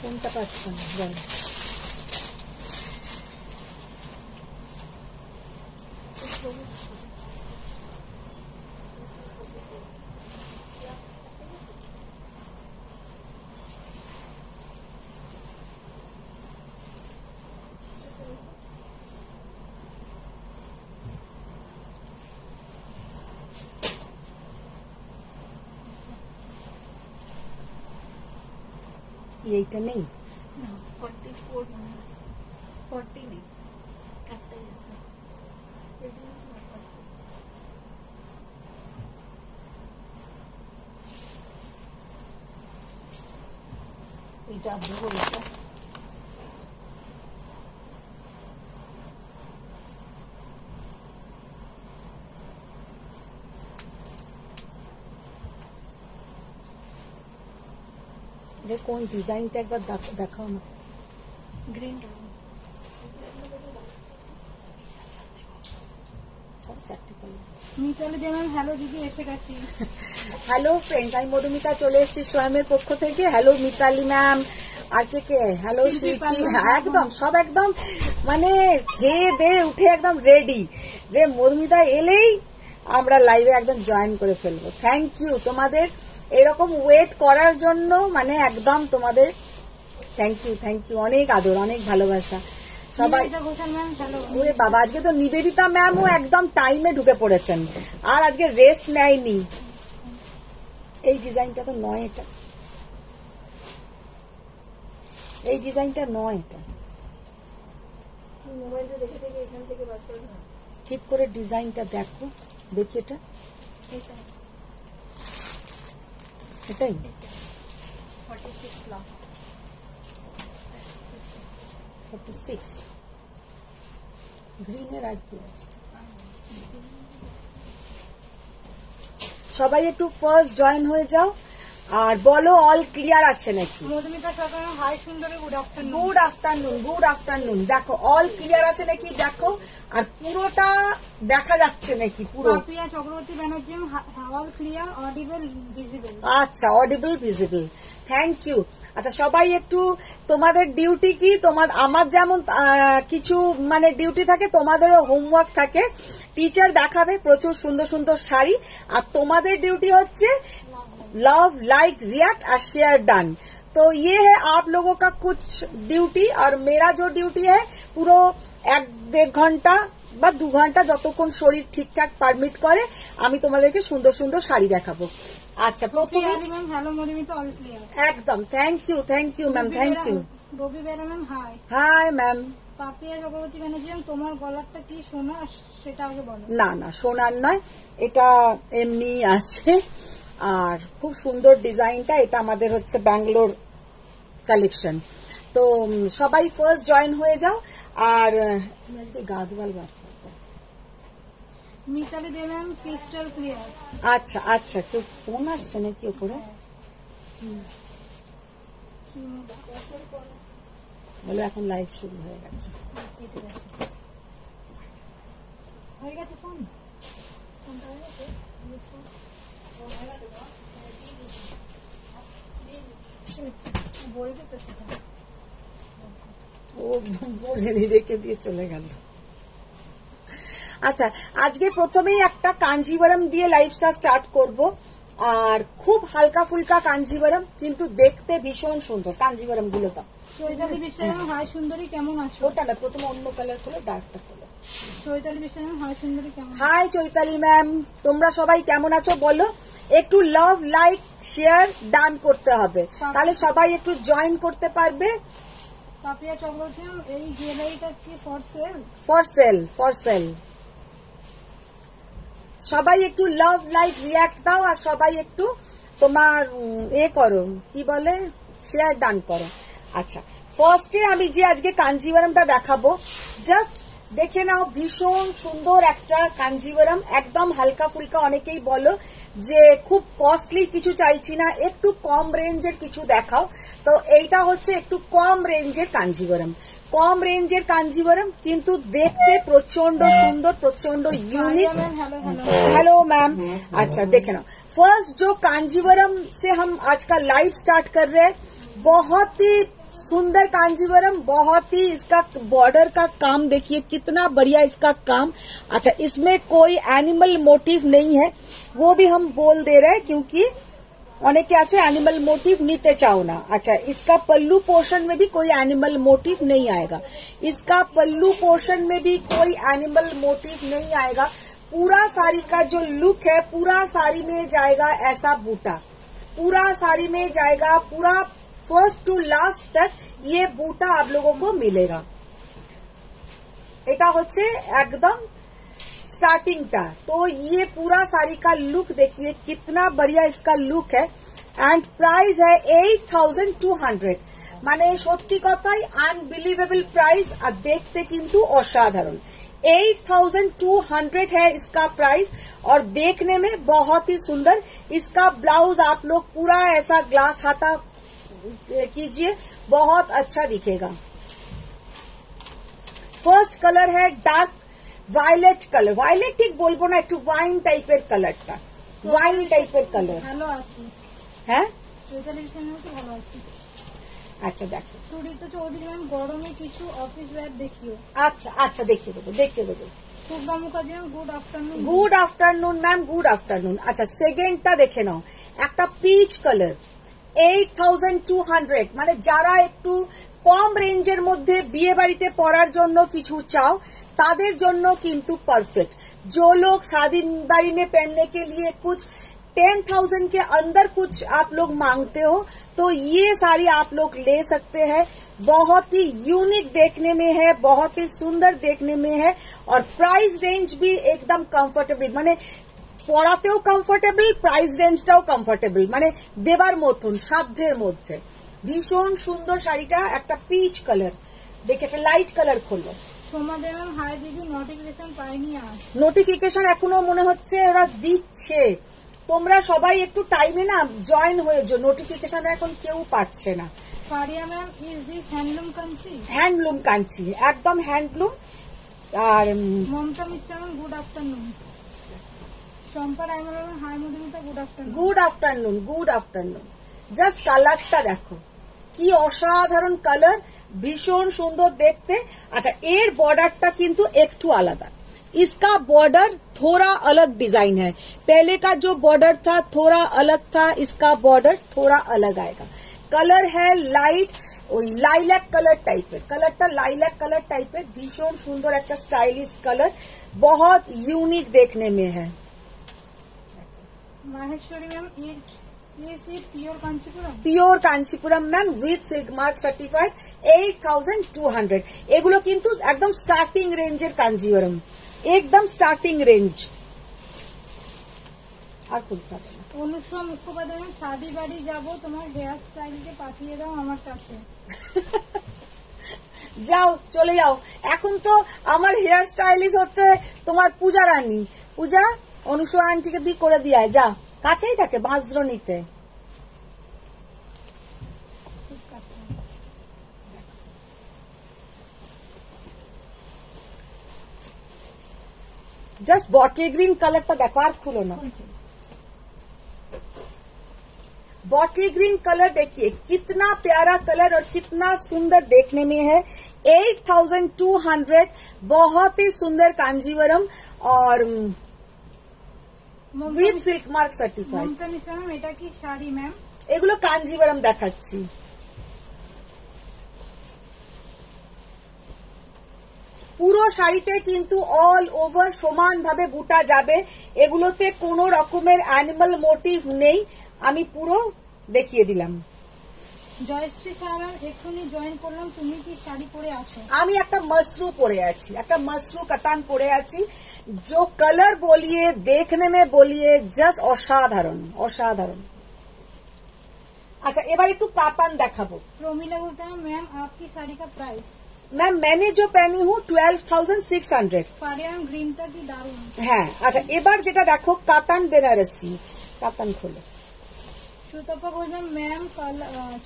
কোনটা পাচ্ছ না বল। এইটা নেই না 44 মানে 40 নেই, একটাই আছে। এই জন্য তো পাচ্ছি। এটা দেবো এটা। কোন ডিজাইনটা একবার দেখাও না। গ্রিন চারটে কালার। মিতালি দেবেন হ্যালো দিদি, এসে গেছি। হ্যালো ফ্রেন্ডস, আমি মধুমিতা চলে এসেছি সোয়ামের পক্ষ থেকে। হ্যালো মিতালি ম্যাম, আর কে কে, হ্যালো শিল্পী, একদম সব একদম মানে খেয়ে দিয়ে উঠে একদম রেডি যে মধুমিতা এলেই আমরা লাইভে একদম জয়েন করে ফেলবো। থ্যাংক ইউ তোমাদের এরকম ওয়েট করার জন্য, মানে একদম তোমাদের থ্যাংক ইউ, অনেক আদর, অনেক ভালোবাসা সবাই। ওরে বাবা, আজকে তো নিবেদিতা ম্যামও একদম টাইমে ঢুকে পড়েছেন, আর আজকে রেস্ট নেয়নি। এই ডিজাইনটা তো নয়, এটা এই ডিজাইনটা নয়, এটা মোবাইলটা দেখে দেখে এখান থেকে বার করে না। ঠিক করে ডিজাইনটা দেখো, দেখি এটা এটাই 46 লাস্ট 46 গ্রিনের আর কি আছে। সবাই একটু ফার্স্ট জয়েন হয়ে যাও আর বলো অল ক্লিয়ার আছে নাকি। মধুমিতা সরকার হাই সুন্দরী, গুড আফটারনুন। গুড আফটারনুন, দেখো অল ক্লিয়ার আছে নাকি দেখো, আর পুরোটা দেখা যাচ্ছে নাকি পুরো। Papiya Chakraborty Banerjee all clear, audible visible. আচ্ছা, অডিবল ভিজিবল, থ্যাংক ইউ। আচ্ছা সবাই একটু, তোমাদের ডিউটি কি, আমার যেমন কিছু মানে ডিউটি থাকে, তোমাদেরও হোমওয়ার্ক থাকে। টিচার দেখাবে প্রচুর সুন্দর সুন্দর শাড়ি, আর তোমাদের ডিউটি হচ্ছে लव लाइक रिएक्ट और शेयर डन। तो ये है आप लोगों का कुछ ड्यूटी, और मेरा जो ड्यूटी है পুরো 1-1.5 ঘন্টা বা 2 ঘন্টা যতক্ষণ শরীর ঠিকঠাক পারমিট করে আমি তোমাদেরকে সুন্দর সুন্দর শাড়ি দেখাবো। আচ্ছা হ্যালো মধুমিতা অল ক্লিয়ার, একদম thank you ma'am, thank you. Rabi Bera ma'am hi. Hi ma'am. Papiya Chakraborty Banerjee তোমার গলারটা কি সোনা, সেটা আগে বলো। না না, সোনার নয়, এটা এমনি আছে, আর খুব সুন্দর ডিজাইনটা। এটা আমাদের হচ্ছে ব্যাঙ্গালোর কালেকশন। তো সবাই ফার্স্ট জয়েন হয়ে যাও। আর গা দুয়াল বার মিতালি দেবেন ক্রিস্টাল ক্লিয়ার। আচ্ছা আচ্ছা, কেউ ফোন আসছে নাকি ওপরে? বলো এখন লাইভ শুরু হয়ে গেছে। হয়ে গেছে ফোন, বলবে তো সেটা। ও বোঝেনি, রেখে দিয়ে চলে গেল। আচ্ছা, আজকে প্রথমেই একটা কাঞ্জিভারাম দিয়ে লাইভটা স্টার্ট করব। আর খুব হালকা ফুলকা কাঞ্জিভারাম, কিন্তু দেখতে ভীষণ সুন্দর কাঞ্জিভারাম গুলো। তো চৈতালি বিশ্বাস হাই সুন্দরী, কেমন আছো? ওটা না, প্রথমে অন্য কালার খোলো, ডার্কটা খোলো। চৈতালি বিশ্বাস হাই সুন্দরী কেমন? হাই চৈতালি ম্যাম, তোমরা সবাই কেমন আছো বলো। একটু লাভ লাইক শেয়ার ডান করতে হবে, তাহলে সবাই একটু জয়েন করতে পারবে। পাপিয়া চক্রবর্তী এই জুয়েলারিটা কি ফর সেল? For sale. সবাই একটু লাভ লাইক রিয়াক্ট দাও, আর সবাই একটু তোমার করো, কি বলে, শেয়ার ডান করো। আচ্ছা, ফার্স্টে আমি যে আজকে কাঞ্জিভারামটা দেখাবো, জাস্ট দেখে নাও। ভীষণ সুন্দর একটা কাঞ্জিভারাম, একদম হালকা ফুলকা। অনেকেই বলো যে খুব কস্টলি কিছু চাইছি না, একটু কম রেঞ্জের কিছু দেখাও। তো এইটা হচ্ছে একটু কম রেঞ্জের কাঞ্জিভারাম, কিন্তু দেখতে প্রচন্ড সুন্দর, প্রচন্ড यूनिक। Hello ma'am. अच्छा देखे ना, फर्स्ट जो कांजीवरम से हम आज का लाइव स्टार्ट कर रहे हैं, बहुत ही सुंदर कांजीवरम, बहुत ही इसका बॉर्डर का काम देखिए कितना बढ़िया इसका काम। अच्छा, इसमें कोई एनिमल मोटिव नहीं है, वो भी हम बोल दे रहे हैं क्योंकि অনেকে আছে एनिमल मोटिव नीते चाहो ना। अच्छा, इसका पल्लू पोर्शन में भी कोई एनिमल मोटिव नहीं आएगा, इसका पल्लू पोर्शन में भी कोई एनिमल मोटिव नहीं आएगा। पूरा साड़ी का जो लुक है, पूरा साड़ी में जाएगा ऐसा बूटा, पूरा साड़ी में जाएगा, पूरा फर्स्ट टू लास्ट तक ये बूटा आप लोगों को मिलेगा। এটা হচ্ছে একদম स्टार्टिंग टा। तो ये पूरा साड़ी का लुक देखिए कितना बढ़िया इसका लुक है। एंड प्राइस है 8200, মানে সত্যি কথাই আনবিলিভেবল प्राइस, আর দেখতে কিন্তু অসাধারণ। 8200 है इसका प्राइस और देखने में बहुत ही सुंदर। इसका ब्लाउज आप लोग पूरा ऐसा ग्लास हाथा कीजिए, बहुत अच्छा दिखेगा। फर्स्ट कलर है डार्क ভায়োলেট কালার, ভায়োলেট ঠিক বলবো না, একটু ওয়াইন টাইপের কালারটা, ওয়াইন টাইপের কালার। ভালো আছে, হ্যাঁ ভালো আছে। আচ্ছা দেখো, চুড়িতে চৌধুরী ম্যাম গরমে কিছু অফিস ওয়্যার দেখিও। আচ্ছা আচ্ছা দেখিয়ে দেবো, দেখিয়ে দেবো। Subba Mukherjee ma'am good afternoon. Good afternoon ma'am, good afternoon. আচ্ছা, সেকেন্ডটা দেখে নাও, একটা পিচ কালার, 8200, মানে যারা একটু কম রেঞ্জের মধ্যে বিয়ে বাড়িতে পরার জন্য কিছু চাও तादेर जोन्नो किंतु परफेक्ट। जो लोग शादी बाड़ी में पहनने के लिए कुछ 10,000 के अंदर कुछ आप लोग मांगते हो तो ये साड़ी आप लोग ले सकते हैं। बहुत ही यूनिक देखने में है, बहुत ही सुंदर देखने में है और प्राइस रेंज भी एकदम कंफर्टेबल, माने পরাতেও কমফোর্টেবল, প্রাইস রেঞ্জটাও কমফোর্টেবল, মানে দেবার মতন সাধ্যের মধ্যে। ভীষণ সুন্দর শাড়িটা, একটা পিচ কালার, দেখে একটা লাইট কালার খোলো। হাই দিদি, নোটিফিকেশন পাইনি আজ। নোটিফিকেশন এখনো মনে হচ্ছে ওরা দিচ্ছে, তোমরা সবাই একটু টাইমে না জয়েন হয়ে যাও, নোটিফিকেশন এখন কেউ পাচ্ছে না। Faria ma'am, is this handloom Kanchi? Handloom Kanchi, একদম হ্যান্ডলুম। আর Mamata Mishra ma'am good afternoon. Shampa Raimal ma'am hi Madhumita, good afternoon. Good afternoon, good afternoon. Just কালারটা দেখো কি অসাধারণ কালার, ভীষণ সুন্দর দেখতে। अच्छा, एर बॉर्डरটা কিন্তু একটু আলাদা, इसका बॉर्डर थोड़ा अलग डिजाइन है। पहले का जो बॉर्डर था थोड़ा अलग था, इसका बॉर्डर थोड़ा अलग आएगा। कलर है लाइट लाइलैक कलर टाइपेर, कलरটা लाइलैक कलर टाइपेर, भीषण सुंदर एक स्टाइलिश कलर, बहुत यूनिक देखने में है। Maheshwari ma'am, pure Kanchipuram ma'am with silk mark certified, 8200। এগুলো কিন্তু একদম স্টার্টিং রেঞ্জের কাঞ্জিভরম, একদম স্টার্টিং রেঞ্জ। আর খুলতে হবে না। অনুষ্কা মুখোপাধ্যায়, শাদি বাড়ি যাবো, তোমার হেয়ার স্টাইলকে পাঠিয়ে দাও আমার কাছে। যাও, চলে যাও। এখন তো আমার হেয়ার স্টাইলিশ হচ্ছে তোমার পূজা রানী, পূজা অনুষ্কা আন্টিকে দিয়ে করে দিয়ে যা, কাছেই থাকে বাঁশদ্রোণীতে। जस्ट बॉटल ग्रीन कलरটা দেখো, আর খুলো না। बॉटल ग्रीन कलर देखिए कितना प्यारा कलर और कितना सुंदर देखने में है। 8200, बहुत ही सुंदर कांजीवरम और with silk mark certified. Mamata Mishra ma'am, এটা কি শাড়ি ম্যাম? এগুলো কাঞ্জিভরম দেখাচ্ছি। পুরো শাড়িতে কিন্তু অল ওভার সমানভাবে বুটা যাবে, এগুলোতে কোনো রকমের অ্যানিমাল মোটিভ নেই, আমি পুরো দেখিয়ে দিলাম। জয়শ্রী শাহ ম্যাম, এক্ষুনি জয়েন করলাম, তুমি কি শাড়ি পরে আছো? আমি একটা মসরু পরে আছি, একটা মসরু কাতান পরে আছি। जो कलर बोलिए, देखने में बोलिए, जस्ट असाधारण असाधारण। अच्छा, এবার একটু কাতান দেখাবো। প্রমিলা গুপ্তা मैम, आपकी साड़ी का प्राइस? मैम मैंने जो पहनी हूँ 12,600। ফারিয়া ম্যাম, গ্রিনটা কি দারুণ। হ্যাঁ, আচ্ছা এবার যেটা দেখো কাতান বেনারসি, কাতান খোলো। সুতপা ঘোষ ম্যাম,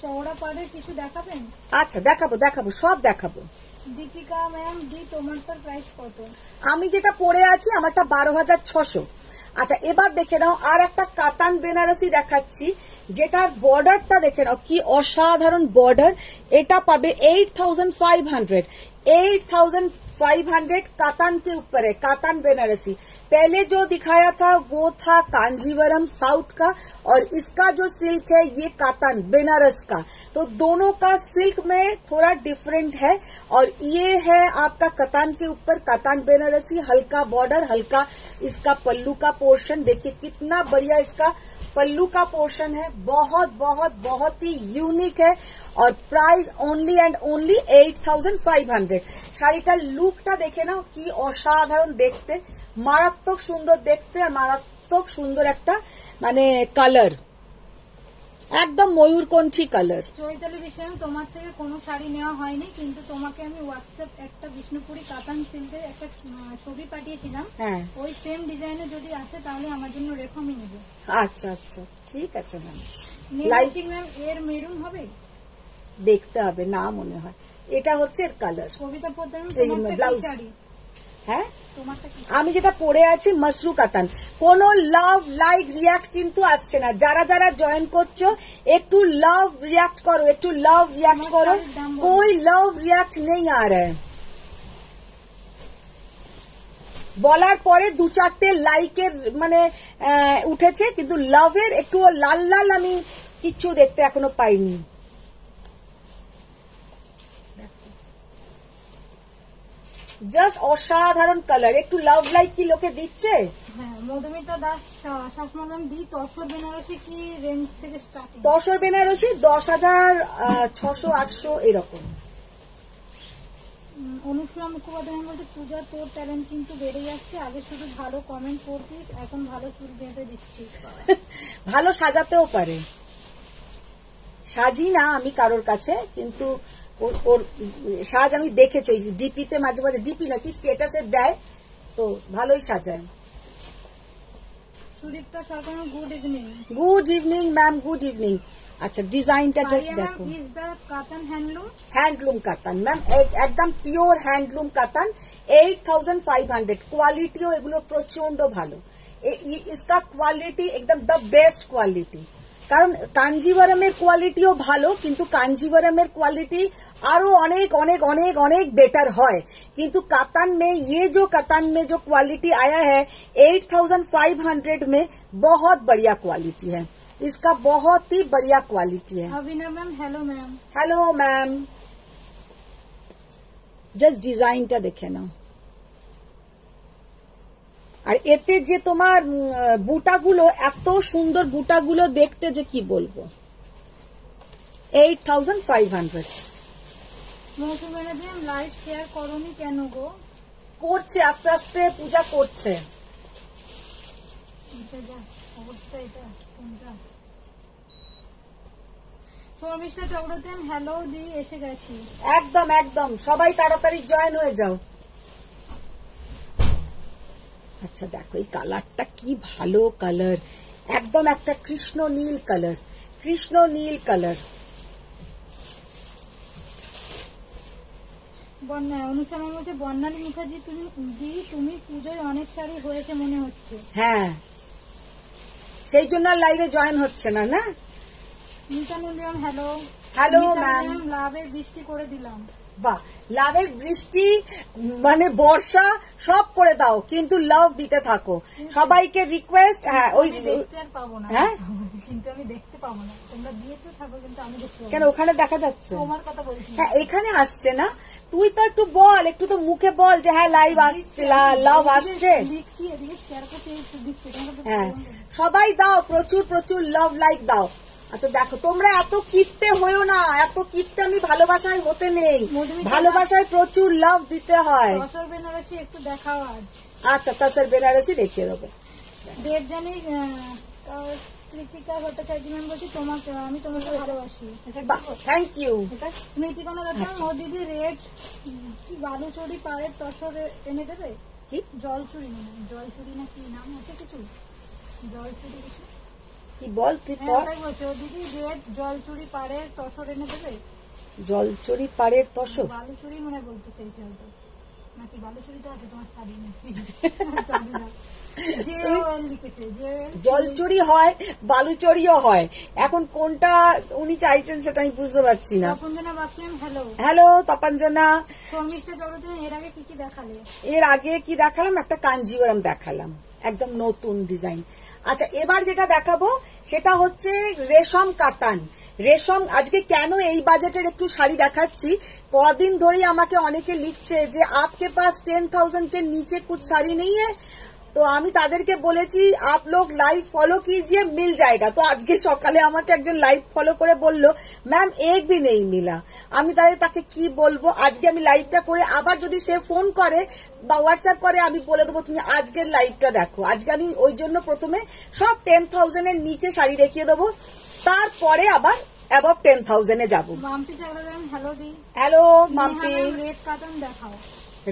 চওড়া পাড়ের কিছু দেখাবেন? আচ্ছা দেখাবো, দেখাবো, সব দেখাবো। দীপিকা ম্যাম, দি তোমারটার প্রাইস কত? আমি যেটা পরে আছি আমারটা 12,600, আচ্ছা এবার দেখে নাও আর একটা কাতান বেনারসি দেখাচ্ছি, যেটার বর্ডারটা দেখে নাও কি অসাধারণ বর্ডার। এটা পাবে 8500 8500 कातान के ऊपर है, कातान बेनारसी। पहले जो दिखाया था वो था कांजीवरम साउथ का, और इसका जो सिल्क है ये कातान बेनारस का। तो दोनों का सिल्क में थोड़ा डिफरेंट है, और ये है आपका कातान के ऊपर कातान बेनारसी, हल्का बॉर्डर, हल्का इसका पल्लू का पोर्शन। देखिए कितना बढ़िया इसका पल्लू का पोर्शन है, बहुत बहुत बहुत ही यूनिक है, और प्राइस ओनली एंड ओनली 8500। শাড়িটার লুকটা দেখে নাও কি অসাধারণ দেখতে, মারাত্মক সুন্দর দেখতে, আর মারাত্মক সুন্দর একটা মানে কালার, একদম ময়ূরকণ্ঠী কালার। চৈতালি বিশ্বাস, তোমার থেকে কোনো শাড়ি নেওয়া হয়নি, কিন্তু তোমাকে আমি হোয়াটসঅ্যাপ একটা বিষ্ণুপুরি কাতান সিল্কের একটা ছবি পাঠিয়েছিলাম। হ্যাঁ, ওই সেম ডিজাইনে যদি আসে তাহলে আমার জন্য রেখো, আমি নেবো। আচ্ছা আচ্ছা ঠিক আছে ম্যাম। লাইটিং ম্যাম এর মেরুন হবে, দেখতে হবে না মনে হয়। এটা হচ্ছে এর কালার। কবিতা এই পদ্মার ব্লাউজ। শাড়ি, হ্যাঁ তোমারটা কি? আমি যেটা পরে আছি মাসরু কাতান। কোনো লাভ লাইক রিয়াক্ট কিন্তু আসছে না। যারা যারা জয়েন করছো একটু লাভ রিয়াক্ট করো, একটু লাভ রিয়াক্ট করো। कोई লাভ রিয়াক্ট নেই आ रहा है। বলার পরে দু চারটে লাইকের মানে উঠেছে, কিন্তু লাভের একটু লাল লাল আমি কিচ্ছু দেখতে এখনো পাইনি। জাস্ট অসাধারণ কালার। একটু লাভ লাইক কি লোকে দিচ্ছে? হ্যাঁ, মধুমিতা দাস শাসমলাম দি, তসর বেনারসি কি রেঞ্জ থেকে স্টার্টিং? তসর বেনারসি 10,600 800 এরকম। অনুসূয়া মুখোপাধ্যায় বলতে, পূজা তোর ট্যালেন্ট কিন্তু বেড়ে যাচ্ছে, আগে শুধু ভালো কমেন্ট করতিস, এখন ভালো চুল বেঁধে দিচ্ছিস। ভালো সাজাতেও পারে, সাজি না আমি কারোর কাছে, কিন্তু ওর সাজ আমি দেখেছি ডিপিতে, মাঝে মাঝে ডিপি নাকি স্টেটাসে দেয়, তো ভালোই সাজায়। Sudipta Sarkar, good evening. Good evening ma'am, good evening. আচ্ছা ডিজাইনটা জাস্ট দেখো। Is the katan handloom? Handloom katan ma'am, একদম পিওর হ্যান্ডলুম কাতান। 8500 কোয়ালিটিও এগুলো প্রচন্ড ভালো। इसका কোয়ালিটি একদম দ্য বেস্ট কোয়ালিটি। কারণ কাঞ্জিভারমের কোয়ালিটিও ভালো, কিন্তু কাঞ্জিভারমের কোয়ালিটি আরো অনেক অনেক অনেক অনেক বেটার হয়, কিন্তু कातान में ये जो कातान में जो क्वालिटी आया है 8500 में बहुत बढ़िया क्वालिटी है, इसका बहुत ही बढ़िया क्वालिटी है। Abhinav ma'am, hello ma'am. Hello ma'am. Just ডিজাইনটা দেখে নাও। আর এতে যে তোমার বুটাগুলো এত সুন্দর, বুটাগুলো দেখতে যে কি বলবো। 8500। মৌসুমী ম্যাডাম, লাইভ শেয়ার করোনি কেন গো? করছে আস্তে আস্তে, পূজা করছে। অবস্থা এটা কোনটা? শর্মিষ্ঠা চক্রবর্তী, হ্যালো দি, এসে গেছি। একদম একদম, সবাই তাড়াতাড়ি জয়েন হয়ে যাও। আচ্ছা দেখো এই কালারটা কি ভালো কালার, একদম একটা কৃষ্ণ নীল কালার, কৃষ্ণ নীল কালার। অনুষ্ঠান হচ্ছে বর্ণালী মুখার্জি, তুমি পুজোয় অনেক শাড়ি হয়েছে মনে হচ্ছে। হ্যাঁ, সেই জন্য লাইভে জয়েন হচ্ছে না। না নিতানন্দিম, হ্যালো। Hello ma'am. লাভের বৃষ্টি করে দিলাম। বাহ, লাভের বৃষ্টি মানে বর্ষা সব করে দাও, কিন্তু লাভ দিতে থাকো। সবাইকে রিকোয়েস্ট। হ্যাঁ, ওই দেখতে আর পাবো না। হ্যাঁ, কিন্তু আমি দেখতে পাবো না, তোমরা দিয়েতে থাকো, কিন্তু আমি দেখতে পাবো না। কেন ওখানে দেখা যাচ্ছে? তোমার কথা বলছি। হ্যাঁ, এখানে আসছে না। তুই তো একটু বল, একটু তো মুখে বল যে হ্যাঁ লাইভ আসছে, লাভ আসছে। লিখছি, এদিকে শেয়ার করতে দিচ্ছি। হ্যাঁ, সবাই দাও, প্রচুর প্রচুর লাভ লাইক দাও। আচ্ছা দেখো, তোমরা এত কিপটে হয়েও না, এত কিপটে আমি ভালোবাসায় হতে নেই, ভালোবাসায় প্রচুর লাভ দিতে হয়। তসর বেনারসি একটু দেখাও আজ। আচ্ছা, তসর বেনারসি দেখিয়ে দেবো। দেবজানী কৃতিকা ভট্টাচার্য ম্যাম বলছি, তোমাকে আমি তোমাকে ভালোবাসি। Thank you. এটা স্মৃতিকণা দত্ত, ও দিদি রেড কি বালুচুরি পাড়ের তসর এনে দেবে? কি জলচুরি না, জলচুরি না কি নাম আছে কিছু, জলচুরি কিছু কি বল তুই? বলছো দিদি রেড জলচুরি পাড়ের তসর এনে দেবে? জলচুরি পাড়ের তসর, বালুচুরি মনে বলতে চাইছে হয়তো। নাকি বালুচরিতে আছে তোমার শাড়ি নাকি জানি না। যে অয়েল লিখেছে, যে জল চুরি হয়, বালু চুরিও হয়, এখন কোনটা উনি চাইছেন সেটা আমি বুঝতে পারছি না। তপঞ্জনা বাক্যম, হ্যালো। হ্যালো তপঞ্জনা। শর্মিষ্ঠা চক্রবর্তী, এর আগে কি দেখালে? এর আগে কি দেখালাম? একটা কাঞ্জিভারাম দেখালাম, একদম নতুন ডিজাইন। আচ্ছা, এবার যেটা দেখাবো সেটা হচ্ছে রেশম কাতান। রেশম, আজকে কেন এই বাজেটের একটু শাড়ি দেখাচ্ছি, কদিন ধরেই আমাকে অনেকে লিখছে যে आपके पास 10,000 के नीचे कुछ শাড়ি नहीं है, তো আমি তাদেরকে বলেছি आप लोग লাইভ ফলো कीजिए मिल जाएगा। তো আজকে সকালে আমাকে একজন লাইভ ফলো করে বলল ম্যাম এক भी नहीं मिला। আমি তাকে কি বলবো, আজকে আমি লাইভটা করে আবার যদি সে ফোন করে বা হোয়াটসঅ্যাপ করে আমি বলে দেবো তুমি আজকের লাইভটা দেখো। আজকে আমি ওই জন্য প্রথমে সব 10,000 এর নিচে শাড়ি দেখিয়ে দেবো, তারপরে আবার অ্যাবভ 10,000 এ যাবো। মাম্পি চক্রবর্তী, হ্যালো দি। হ্যালো মাম্পি। রেড কাতান দেখাও।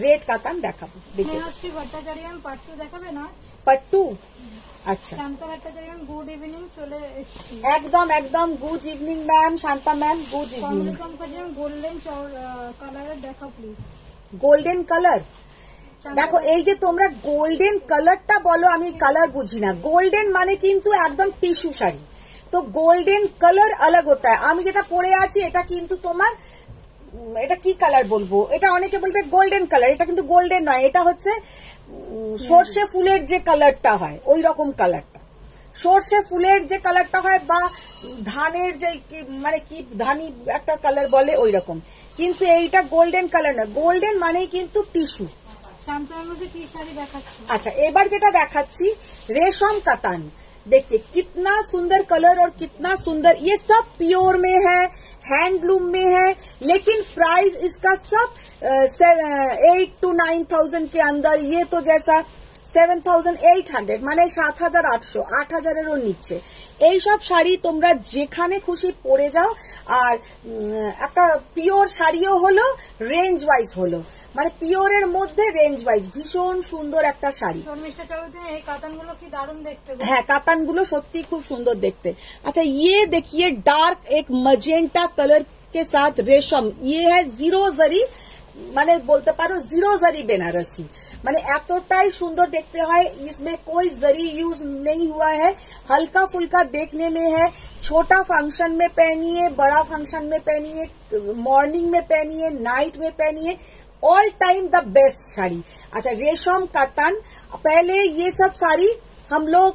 রেড কাতান দেখাবো, দেখে স্নেহাশ্রী ভট্টাচার্য পাট্টু দেখাবে না? পট্টু। আচ্ছা, শান্তা ভট্টাচার্য, গুড ইভিনিং, চলে এসেছি। একদম একদম good evening ma'am, Shanta ma'am good evening. কমলিকম কাজিম, গোল্ডেন কালারের দেখাও প্লিজ। গোল্ডেন কালার দেখো, এই যে তোমরা গোল্ডেন কালারটা বলো, আমি কালার বুঝি না। গোল্ডেন মানে কিন্তু একদম টিস্যু শাড়ি, তো গোল্ডেন কালার আলাগ হতা হয়। আমি যেটা পরে আছি এটা কিন্তু তোমার, এটা কি কালার বলবো, এটা অনেকে বলবে গোল্ডেন কালার, এটা কিন্তু গোল্ডেন নয়, এটা হচ্ছে সর্ষে ফুলের যে কালারটা হয় ওই রকম কালারটা। সর্ষে ফুলের যে কালারটা হয় বা ধানের যে মানে কি ধানি একটা কালার বলে ওই রকম, কিন্তু এইটা গোল্ডেন কালার না, গোল্ডেন মানেই কিন্তু টিস্যু। শান্তনুর মধ্যে কি শাড়ি দেখাচ্ছি? अच्छा, এবার যেটা দেখাচ্ছি रेशम कतान। देखिए कितना सुंदर कलर और कितना सुंदर, ये सब प्योर में है, हैंडलूम में है, लेकिन प्राइस इसका सब 8 to 9,000 के अंदर। ये तो जैसा 7,800 মানে 7,800, 8,000-এরও নিচে এই সব শাড়ি তোমরা যেখানে খুশি পরে যাও। আর একটা পিওর শাড়িও হলো, রেঞ্জ ওয়াইজ হলো, মানে পিওরের মধ্যে রেঞ্জ ওয়াইজ ভীষণ সুন্দর একটা শাড়ি। শর্মিষ্ঠা চৌধুরী, এই কাতানগুলো কি দারুণ দেখতে গো। হ্যাঁ, কাতানগুলো সত্যি খুব সুন্দর দেখতে। अच्छा, ये देखिए डार्क एक मजेंटा कलर के साथ रेशम, ये है जीरो जरी, মানে বলতে পারো জিরো জরি বেনারসি, মানে এতটাই সুন্দর দেখতে হয়। इसमें कोई जरी यूज नहीं हुआ है, हल्का फुल्का देखने में है। छोटा फंक्शन में पहनिए, बड़ा फंक्शन में पहनिए, मॉर्निंग में पहनिए, नाइट में पहनिए, all time the best sari. अच्छा, रेशम कातान, पहले ये सब साड़ी हम लोग,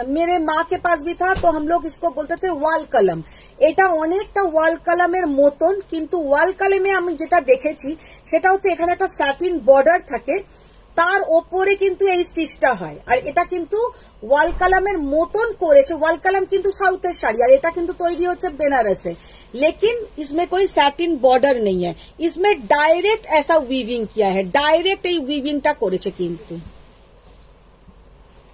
मेरे माँ के पास भी था, तो हम लोग इसको बोलते थे ওয়াল কলম। এটা অনেকটা ওয়াল কলমের মতন, কিন্তু ওয়াল কলমে আমি যেটা দেখেছি সেটা হচ্ছে এখানে একটা স্যাটিন বর্ডার থাকে, তার ওপরে কিন্তু এই স্টিচটা হয়। আর এটা কিন্তু ওয়াল কলমের মতন করেছে। ওয়াল কলম কিন্তু সাউথের শাড়ি, আর এটা কিন্তু তৈরি হচ্ছে বেনারসে, लेकिन इसमें कोई सैटिन बॉर्डर नहीं है, इसमें डायरेक्ट ऐसा वीविंग किया है, डायरेक्ट এই উইভিংটা করেছে, কিন্তু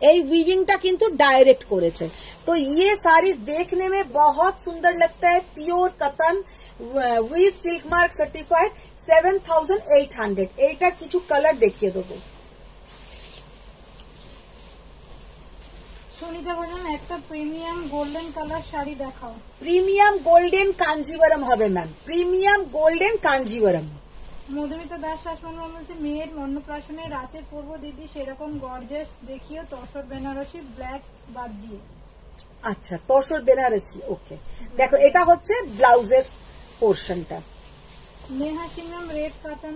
এই উইভিংটা কিন্তু ডাইরেক্ট করেছে। तो ये साड़ी देखने में बहुत सुंदर लगता है, प्योर कतन विथ सिल्क मार्क सर्टिफाइड, 7,800। এইটার কিছু কালার দেখিয়ে দেবো। সুনিতা বলেন একটা প্রিমিয়াম গোল্ডেন কালার শাড়ি দেখাও। প্রিমিয়াম গোল্ডেন কাঞ্জিভারাম হবে ma'am, premium golden Kanjivaram. Madhumita Das শাসন বলছে মেয়ের অন্নপ্রাশনে রাতে পরবো দিদি, সেরকম গর্জেস দেখিও, তসর বেনারসি ব্ল্যাক বাদ দিয়ে। আচ্ছা, তসর বেনারসি, ওকে। দেখো এটা হচ্ছে ব্লাউজের পোর্শনটা। নেহা সিংহাম রেড কাতান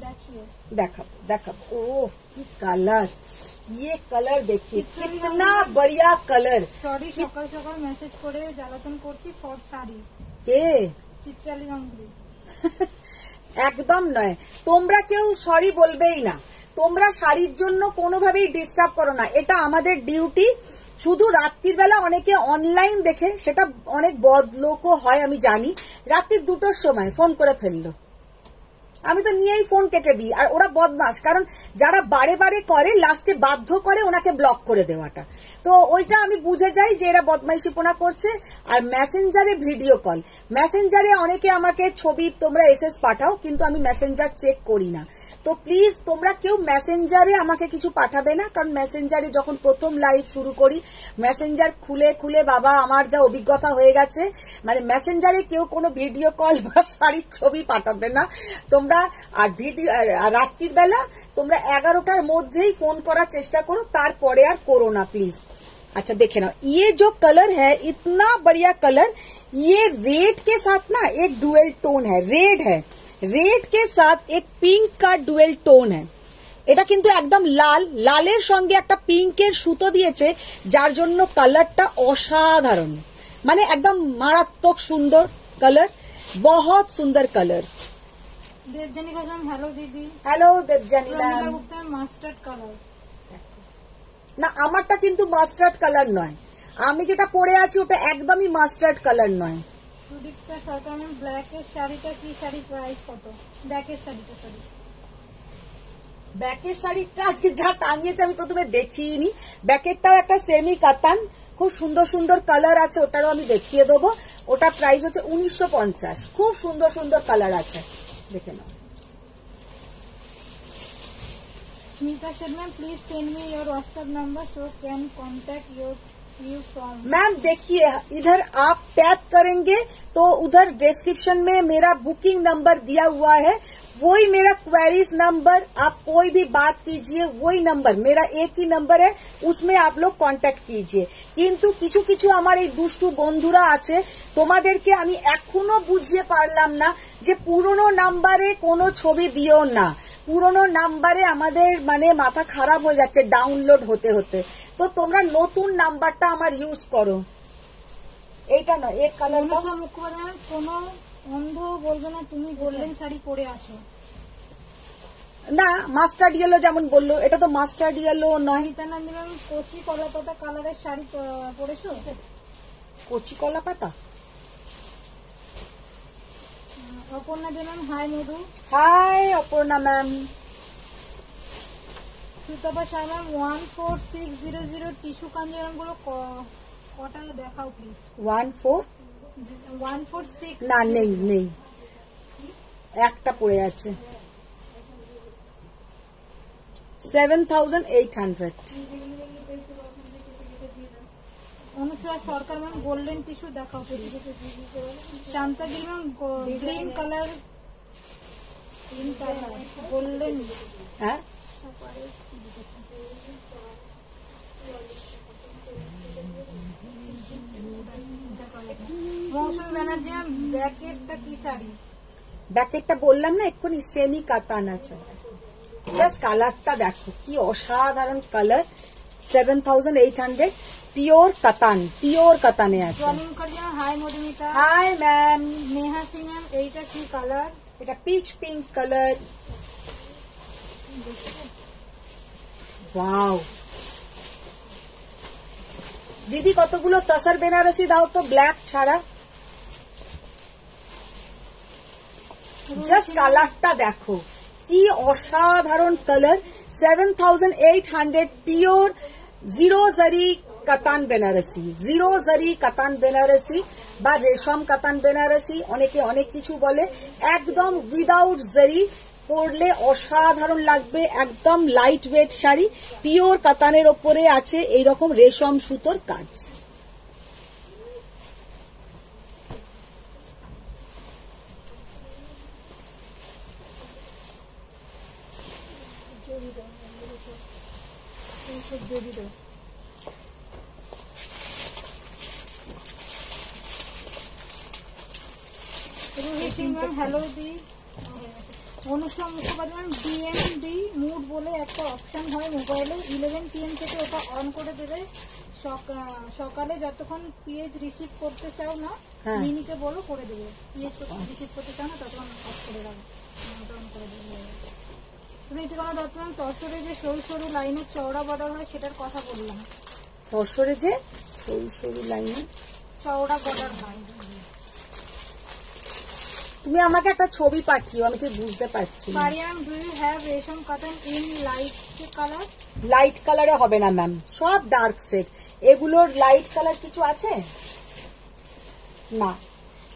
দেখিও, দেখাবো দেখাবো। ও কি কালার, ये कलर देखिए कितना बढ़िया कलर। সরি সকাল সকাল মেসেজ করে জ্বালাতন করছি ফর শাড়ি। কে? চিত্রালী গাঙ্গুলি। একদম নয়, তোমরা কেউ সরি বলবেই না, তোমরা শাড়ির জন্য কোনোভাবেই ডিস্টার্ব করো না, এটা আমাদের ডিউটি। শুধু রাত্রির বেলা অনেকে অনলাইন দেখে, সেটা অনেক বদ লোকও হয় আমি জানি, রাত্রি 2টোর সময় ফোন করে ফেললো, আমি তো নিয়েই ফোন কেটে দিই। আর ওরা বদমাস, কারণ যারা বারে বারে করে লাস্টে বাধ্য করে ওনাকে ব্লক করে দেওয়াটা, তো ওইটা আমি বুঝে যাই যে এরা বদমাইশিপনা করছে। আর মেসেঞ্জারে ভিডিও কল, মেসেঞ্জারে অনেকে আমাকে ছবি তোমরা এসএস পাঠাও, কিন্তু আমি মেসেঞ্জার চেক করি না। তো তো প্লিজ তোমরা কেউ মেসেঞ্জারে আমাকে কিছু পাঠাবে না, কারণ মেসেঞ্জারে যখন প্রথম লাইভ শুরু করি মেসেঞ্জার খুলে খুলে বাবা আমার যা অভিজ্ঞতা হয়ে গেছে, মানে মেসেঞ্জারে কেউ কোনো ভিডিও কল বা শাড়ির ছবি পাঠাবে না তোমরা। আর ভিডিও রাত্রির বেলা তোমরা 11টার মধ্যেই ফোন করার চেষ্টা করো, তারপরে আর করো না প্লিজ। अच्छा देखे ना, ये जो कलर है इतना बढ़िया कलर, ये रेड के साथ ना एक डुअल टोन है, रेड के साथ एक पिंक का डुअल टोन है। এটা কিন্তু একদম লাল, লালের সঙ্গে একটা পিঙ্কের সুতো দিয়েছে, যার জন্য কালারটা অসাধারণ, মানে একদম মারাত্মক সুন্দর কালার, बहुत सुंदर कलर। देवजानी का नाम हेलो दीदी। Hello Debjani ma'am. Mustard colour না, আমারটা কিন্তু মাস্টার্ড কালার নয়, আমি যেটা পরে আছি ওটা একদমই মাস্টার্ড কালার নয়। সুদীপ্তা সরকার ম্যাম, ব্ল্যাকের শাড়িটা কি, শাড়ি প্রাইস কত? ব্ল্যাকের শাড়িটা, সরি ব্যাকের শাড়িটা আজকে যা টাঙিয়েছে আমি প্রথমে দেখিনি, ব্যাকেরটাও একটা সেমি কাতান, খুব সুন্দর সুন্দর কালার আছে, ওটারও আমি দেখিয়ে দেবো। ওটা প্রাইস হচ্ছে 1950, খুব সুন্দর সুন্দর কালার আছে, দেখে নাও। Smita Sharma, please send me your WhatsApp number so can contact you from. Ma'am देखिए, इधर आप टैप करेंगे तो उधर डिस्क्रिप्शन में मेरा बुकिंग नंबर दिया हुआ है, वही मेरा क्वेरीज नंबर, आप कोई भी बात कीजिए वही नंबर, मेरा एक ही नंबर है, उसमें आप लोग कॉन्टेक्ट कीजिए। কিন্তু কিছু কিছু আমার এই দুষ্টু বন্ধুরা আছে, তোমাদেরকে আমি এখনো বুঝিয়ে পারলাম না যে পুরনো নাম্বারে কোনো ছবি দিও না, পুরনো নাম্বারে আমাদের মানে মাথা খারাপ হয়ে যাচ্ছে ডাউনলোড হতে হতে, তো তোমরা নতুন নাম্বারটা আমার ইউজ করো। এইটা নয়, এক কালারটা। মুখোপাধ্যায়, কোনো অন্ধ বলবে না তুমি বললেন শাড়ি পরে আসো না, মাস্টার্ড ইয়েলো যেমন বললো, এটা তো মাস্টার্ড ইয়েলো নয়। নিতানন্দ ম্যাম, কচি কলা পাতা কালারের শাড়ি পরেছো? কচি কলা পাতা। Aparna De ma'am, hi Madhu. Hi Aparna ma'am. Sutapa Shah ma'am, 14600 tissue Kanjeevaram গুলো কটা দেখাও প্লিজ। 146 না, নেই নেই, একটা পড়ে আছে 7800। অনুষ্কা সরকার ম্যাম, গোল্ডেন টিস্যু দেখাও please. Shanta Gill ma'am, green colour golden. হ্যাঁ, মৌসুমী ব্যানার্জি ম্যাম, ব্যাকেটটা কি শাড়ি? ব্যাকেটটা বললাম না এক্ষুনি, সেমি কাতান আছে, জাস্ট কালারটা দেখো কি অসাধারণ কালার, 7800, পিওর কাতান, পিওর কাতানে আছে। Soni Mukherjee, hi Madhumita. Hi ma'am. Neha Singh ma'am, এইটা কি কালার? এটা পিচ পিঙ্ক কালার। ওয়াও দিদি, কতগুলো তসর বেনারসি দাও তো, ব্ল্যাক ছাড়া। জাস্ট কালারটা দেখো কি অসাধারণ কালার, 7800, পিওর জিরো জারি কাতান বেনারসি, জিরো জারি কাতান বেনারসি বা রেশম কাতান বেনারসি, অনেকে অনেক কিছু বলে, একদম উইদাউট জারি পরলে অসাধারণ লাগবে, একদম লাইট ওয়েট শাড়ি, পিওর কাতানের ওপরে আছে এইরকম রেশম সুতোর কাজ। হ্যালো দি। অনুষ্কা মুখোপাধ্যায়, ডিএনডি মুড বলে একটা অপশন হয় মোবাইলে, 11 PM থেকে ওটা অন করে দেবে, সকালে যতক্ষণ পিএইচ রিসিভ করতে চাও না মিনিকে বলো করে দেবে, পিএইচ রিসিভ করতে চাও না ততক্ষণ অফ করে রাখো, অন করে দেবে। তুমি ঠিকানা দত্ত ম্যাম, তসরে যে সরু সরু লাইনের চওড়া বর্ডার হয় সেটার কথা বললাম। তসরে যে সরু সরু লাইনের চওড়া বর্ডার হয়, তুমি আমাকে একটা ছবি পাঠিও, আমি ঠিক বুঝতে পারছি। মারিয়াম, ডু ইউ হ্যাভ রেশম cotton in light colour? Light কালারে হবে না ম্যাম, সব ডার্ক সেট। এগুলোর লাইট কালার কিছু আছে না,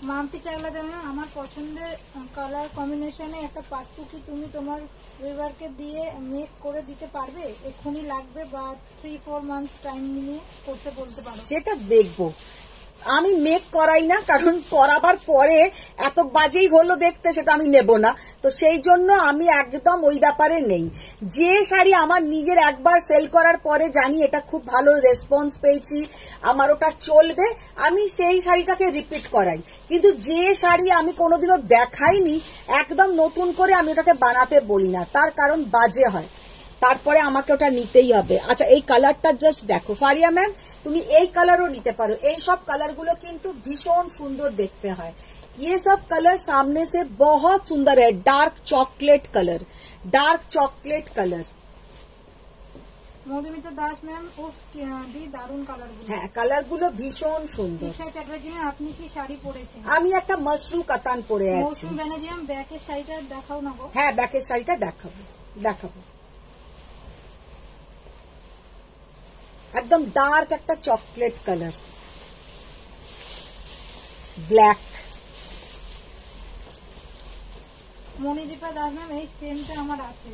মাম্পি চাগলা দেবেন আমার পছন্দের কালার কম্বিনেশনে একটা পাট্টু কি তুমি তোমার উইভারকে দিয়ে মেক করে দিতে পারবে? এক্ষুনি লাগবে বা 3-4 মান্থস টাইম নিয়ে করতে বলতে পারো। সেটা দেখবো। আমি মেক করাই না, কারণ করাবার পরে এত বাজেই হলো দেখতে, সেটা আমি নেব না। তো সেই জন্য আমি একদম ওই ব্যাপারে নেই। যে শাড়ি আমার নিজের একবার সেল করার পরে জানি এটা খুব ভালো রেসপন্স পেয়েছি, আমার ওটা চলবে, আমি সেই শাড়িটাকে রিপিট করাই। কিন্তু যে শাড়ি আমি কোনোদিনও দেখাইনি একদম নতুন করে আমি ওটাকে বানাতে বলি না, তার কারণ বাজে হয়, তারপরে আমাকে ওটা নিতেই হবে। আচ্ছা, এই কালারটা জাস্ট দেখো ফারিয়া ম্যাম, তুমি এই কালারও নিতে পারো। এই সব কালারগুলো কিন্তু ভীষণ সুন্দর দেখতে হয়। ये सब कलर सामने से बहुत सुंदर है। Dark chocolate colour, dark chocolate colour. Madhumita Das ma'am উফ দি দারুন কালারগুলো। হ্যাঁ, কালারগুলো ভীষণ সুন্দর। ঈশা চ্যাটার্জি আপনি কি শাড়ি পরেছেন? আমি একটা মসরু কাতান পরে আছি। মৌসুমী ব্যানার্জি ম্যাম ব্যাকের শাড়িটা দেখাও না গো। হ্যাঁ, ব্যাকের শাড়িটা দেখাবো দেখাবো। একদম ডার্ক একটা chocolate colour, black. Manidipa Das ma'am এই সেমটা আমার আছে।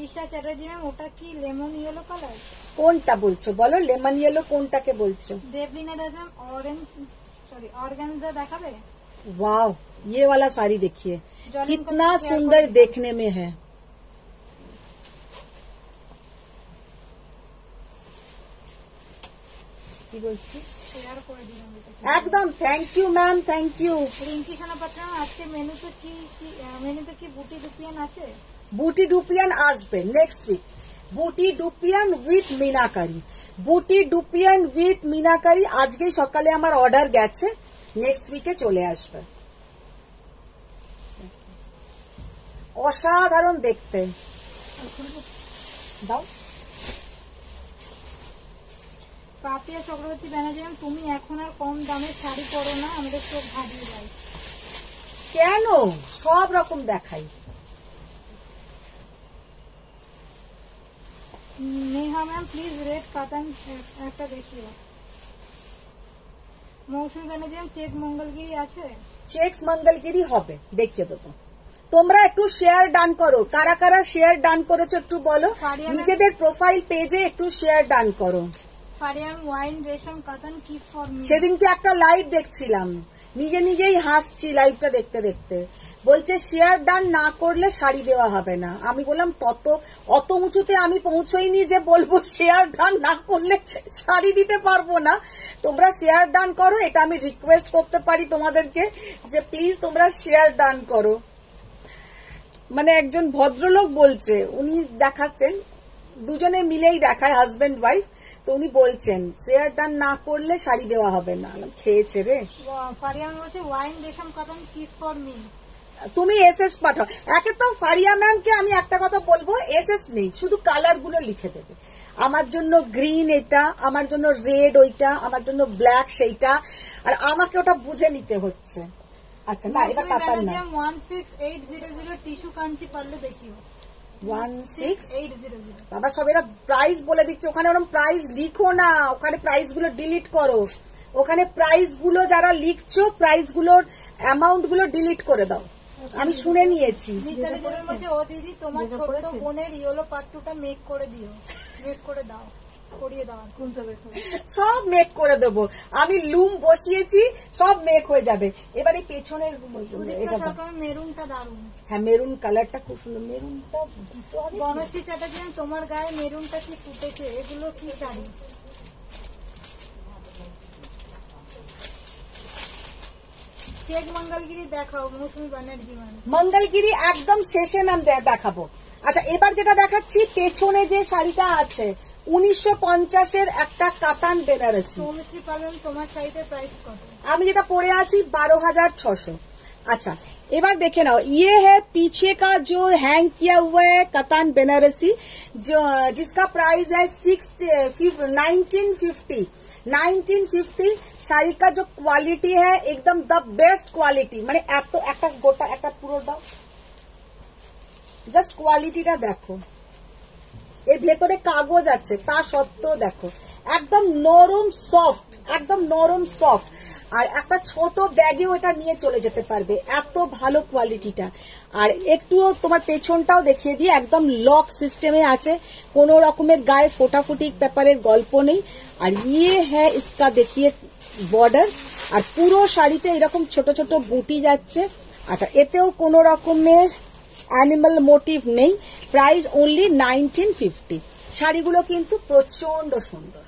ঈশা চ্যাটার্জি ম্যাম ওটা কি লেমন ইয়েলো কালার? কোনটা বলছো বলো, লেমন ইয়েলো কোনটাকে বলছো? দেবলীনা দাস ম্যাম ऑर्गेन्जा দেখাবে? वाओ, ये वाला साड़ी देखिए कितना सुंदर देखने में है। কি বলছি, শেয়ার করে দিলাম। একদম thank you ma'am, thank you. Rinki Sonapatra আজকে মেনুতে কি বুটি দুপিয়ান আছে? বুটি ডুপিয়ান আসবে নেক্সট উইক। বুটি ডুপিয়ান উইথ মিনাকারি, বুটি ডুপিয়ান উইথ মিনাকারি আজকেই সকালে আমার অর্ডার গেছে, নেক্সট উইকে চলে আসবে। অসাধারণ দেখতে। দাও। পাপিয়া চক্রবর্তী ব্যানার্জি ম্যাম তুমি এখন আর কম দামের শাড়ি পরো না, আমাদের চোখ ভাবিয়ে যায়। কেন, সব রকম দেখাই। নেহা ম্যাম প্লিজ রেড কাতান একটা দেখিও। মৌসুমী ব্যানার্জি ম্যাম চেক মঙ্গলগিরি আছে? চেক্স মঙ্গলগিরি হবে, দেখিয়ে দেবো। তোমরা একটু শেয়ার ডান করো, কারা কারা শেয়ার ডান করেছো একটু বলো, নিজেদের প্রোফাইল পেজে একটু শেয়ার ডান করো। ফারিয়াম ওয়াইন রেশম কাতান কিপ ফর মি। সেদিনকে একটা লাইভ দেখছিলাম, নিজে নিজেই হাসছি লাইভটা দেখতে দেখতে। বলছে শেয়ার ডান না করলে শাড়ি দেওয়া হবে না। আমি বললাম অত উঁচুতে আমি পৌঁছইনি যে বলবো শেয়ার ডান না করলে শাড়ি দিতে পারবো না। তোমরা শেয়ার ডান করো, এটা আমি রিকোয়েস্ট করতে পারি তোমাদেরকে যে প্লিজ তোমরা শেয়ার ডান করো। মানে একজন ভদ্রলোক বলছে, উনি দেখাচ্ছেন, দুজনে মিলেই দেখায় হাজবেন্ড ওয়াইফ, তো উনি বলছেন শেয়ার ডান না করলে শাড়ি দেওয়া হবে না। খেয়েছে রে। ফারিয়াম বলছে ওয়াইন রেশম কাতান কিপ ফর মি। তুমি এসএস পাঠাও। একে তো ফারিয়া ম্যামকে আমি একটা কথা বলবো, এসএস নেই, শুধু কালার গুলো লিখে দেবে। আমার জন্য গ্রিন এটা, আমার জন্য রেড ওইটা, আমার জন্য ব্ল্যাক সেইটা, আর আমাকে ওটা বুঝে নিতে হচ্ছে। আচ্ছা না, এটা কাতার না। 16800 টিস্যু কাঞ্চি পারলে দেখিও। 16800 বাবা, সব এরা প্রাইস বলে দিচ্ছে, ওখানে ওরকম প্রাইস লিখো না, ওখানে প্রাইস গুলো ডিলিট করো। ওখানে প্রাইস গুলো যারা লিখছো, প্রাইস গুলোর অ্যামাউন্ট গুলো ডিলিট করে দাও। আমি শুনে নিয়েছি। ও দিদি তোমার ছোট বোনের ইয়েলো পাট্টুটা মেক করে দিও, মেক করে দাও, করিয়ে দাও। সব মেক করে দেবো, আমি লুম বসিয়েছি, সব মেক হয়ে যাবে। এবার এই পেছনের মেরুনটা দারুন। হ্যাঁ, মেরুন কালারটা খুব সুন্দর। মেরুনটা বনশ্রী চ্যাটার্জি তোমার গায়ে মেরুনটা কি ফুটেছে, এগুলো কি শাড়ি? চেক মঙ্গলগিরি দেখাও মৌসুমী ব্যানার্জি ম্যাম। মঙ্গলগিরি একদম শেষে ম্যাম দেখাবো। আচ্ছা, এবার যেটা দেখাচ্ছি, পেছনে যে শাড়িটা আছে 1950-এর একটা কাতান বেনারসি। সৌমিত্রী পালন তোমার শাড়িটার প্রাইস কত? আমি যেটা পরে আছি 12,600। अच्छा, एबार देखे ना, ये है पीछे का जो हैंग किया हुआ है कतान बेनारसी, जो जिसका प्राइस है 1950। शाड़ी का जो क्वालिटी है एकदम द बेस्ट क्वालिटी, माने एत एक गोटा एक पुरो दाओ, जस्ट क्वालिटीटा देखो, एर भेतरे कागज आछे ता सत्त्वेও देखो एकदम नरम सफ्ट, एकदम नरम सफ्ट। আর একটা ছোট ব্যাগেও এটা নিয়ে চলে যেতে পারবে, এত ভালো কোয়ালিটিটা। আর একটুও তোমার পেছনটাও দেখিয়ে দিয়ে একদম লক সিস্টেমে আছে, কোনো রকমের গায়ে ফোটাফুটি ব্যাপারের গল্প নেই। আর ইয়ে হ্যাঁ ইসকা দেখিয়ে বর্ডার, আর পুরো শাড়িতে এরকম ছোট ছোট বুটি যাচ্ছে। আচ্ছা, এতেও কোনো রকমের অ্যানিমাল মোটিভ নেই। Price only 1950। শাড়িগুলো কিন্তু প্রচন্ড সুন্দর।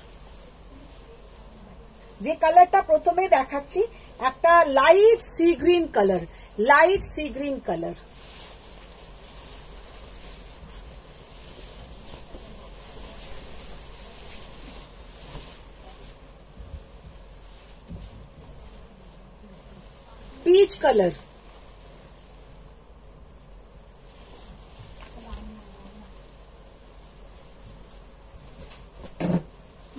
যে কালারটা প্রথমে দেখাচ্ছি একটা light sea green colour, light sea green colour. Peach colour,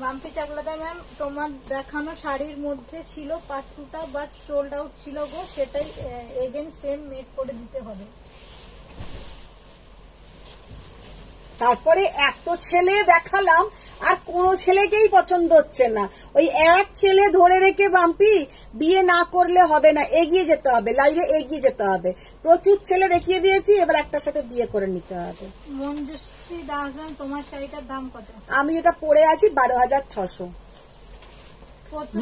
Mampi Chakladar ma'am, তোমার দেখানো শাড়ির মধ্যে ছিল পাট্টুটা, বাট সোল্ড আউট ছিল গো, সেটাই এগেন সেম মেক করে দিতে হবে। তারপরে এত ছেলে দেখালাম আর কোনো ছেলেকেই পছন্দ হচ্ছে না। ওই এক ছেলে ধরে রেখে বাম্পি বিয়ে না করলে হবে না, এগিয়ে যেতে হবে, লাইভে এগিয়ে যেতে হবে। প্রচুর ছেলে দেখিয়ে দিয়েছি, এবার একটার সাথে বিয়ে করে নিতে হবে। মঞ্জুশ্রী দাস ম্যাম, তোমার শাড়িটার দাম কত? আমি এটা পরে আছি 12,600।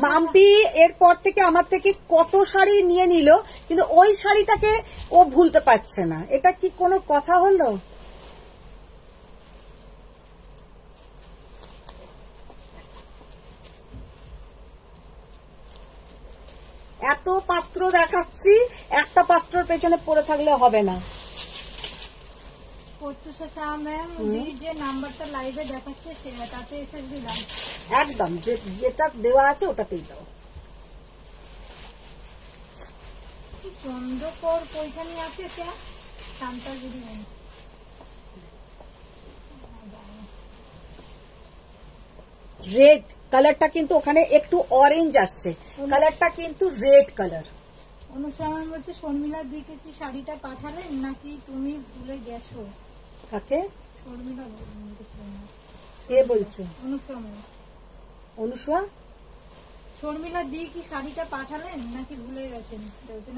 মাম্পি এরপর থেকে আমার থেকে কত শাড়ি নিয়ে নিল, কিন্তু ওই শাড়িটাকে ও ভুলতে পারছে না। এটা কি কোনো কথা হলো? এত পাত্র দেখাচ্ছি, একটা পাত্রের পেছনে পড়ে থাকলে হবে না। প্রত্যুষা শাহ ম্যাম, যে নাম্বারটা লাইভে দেখাচ্ছে তাতে এসে দিলাম। একদম যেটা দেওয়া আছে ওটাতেই দাও। চন্দ্রকর পয়সানি আছে क्या? শান্তাগিরি ম্যাম, রেড কালারটা কিন্তু ওখানে একটু অরেঞ্জ আসছে, কালারটা কিন্তু রেড কালার। অনুসরণ বলছে শর্মিলার দিকে কি শাড়িটা পাঠালেন নাকি তুমি ভুলে গেছো? কাকে? শর্মিলা কে বলছে? অনুসরণ। অনুসুয়া? শর্মিলা দি কি শাড়িটা পাঠালেন নাকি ভুলে গেছেন,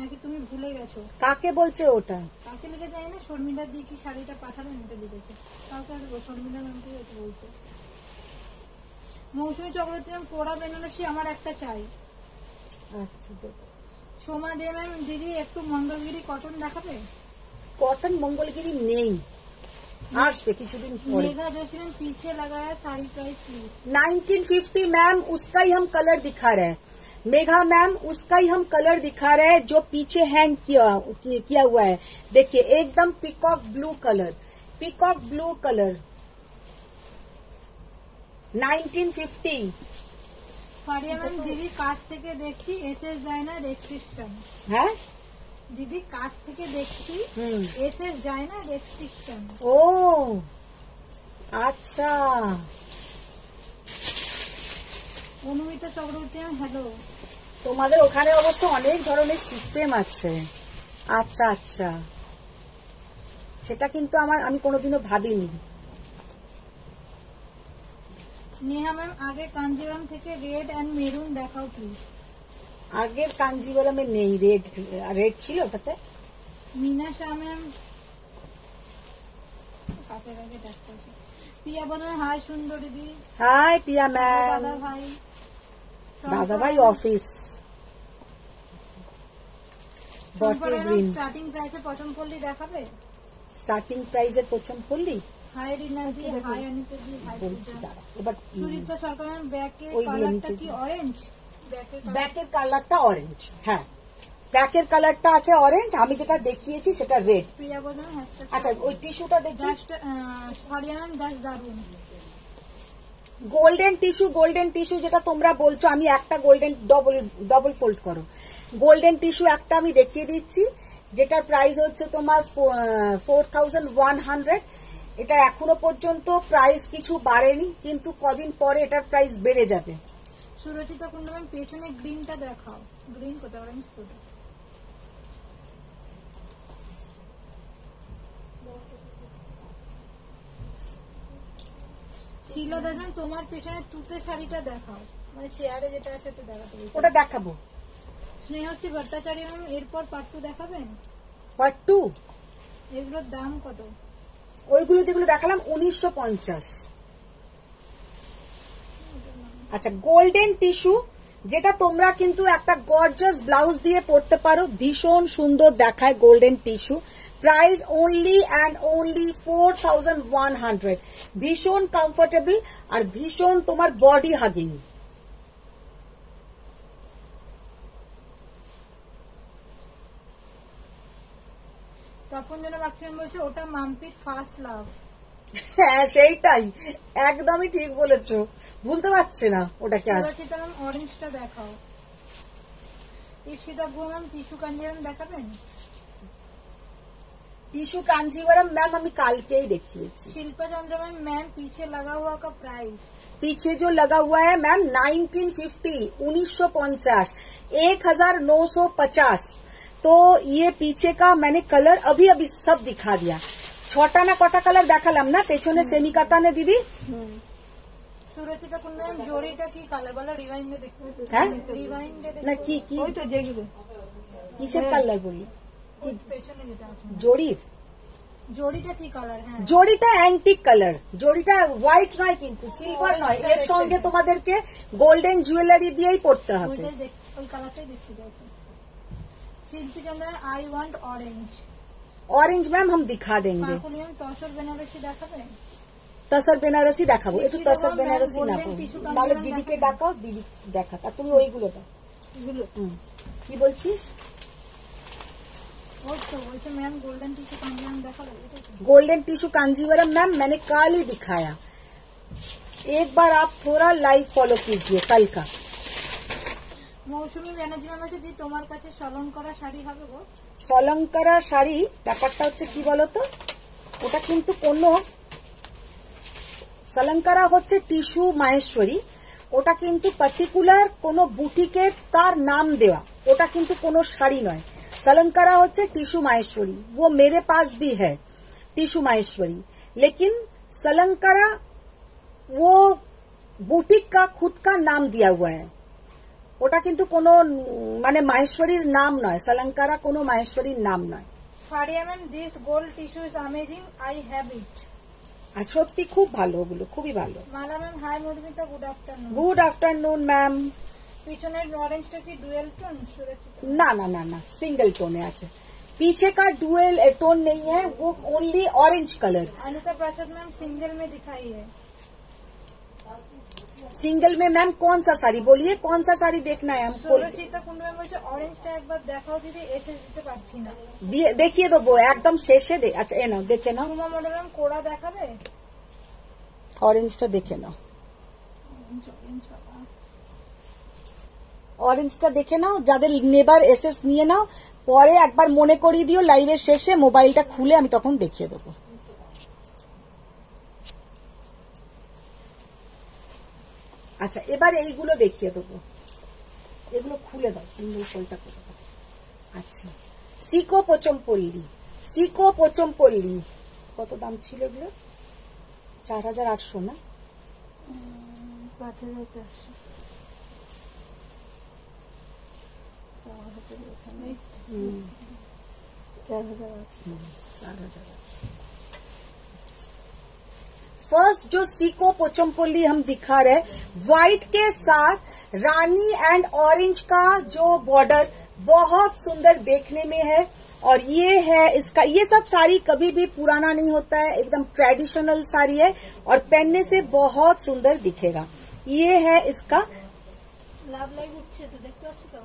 নাকি তুমি ভুলে গেছো? কাকে বলছে ওটা? কাকে লিখে যায় না, শর্মিলা দি কি শাড়িটা পাঠালেন এটা লিখেছে। কাউকে শর্মিলা ম্যামকে এটা বলছে। মৌসুমী চক্রবর্তী ম্যাম, পোড়া বেনারসি আমার একটা চাই। আচ্ছা, সোমা দে ম্যাম, দিদি একটু মঙ্গলগিরি কটন দেখাবে? कॉटन मंगलगिरी नहीं, আসবে কিছুদিন পরে। मेघा जोशी मैम, पीछे लगाया साड़ी प्राइस प्लीज। 1950 मैम, उसका ही हम कलर दिखा रहे हैं। मेघा मैम, उसका ही हम कलर दिखा रहे हैं जो पीछे हैंग किया हुआ है। देखिए एकदम peacock blue colour, peacock blue colour 1950। Faria ma'am, দিদি কাছ থেকে দেখছি এসএস যায় না রেস্ট্রিকশন। হ্যাঁ দিদি কাছ থেকে দেখছি এসএস যায় না রেস্ট্রিকশন। ও আচ্ছা। Anumita Chakraborty ma'am, hello. তোমাদের ওখানে অবশ্য অনেক ধরনের সিস্টেম আছে। আচ্ছা আচ্ছা, সেটা কিন্তু আমি কোনোদিনও ভাবিনি। নেহা ম্যাম, আগে কাঞ্জিরাম থেকে রেড এন্ড মেরুন দেখাও প্লিজ। আগের কাঞ্জিবরমে নেই, রেড রেড ছিল ওটাতে। मीना शाह मैम, কাকে কাকে ডাকতেছে। পিয়া বলেন হাই সুন্দরী দি। হাই পিয়া ম্যাম। দাদা ভাই, দাদা ভাই অফিস বটল গ্রিন। স্টার্টিং প্রাইসে পছন্দ করলি দেখাবে? স্টার্টিং প্রাইসের পছন্দ করলি? হাই রিনা দি, হাই অনিতা দি, হাই বলছি দাঁড়া এবার। সুদীপ্তা সরকার ম্যাম, ব্যাকের ওইগুলো কালারটা নিচে কি অরেঞ্জ? ব্যাকের কালারটা অরেঞ্জ। হ্যাঁ, ব্যাকের কালারটা আছে অরেঞ্জ, আমি যেটা দেখিয়েছি সেটা রেড। প্রিয়া বলেন হ্যাশট্যাগ। আচ্ছা, ওই টিস্যুটা দেখি। জাস্ট ফারিয়া ম্যাম, জাস্ট দারুন। গোল্ডেন টিস্যু, গোল্ডেন টিস্যু যেটা তোমরা বলছো, আমি একটা গোল্ডেন ডবল ফোল্ড করো। গোল্ডেন টিস্যু একটা আমি দেখিয়ে দিচ্ছি, যেটার প্রাইস হচ্ছে তোমার 4100। এটা এখনো পর্যন্ত প্রাইস কিছু বাড়েনি, কিন্তু কদিন পরে এটার প্রাইস বেড়ে যাবে। সুরচিতা কুন্ডু ম্যাম, পেছনে গ্রিনটা দেখাও। গ্রিন কোথায় আমি স্টুডেন্ট। শিলা দাস ম্যাম, তোমার পেছনে তুতে শাড়িটা দেখাও, মানে চেয়ারে যেটা আছে ওটা দেখাতে বলছি। ওটা দেখাবো, স্নেহশ্রী ভট্টাচার্য ম্যাম, এরপর পার্ট 2 দেখাবেন? পার্ট 2 এগুলোর দাম কত? ওইগুলো যেগুলো দেখালাম 1950। আচ্ছা, গোল্ডেন টিস্যু, যেটা তোমরা কিন্তু একটা গর্জাস ব্লাউজ দিয়ে পরতে পারো, ভীষণ সুন্দর দেখায় golden tissue. Price only and only 4100। ভীষণ কমফোর্টেবল আর ভীষণ তোমার বডি হাগিং। তপন যেন বাক্সম্যাম বলছে ওটা মাম্পির ফার্স্ট লাভ। হ্যাঁ, সেইটাই, একদমই ঠিক বলেছো, ভুলতে পারছি না ওটাকে আর। সুরচিতা ম্যাম, অরেঞ্জটা দেখাও। ঈপ্সিতা গুহ ম্যাম, টিস্যু কাঞ্জিভারম দেখাবেন? টিস্যু কাঞ্জিভারম ম্যাম আমি কালকেই দেখিয়েছি। शिल्पा चंद्र मैम, मैम पीछे लगा हुआ का प्राइस? पीछे जो लगा हुआ है मैम 1950, 1950, 1950। तो ये पीछे का मैंने कलर अभी अभी सब दिखा दिया। छोटा ना कटा कलर देखालाम ना पेछने सेमी काताने दीदी। সুরচিতা কুন্ড ম্যাম, জড়িটা কি কালার বলো? রিভাইন্ডে দেখতে, হ্যাঁ রিভাইন্ডে না কি কি ওই তো যেগুলো কিসের কালার বলি? ওই পেছনে যেটা আছে জড়ির জড়িটা কি কালার? হ্যাঁ, জড়িটা অ্যান্টিক কালার, জড়িটা হোয়াইট নয় কিন্তু সিলভার নয়, এর সঙ্গে তোমাদেরকে গোল্ডেন জুয়েলারি দিয়েই পড়তে হবে। ওইটাই ওই কালারটাই দেখতে চাইছি। Shilpi Chandra, I want orange. Orange ma'am हम दिखा देंगे। মাকুলি ম্যাম, তসর বেনারসি দেখাবেন? তসর বেনারসি দেখাবো, একটু তসর ম্যাম, বেনারসি না golden tissue কাঞ্জিভারম তাহলে দিদিকে ডাকাও, দিদি দেখা, আর তুমি ওইগুলো দাও। এগুলো কি বলছিস? ওই তো বলছে ম্যাম গোল্ডেন টিস্যু কাঞ্জিভারম দেখাবো। এটাই তো। गोल्डन टिश्यू कांजीवरम मैम मैंने कल ही दिखाया, एक बार आप थोड़ा लाइव फॉलो कीजिए कल का। মৌসুমী ব্যানার্জি ম্যাম আছে, দি তোমার কাছে সলঙ্করা শাড়ি হবে গো? সলঙ্কারা শাড়ি ব্যাপারটা হচ্ছে কি বলতো, ওটা কিন্তু কোনো সলঙ্কারা হচ্ছে টিস্যু মাহেশ্বরী, ওটা কিন্তু পার্টিকুলার কোনো বুটিকের তার নাম দেওয়া, ওটা কিন্তু কোনো শাড়ি নয়। सलंकरा होচ্ছে टिश्यू माहेश्वरी, वो मेरे पास भी है टिश्यू माहेश्वरी, लेकिन सलंकरा वो बुटीक का खुद का नाम दिया हुआ है, ওটা কিন্তু কোনো মানে মাহেশ্বরীর নাম নয়, সলঙ্কারা কোনো মাহেশ্বরীর নাম নয়। Faria ma'am, this gold tissue is amazing, I have it. আর সত্যি খুব ভালো, ওগুলো খুবই ভালো। Mala ma'am, hi Madhumita, good afternoon. Good afternoon ma'am. পিছনের অরেঞ্জটা কি ডুয়েল টোন? সুরক্ষিত ना ना ना ना सिंगल टोन है। अच्छा, पीछे का डुअल टोन नहीं है, वो ओनली ऑरेंज कलर। अनिता प्रसाद मैम, सिंगल में दिखाई है। सिंगल में मैम कौन सा साड़ी बोलिए, कौन सा साड़ी देखना है हमको? সুরক্ষিতা কুন্ড ম্যাম বলছে অরেঞ্জটা একবার দেখাও দিদি, এসে দিতে পারছি না। देखिए तो वो एकदम शेषे दे। अच्छा ये ना देखे ना, রুমা মডেল ম্যাম, কোড়া দেখাবে? অরেঞ্জটা দেখে নাও, অরেঞ্জটা দেখে নাও, যাদের নেবার এসএস নিয়ে নাও, পরে একবার মনে করিয়ে দিও লাইভের শেষে, মোবাইলটা খুলে আমি তখন দেখিয়ে দেবো। আচ্ছা এবার এইগুলো দেখিয়ে দেবো, এগুলো খুলে দাও, সিঙ্গেল ফোল্ডটা করে দাও। আচ্ছা, সিকো পোচমপল্লী, সিকো পোচমপল্লী কত দাম ছিল এগুলো? 4800 না? 5400। फर्स्ट जो सीको पोचमपल्ली हम दिखा रहे, व्हाइट के साथ रानी एंड ऑरेंज का जो बॉर्डर बहुत सुंदर देखने में है, और ये है इसका, ये सब साड़ी कभी भी पुराना नहीं होता है, एकदम ट्रेडिशनल साड़ी है और पहनने से बहुत सुंदर दिखेगा। ये है इसका, লাভ লাইভ উঠছে তো, দেখতে পাচ্ছি তো।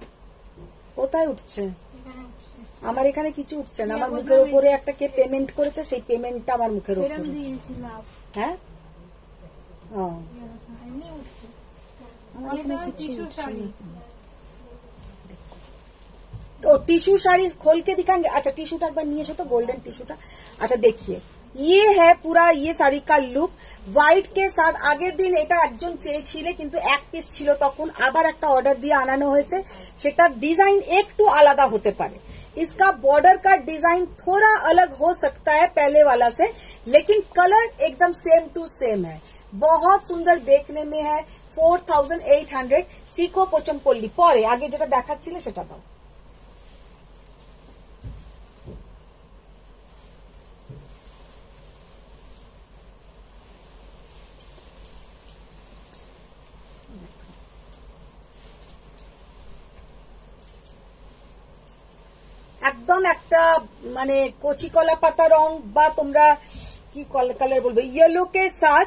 কোথায় উঠছে? এখানে উঠছে। আমার এখানে কিছু উঠছে না, আমার মুখের উপরে একটা কে পেমেন্ট করেছে, সেই পেমেন্টটা আমার মুখের এরম উপরে। দিয়েছি লাভ। হ্যাঁ हाँ, এমনি উঠছে। আমার অনেক এখানে দামের কিছু টিস্যু উঠছে শাড়ি। না। तो टिश्यू साड़ी खोल के दिखाएंगे। अच्छा टिश्यूटा एक बार नहीं है तो गोल्डन टिश्यूटा। अच्छा देखिए ये है पूरा ये শাড়ি का লুক, হোয়াইট কে সাথ। আগের দিন এটা একজন চেয়েছিলে কিন্তু এক পিস ছিল, তখন আবার একটা অর্ডার দিয়ে আনানো হয়েছে, সেটা ডিজাইন একটু আলাদা হতে পারে। इसका बॉर्डर का डिजाइन थोड़ा अलग हो सकता है पहले वाला से, लेकिन कलर एकदम सेम टू सेम है, बहुत सुंदर देखने में है। 4800 সিকো পোচমপল্লি। পরে আগে যেটা দেখাচ্ছিলে সেটা দাও। একদম একটা মানে কচি কলা পাতা রং বা তোমরা কি कलर बोलबो, येलो के साथ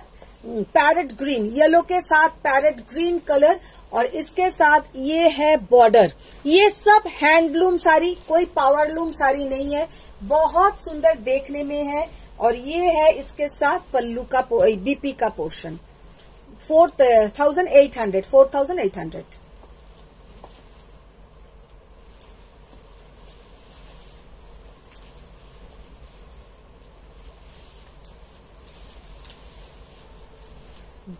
पैरेट ग्रीन, येलो के साथ पैरेट ग्रीन कलर और इसके साथ ये है बॉर्डर। ये सब हैंडलूम साड़ी, कोई पावरलूम साड़ी नहीं है, बहुत सुंदर देखने में है। और ये है इसके साथ पल्लू का बीपी का portion. 4800।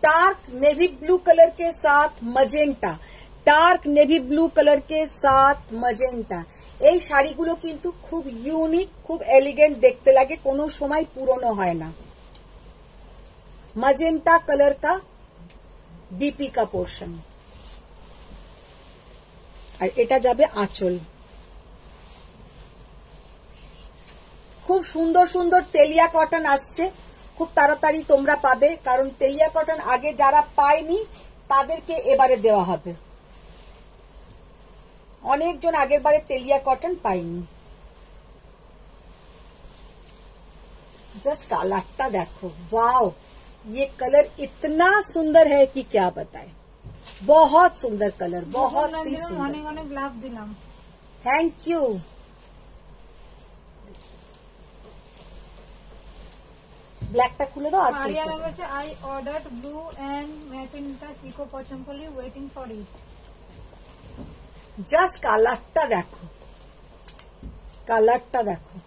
Dark navy blue colour के साथ magenta, dark navy blue colour के साथ मजेंटा। এই শাড়িগুলো কিন্তু খুব ইউনিক, খুব এলিগেন্ট দেখতে লাগে, কোনো সময় পুরনো হয় না। मजेंटा कलर का बीपी का पोर्शन। আর এটা যাবে আঁচল। খুব সুন্দর সুন্দর তেলিয়া কটন আসছে, খুব তাড়াতাড়ি তোমরা পাবে, কারণ তেলিয়া কটন আগে যারা পায়নি তাদেরকে এবারে দেওয়া হবে। অনেকজন আগের বারে তেলিয়া কটন পায়নি। जस्ट कलरটা দেখো, वाओ, ये कलर इतना सुंदर है कि क्या बताए। बहुत सुंदर कलर, बहुत ही सुंदर। অনেক অনেক লাভ দিলাম, थैंक यू। ব্ল্যাকটা খুলে দাও। আর আরিয়া বলছে I ordered blue and magenta সিকো Pochampally, waiting for it. Just কালারটা দেখো, কালারটা দেখো,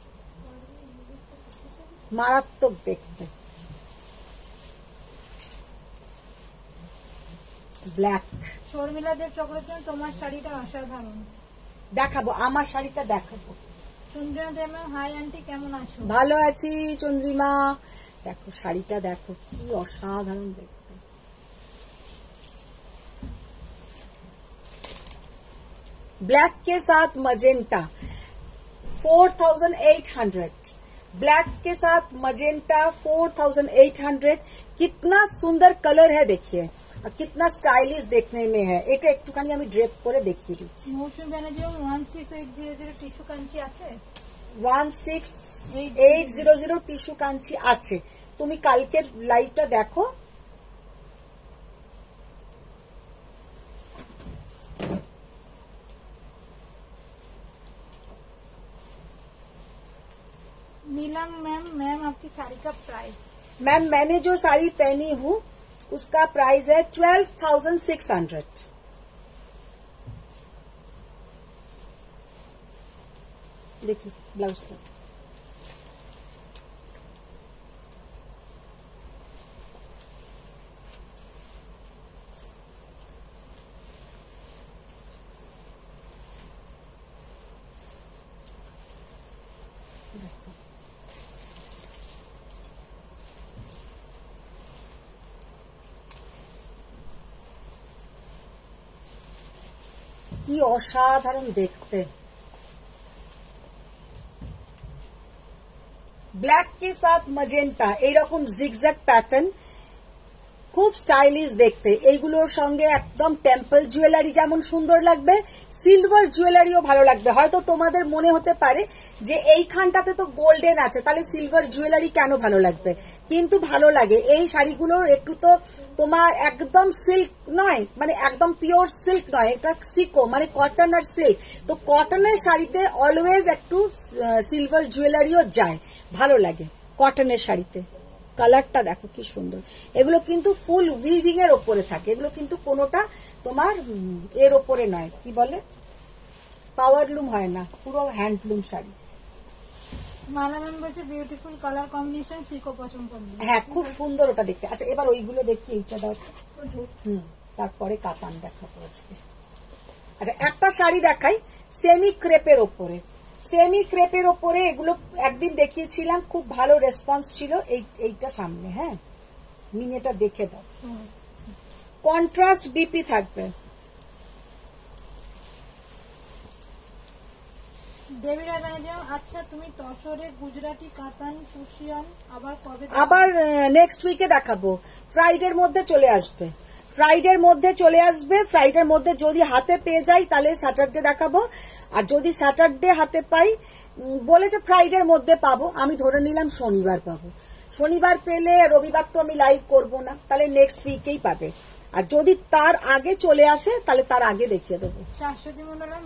মারাত্মক দেখতে। ব্ল্যাক। শর্মিলা দেব চক্রবর্তী, তোমার শাড়িটা অসাধারণ। দেখাবো, আমার শাড়িটা দেখাবো। চন্দ্রিমা দেব, হাই আন্টি, কেমন আছো? ভালো আছি চন্দ্রিমা। দেখো শাড়িটা দেখো, কি অসাধারণ দেখতে। ब्लैक के साथ मजेंटा 4800, ब्लैक के साथ मजेंटा 4800। कितना सुंदर कलर है देखिए, और कितना स्टाइलिश देखने में है। এটা একটুখানি আমি ড্রেপ করে দেখিয়ে দিচ্ছি। মৌসুমী ব্যানার্জি 16800 টিস্যু কাঞ্চি আছে? 16800 টিস্যু কাঞ্চি আছে। তুমি কালকের লাইভটা দেখো। नीलम मैम, मैम आपकी साड़ी का प्राइस? मैम मैंने जो साड़ी पहनी हूँ उसका प्राइस है 12,600। देखिए ब्लाउज का কি অসাধারণ দেখতে। ব্ল্যাক के साथ मजेंटा, এইরকম জিগজ্যাগ প্যাটার্ন, খুব স্টাইলিশ দেখতে। এইগুলোর সঙ্গে একদম টেম্পল জুয়েলারি যেমন সুন্দর লাগবে, সিলভার জুয়েলারিও ভালো লাগবে। হয়তো তোমাদের মনে হতে পারে যে এইখানটাতে তো গোল্ডেন আছে, তাহলে সিলভার জুয়েলারি কেন ভালো লাগবে, কিন্তু ভালো লাগে। এই শাড়িগুলোর একটু তো তোমার একদম সিল্ক নয়, মানে একদম পিওর সিল্ক নয়, এটা সিকো মানে কটন আর সিল্ক। তো কটনের শাড়িতে অলওয়েজ একটু সিলভার জুয়েলারিও যায়, ভালো লাগে কটনের শাড়িতে। কালারটা দেখো কি সুন্দর। এগুলো কিন্তু ফুল উইভিং এর ওপরে থাকে, এগুলো কিন্তু কোনোটা তোমার এর ওপরে নয়, কি বলে পাওয়ারলুম হয় না, পুরো হ্যান্ডলুম শাড়ি। মালামান বলছে বিউটিফুল কালার কম্বিনেশন, সিকো পছন্দ করবে। হ্যাঁ খুব সুন্দর ওটা দেখতে। আচ্ছা এবার ওইগুলো দেখি, এইটা দাও। তারপরে কাতান দেখাবো আজকে। আচ্ছা একটা শাড়ি দেখাই সেমি ক্রেপের ওপরে। সেমি ক্রেপের ওপরে এগুলো একদিন দেখিয়েছিলাম, খুব ভালো রেসপন্স ছিল। এইটা সামনে, হ্যাঁ মিনিটা দেখে দাও, কন্ট্রাস্ট বিপি থাকবে। দেবীরা ব্যানার্জি, আচ্ছা তুমি তসরে গুজরাটি কাতান কুশিয়ান আবার কবে দেখাবে? আবার নেক্সট উইকে দেখাবো, ফ্রাইডের মধ্যে চলে আসবে, ফ্রাইডের মধ্যে চলে আসবে। ফ্রাইডের মধ্যে যদি হাতে পেয়ে যাই তাহলে স্যাটারডে দেখাবো, আর যদি স্যাটারডে হাতে পাই, বলেছে ফ্রাইডের মধ্যে পাবো, আমি ধরে নিলাম শনিবার পাবো। শনিবার পেলে রবিবার তো আমি লাইভ করব না, তাহলে নেক্সট উইকেই পাবে। আর যদি তার আগে চলে আসে তাহলে তার আগে দেখিয়ে দেবো। শাশ্বতী মন্ডলম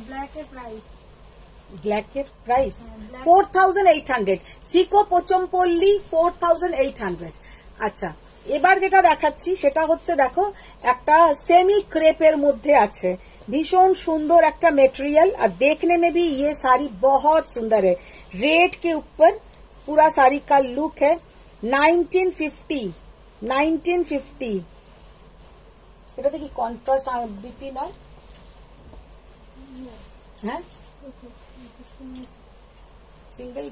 ব্ল্যাকের প্রাইস, ব্ল্যাকের প্রাইস black 4800, সিকো পোচমপল্লী 4800। আচ্ছা, এবার যেটা দেখাচ্ছি সেটা হচ্ছে, দেখো একটা सेमी क्रेपेर মধ্যে আছে, भीषण सुंदर একটা मटेरियल, और देखने में भी ये साड़ी बहुत सुंदर है। रेड के ऊपर पूरा साड़ी का लुक है। 1950 এটাতে কি কন্ট্রাস্ট বিপি নয়? হ্যাঁ, সিঙ্গেল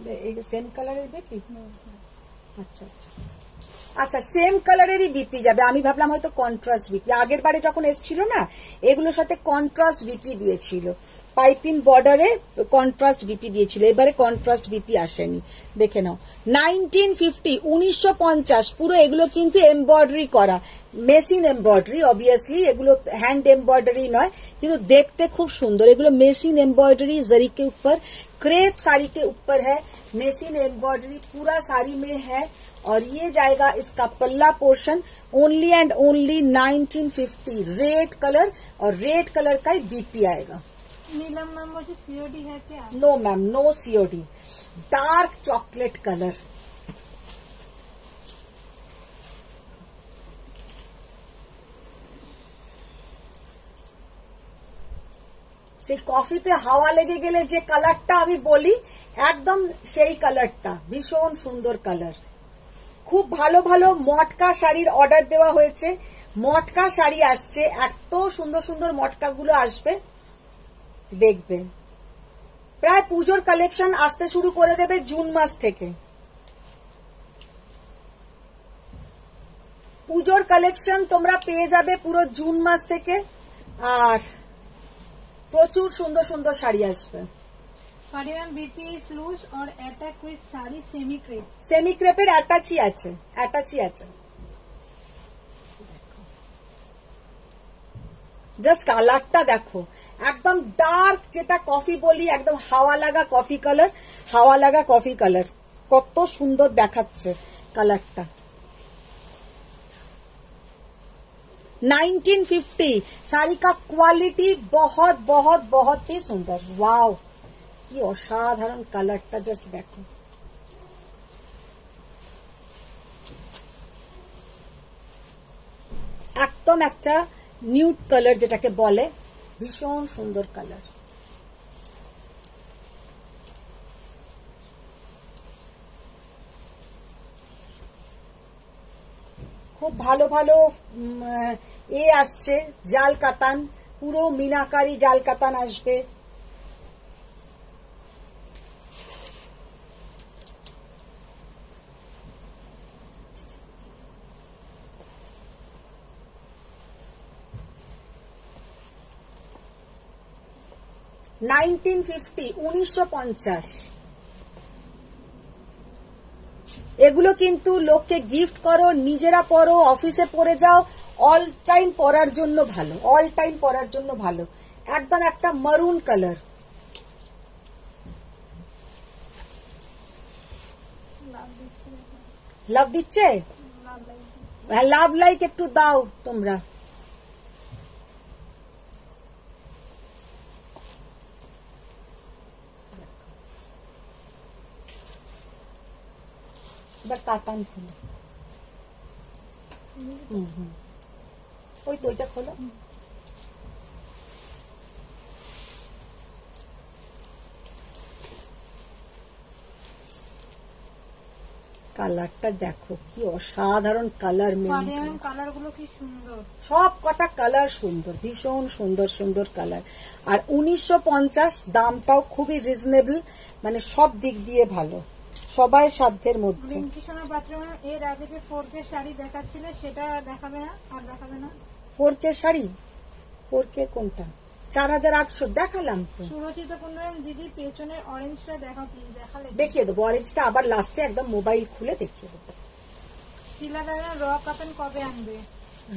সেম কালারের বিপি। আচ্ছা আচ্ছা আচ্ছা, সেম কালারেরই বিপি যাবে। আমি ভাবলাম হয়তো কন্ট্রাস্ট বিপি। আগের বারে যখন এসেছিল না, এগুলোর সাথে কন্ট্রাস্ট বিপি দিয়েছিল, পাইপিং বর্ডারে কন্ট্রাস্ট বিপি দিয়েছিল, এবারে কন্ট্রাস্ট বিপি আসেনি। দেখে নাও, 1950, 1950, পুরো এগুলো কিন্তু এমব্রয়ডারি করা, মেশিন এমব্রয়ডারি। অবভিয়াসলি এগুলো হ্যান্ড এমব্রয়ডারি নয়, কিন্তু দেখতে খুব সুন্দর। এগুলো মেশিন एम्ब्रॉयडरी जरी के ऊपर, क्रेप साड़ी के ऊपर है, मेसिन एम्ब्रॉयडरी पूरा साड़ी में है। और ये जाएगा इसका पल्ला portion, only and only 1950, red colour, और रेड कलर का ही बीपी आएगा। नीलम मैम मुझे सीओडी है क्या? No ma'am, no COD. Dark chocolate colour, সেই কফিতে হাওয়া লেগে গেলে যে কালারটা আমি বলি, একদম সেই কালারটা, ভীষণ সুন্দর কালার। খুব ভালো ভালো মটকা শাড়ির অর্ডার দেওয়া হয়েছে, মটকা শাড়ি আসছে, এত সুন্দর সুন্দর মটকাগুলো আসবে, দেখবেন। প্রায় পুজোর কালেকশন আসতে শুরু করে দেবে জুন মাস থেকে। পুজোর কালেকশন তোমরা পেয়ে যাবে পুরো জুন মাস থেকে, আর প্রচুর সুন্দর সুন্দর শাড়ি আসবে। পারিয়াম বিপি ইজ লুজ और attack with sari semi crepe, semi ক্রেপের অ্যাটাচি আছে, অ্যাটাচি আছে। জাস্ট কালারটা দেখো, একদম ডার্ক, যেটা কফি বলি, একদম হাওয়া লাগা কফি কালার, হাওয়া লাগা কফি কালার, কত সুন্দর দেখাচ্ছে কালারটা। 1950, साड़ी का क्वालिटी बहुत बहुत बहुत ही सुंदर। वाओ, কি অসাধারণ কালারটা, জাস্ট দেখো। একদম একটা নিউড কালার যেটাকে বলে, ভীষণ সুন্দর কালার। খুব ভালো ভালো এ আসছে, জাল কাতান, পুরো মিনাকারি জাল কাতান আসবে। নাইনটিন 1950, এগুলো কিন্তু লোককে গিফট করো, নিজেরা পরো, অফিসে পরে যাও, অল টাইম পরার জন্য ভালো, অল টাইম পরার জন্য ভালো। একদম একটা মারুন কালার। লাভ দিচ্ছে, লাভ লাইক একটু দাও তোমরা। এবার কাতান খোলো, ওই তো ওইটা খোলো। কালারটা দেখো, কি অসাধারণ কালার। কালার গুলো কি সুন্দর, সব কটা কালার সুন্দর, ভীষণ সুন্দর সুন্দর কালার। আর 1950, দামটাও খুবই রিজনেবল, মানে সব দিক দিয়ে ভালো, সবাই সাধ্যের মধ্যে। রিঙ্কি সোনা পাত্র এর আগে যে 4K শাড়ি দেখাচ্ছিলে সেটা দেখাবে না, আর দেখাবে না? 4K শাড়ি? 4K কোনটা? 4800 দেখালাম তো। সুরচিত কুন্ডন দিদি পেছনের অরেঞ্জটা দেখাও প্লিজ। দেখালে দেখিয়ে দেবো অরেঞ্জটা, আবার লাস্টে একদম মোবাইল খুলে দেখিয়ে দেবো। শিলা দাদা র কাতান কবে আনবে?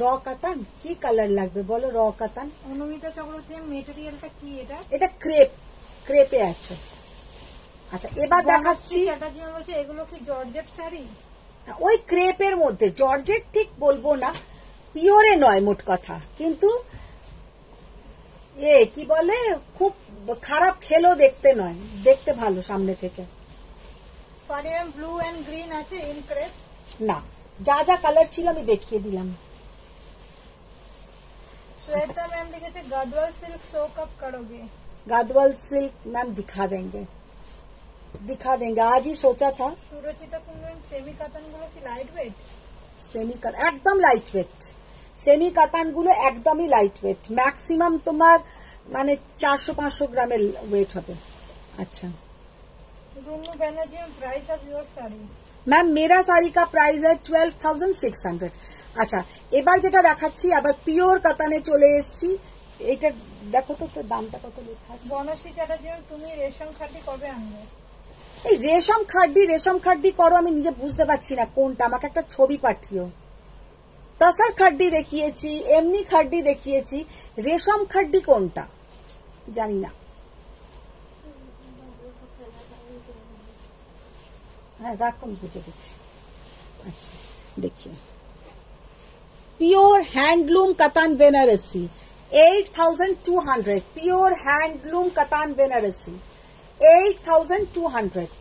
র কাতান কি কালার লাগবে বলো? র কাতান। অনুমিতা চক্রবর্তী মেটেরিয়ালটা কি এটা? এটা ক্রেপে আছে। আচ্ছা এবার দেখাচ্ছি। চ্যাটার্জি বলছে এগুলো কি জর্জেট শাড়ি? ওই ক্রেপের মধ্যে, জর্জেট ঠিক বলবো না, পিওরে নয় মোট কথা, কিন্তু কি বলে খুব খারাপ খেলো দেখতে নয়, দেখতে ভালো সামনে থেকে। পারিয়াম ব্লু এন্ড গ্রিন আছে ইন ক্রেপ? না, যা যা কালার ছিল আমি দেখিয়ে দিলাম। श्वेता मैम लिखे गदवाल सिल्क शो कब करोगे? गदवाल सिल्क मैम दिखा देंगे, आज ही सोचा था। সুরচিতা কুন্ডন সেমি কাতান গুলো কি লাইট ওয়েট? সেমি কাতান একদম লাইট ওয়েট, সেমি কাতান গুলো একদমই লাইট ওয়েট, ম্যাক্সিমাম তোমার মানে 400-500 গ্রামের ওয়েট হবে। अच्छा रुनु Banerjee price of your sari? Ma'am मेरा साड़ी का प्राइस है 12,600। আচ্ছা এবার যেটা দেখাচ্ছি আবার পিওর কাতানে চলে এসেছি। এটা দেখো তো তোর দামটা কত লেখা আছে। বনশ্রী চ্যাটার্জি তুমি রেশম খাটি কবে আনবে? এই রেশম খাড্ডি করো, আমি নিজে বুঝতে পারছি না কোনটা, আমাকে একটা ছবি পাঠিও। তসার খাড্ডি দেখিয়েছি, এমনি খাড্ডি দেখিয়েছি, রেশম খাড্ডি কোনটা জানি না। হ্যাঁ রাখুন, বুঝে গেছি। আচ্ছা देखिए pure handloom katan Benarasi 8,200, pure handloom katan Benarasi 8,200।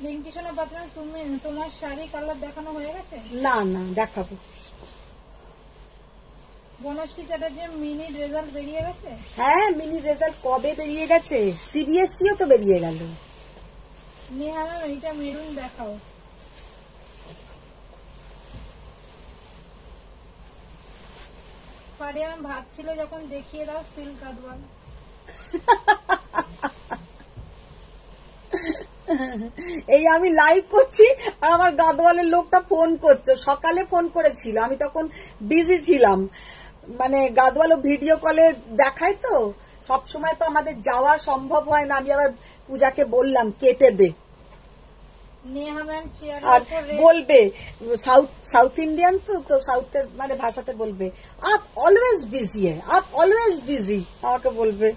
Rinki Sonapatra তুমি তোমার শাড়ি কালার দেখানো হয়ে গেছে? না না দেখাবো। বনশ্রী চ্যাটার্জি মিনি রেজাল্ট বেরিয়ে গেছে? হ্যাঁ মিনি রেজাল্ট কবে বেরিয়ে গেছে, সিবিএসসিও তো বেরিয়ে গেল। নেহা ম্যাম এইটা মেরুন দেখাও। পারিয়াম ভাবছিল যখন দেখিয়ে দাও সিল্ক গাদওয়াল। এই আমি লাইভ করছি আর আমার গাদওয়ালের লোকটা ফোন করছে, সকালে ফোন করেছিল, আমি তখন বিজি ছিলাম। মানে গাদওয়ালও ভিডিও কলে দেখায় তো, সব সময় তো আমাদের যাওয়া সম্ভব হয় না। আমি আবার পূজাকে বললাম কেটে দে, নেহা ম্যাম আর বলবে সাউথ ইন্ডিয়ান তো সাউথের মানে ভাষাতে বলবে up always busy up always busy, আমাকে বলবে।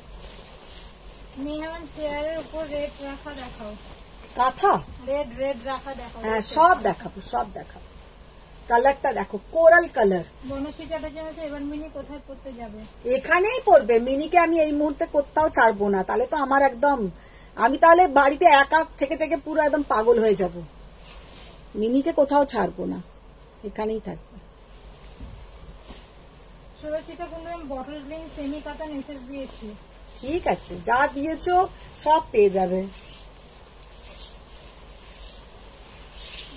নেহা ম্যাম চেয়ারের উপর রেড রাখা দেখাও। কাঁথা রেড রাখা দেখাও। হ্যাঁ সব দেখাবো, সব দেখাবো। কালারটা দেখো, কোরাল কালার। বনশ্রী চ্যাটার্জি বলছে এবার মিনি কোথায় পড়তে যাবে? এখানেই পড়বে, মিনিকে আমি এই মুহূর্তে কোথাও ছাড়বো না, তাহলে তো আমার একদম, আমি তাহলে বাড়িতে একা থেকে থেকে পুরো একদম পাগল হয়ে যাব। মিনিকে কোথাও ছাড়বো না, এখানেই থাকবে। সুরক্ষিতা কুন্ডন বটল গ্রিন সেমি কাতান এসএস দিয়েছি। ঠিক আছে, যা দিয়েছো সব পেয়ে যাবে।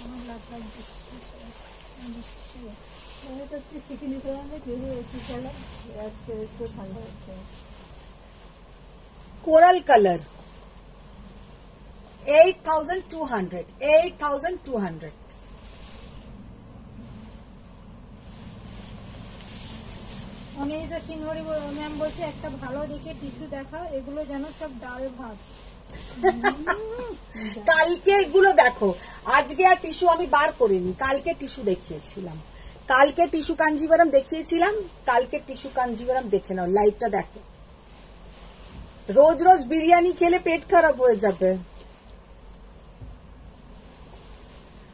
আমার লাভ লাগবে কোরাল কালার 8,200, 8,200। অনিতা সিংহরি ম্যাম বলছে একটা ভালো দেখে টিস্যু দেখা, এগুলো যেন সব ডাল ভাত। কালকের গুলো দেখো, আজকে আর টিস্যু আমি বার করিনি, কালকে টিস্যু দেখিয়েছিলাম, কালকে টিস্যু কাঞ্জিভারাম দেখিয়েছিলাম, কালকে টিস্যু কাঞ্জিভারাম দেখে নাও, লাইভটা দেখো। রোজ রোজ বিরিয়ানি খেলে পেট খারাপ হয়ে যাবে।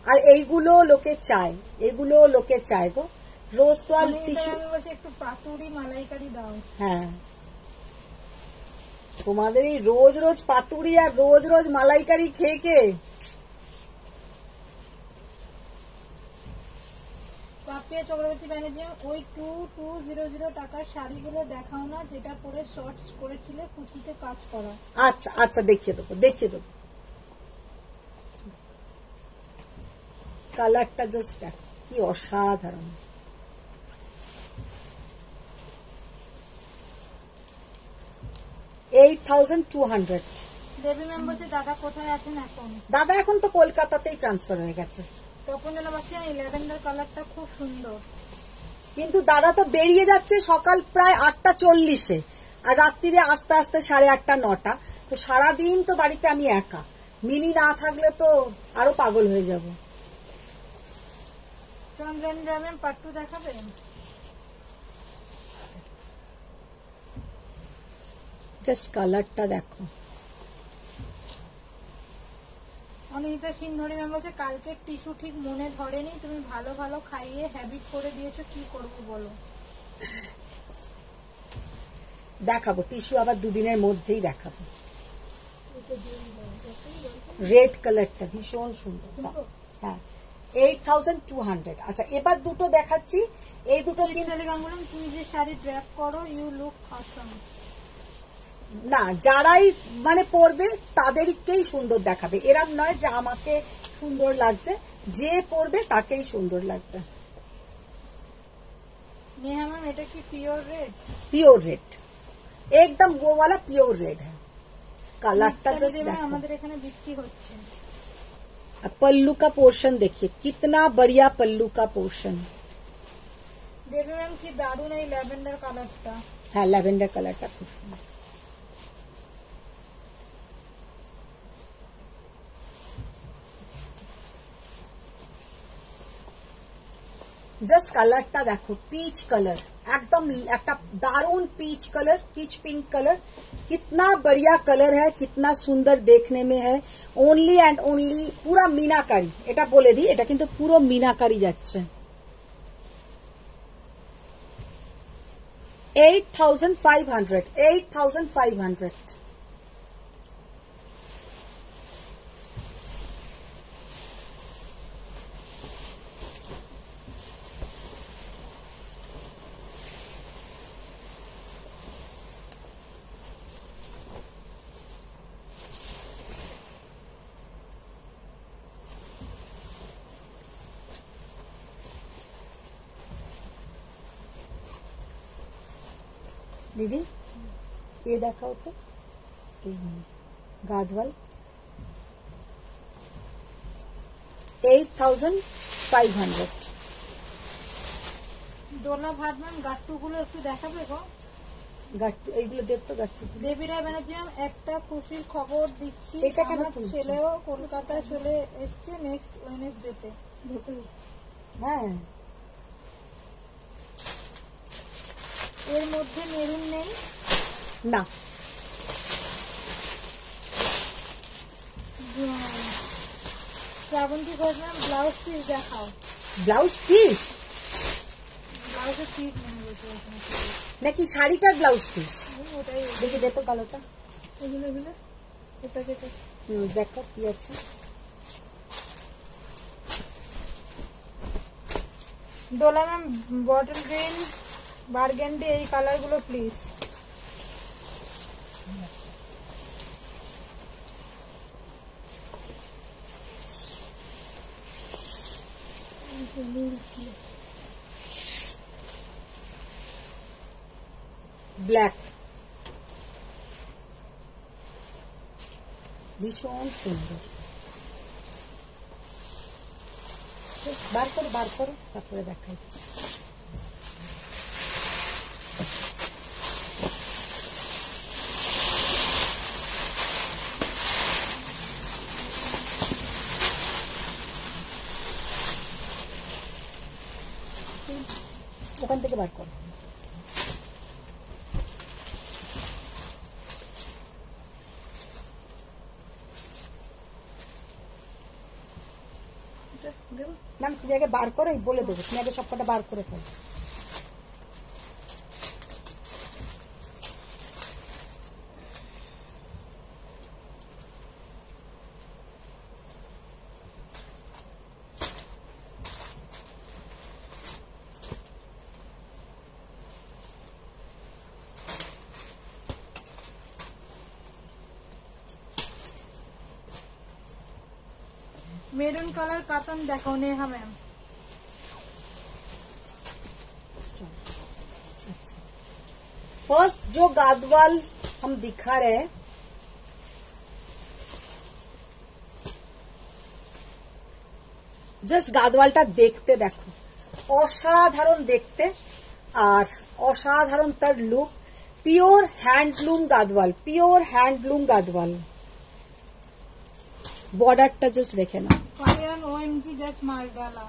আর এইগুলো লোকে চায়, এগুলো লোকে চায় গো, রোজ তো আর টিস্যু। একটু পাতুরি মালাইকারি দাও। হ্যাঁ তোমাদের এই রোজ রোজ পাতুরি আর রোজ রোজ মালাইকারি খেয়ে কে। পাপিয়া চক্রবর্তী ব্যানার্জি ওই 2200 টাকার শাড়িগুলো দেখাও না, যেটা পরে শর্টস করেছিলে কুচিতে কাজ করা। আচ্ছা আচ্ছা দেখিয়ে দেবো, দেখিয়ে দেবো। কালারটা জাস্ট কি অসাধারণ। $8,200। দেবী ম্যাম বলছে দাদা কোথায় আছেন এখন? দাদা এখন তো কলকাতাতেই ট্রান্সফার হয়ে গেছে। তপনজলা বলছেন এই ল্যাভেন্ডার কালারটা খুব সুন্দর। কিন্তু দাদা তো বেরিয়ে যাচ্ছে সকাল প্রায় 8:40-এ, আর রাত্রিরে আস্তে আস্তে 8:30 9টা। তো সারাদিন তো বাড়িতে আমি একা, মিনি না থাকলে তো আরো পাগল হয়ে যাব। চন্দ্রেন্দ্র ম্যাম পাট্টু দেখাবেন? জাস্ট কালারটা দেখো। অনিতা সিংহরি ম্যাম বলছে কালকে টিস্যু ঠিক মনে ধরেনি, তুমি ভালো ভালো খাইয়ে হ্যাবিট করে দিয়েছো, কি করবো বলো? দেখাবো টিস্যু, আবার দুদিনের মধ্যেই দেখাবো। রেড কালারটা ভীষণ সুন্দর। হ্যাঁ 8200। আচ্ছা এবার দুটো দেখাচ্ছি, এই দুটো গাঙ্গুলাম তুমি যে শাড়ি ড্রেপ করো ইউ লুক অসম। না, যারাই মানে পরবে তাদেরকেই সুন্দর দেখাবে, এরম নয় যে আমাকে সুন্দর লাগছে, যে পরবে তাকেই সুন্দর লাগবে। नेहा मैम এটা কি পিওর রেড? পিওর রেড, একদম वो वाला পিওর রেড है। কালারটা জাস্ট দেখো। আমাদের এখানে বৃষ্টি হচ্ছে। पल्लू का पोर्शन देखिए, कितना बढ़िया पल्लू का पोर्शन। দেবী ম্যাম কি দারুণ এই ল্যাভেন্ডার কালারটা। হ্যাঁ ল্যাভেন্ডার কালারটা খুব সুন্দর। জাস্ট কালারটা দেখো, पीच कलर, एकदम একটা দারুণ peach colour, peach pink colour. कितना बढ़िया कलर है, कितना सुंदर देखने में है। ओनली एंड ओनली पूरा मीनाकारी, এটা বলে দিই, এটা কিন্তু পুরো मीनाकारी যাচ্ছে। 8500, 8500। दीदी ये देखाओ तो, गाजवाल 8500। ডোলা ভাট ম্যাম গাট্টুগুলো একটু দেখাবে গো? গাট্টু এইগুলো দেখতো, গাট্টু দেবী রায় ব্যানার্জি ম্যাম একটা খুশির খবর দিচ্ছি, এটা কেন আমার খুলছো? ছেলেও কলকাতায় চলে এসছে নেক্সট ওয়েডনেসডেতে। হ্যাঁ এর মধ্যে মেরুন নেই না, Srabanti Ghosh ma'am blouse piece দেখাও। ব্লাউজ পিস ব্লাউজের পিস মনে হয়েছে নাকি শাড়িটার ব্লাউজ পিস? ওটাই দেখি দেখো কালোটা, এগুলো এগুলো এটা যেটা দেখো কি আছে। Dola ma'am bottle green burgundy এই কালার গুলো প্লিজ। ব্ল্যাক ভীষণ সুন্দর। বার করো বার করো, তারপরে দেখাই। ওখান থেকে বার করো। না তুমি আগে বার করে বলে দেবো, তুমি আগে সবকটা বার করে ফেলো। মেরুন কালার কাতান দেখাও नेहा मैम। फर्स्ट जो गादवाल हम दिखा रहे हैं জাস্ট গাদওয়ালটা দেখতে দেখো, অসাধারণ দেখতে আর অসাধারণ তার look. Pure handloom Gadwal, pure handloom Gadwal. बॉर्डरটা जस्ट देखे ना, पायल OMG जस्ट मार डाला।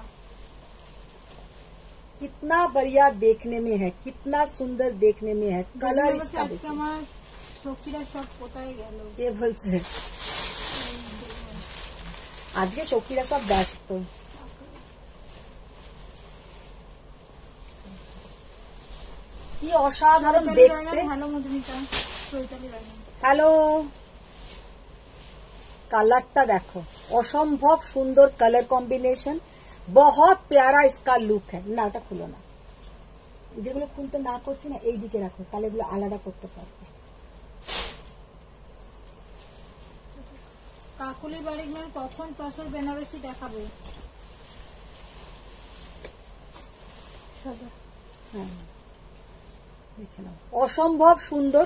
कितना बढ़िया देखने में है, कितना सुंदर देखने में है। कलर इसका देखिए। আমার সখীরা সব কোথায় গেল? কে বলছে? আজকে সখীরা সব ব্যস্ত। কি অসাধারণ দেখতে। হ্যালো মধুমিতা, চৈতালি রানী। হ্যালো, কালারটা দেখো, অসম্ভব সুন্দর কালার কম্বিনেশন, बहुत प्यारा इसका लुक है। না ওটা খুলো না, যেগুলো খুলতে না করছি না এই দিকে রাখো, তাহলে এগুলো আলাদা করতে পারবে। কাকুলি বাড়ির মেয়ে কখন তসর বেনারসি দেখাবে? হ্যাঁ, দেখে নাও, অসম্ভব সুন্দর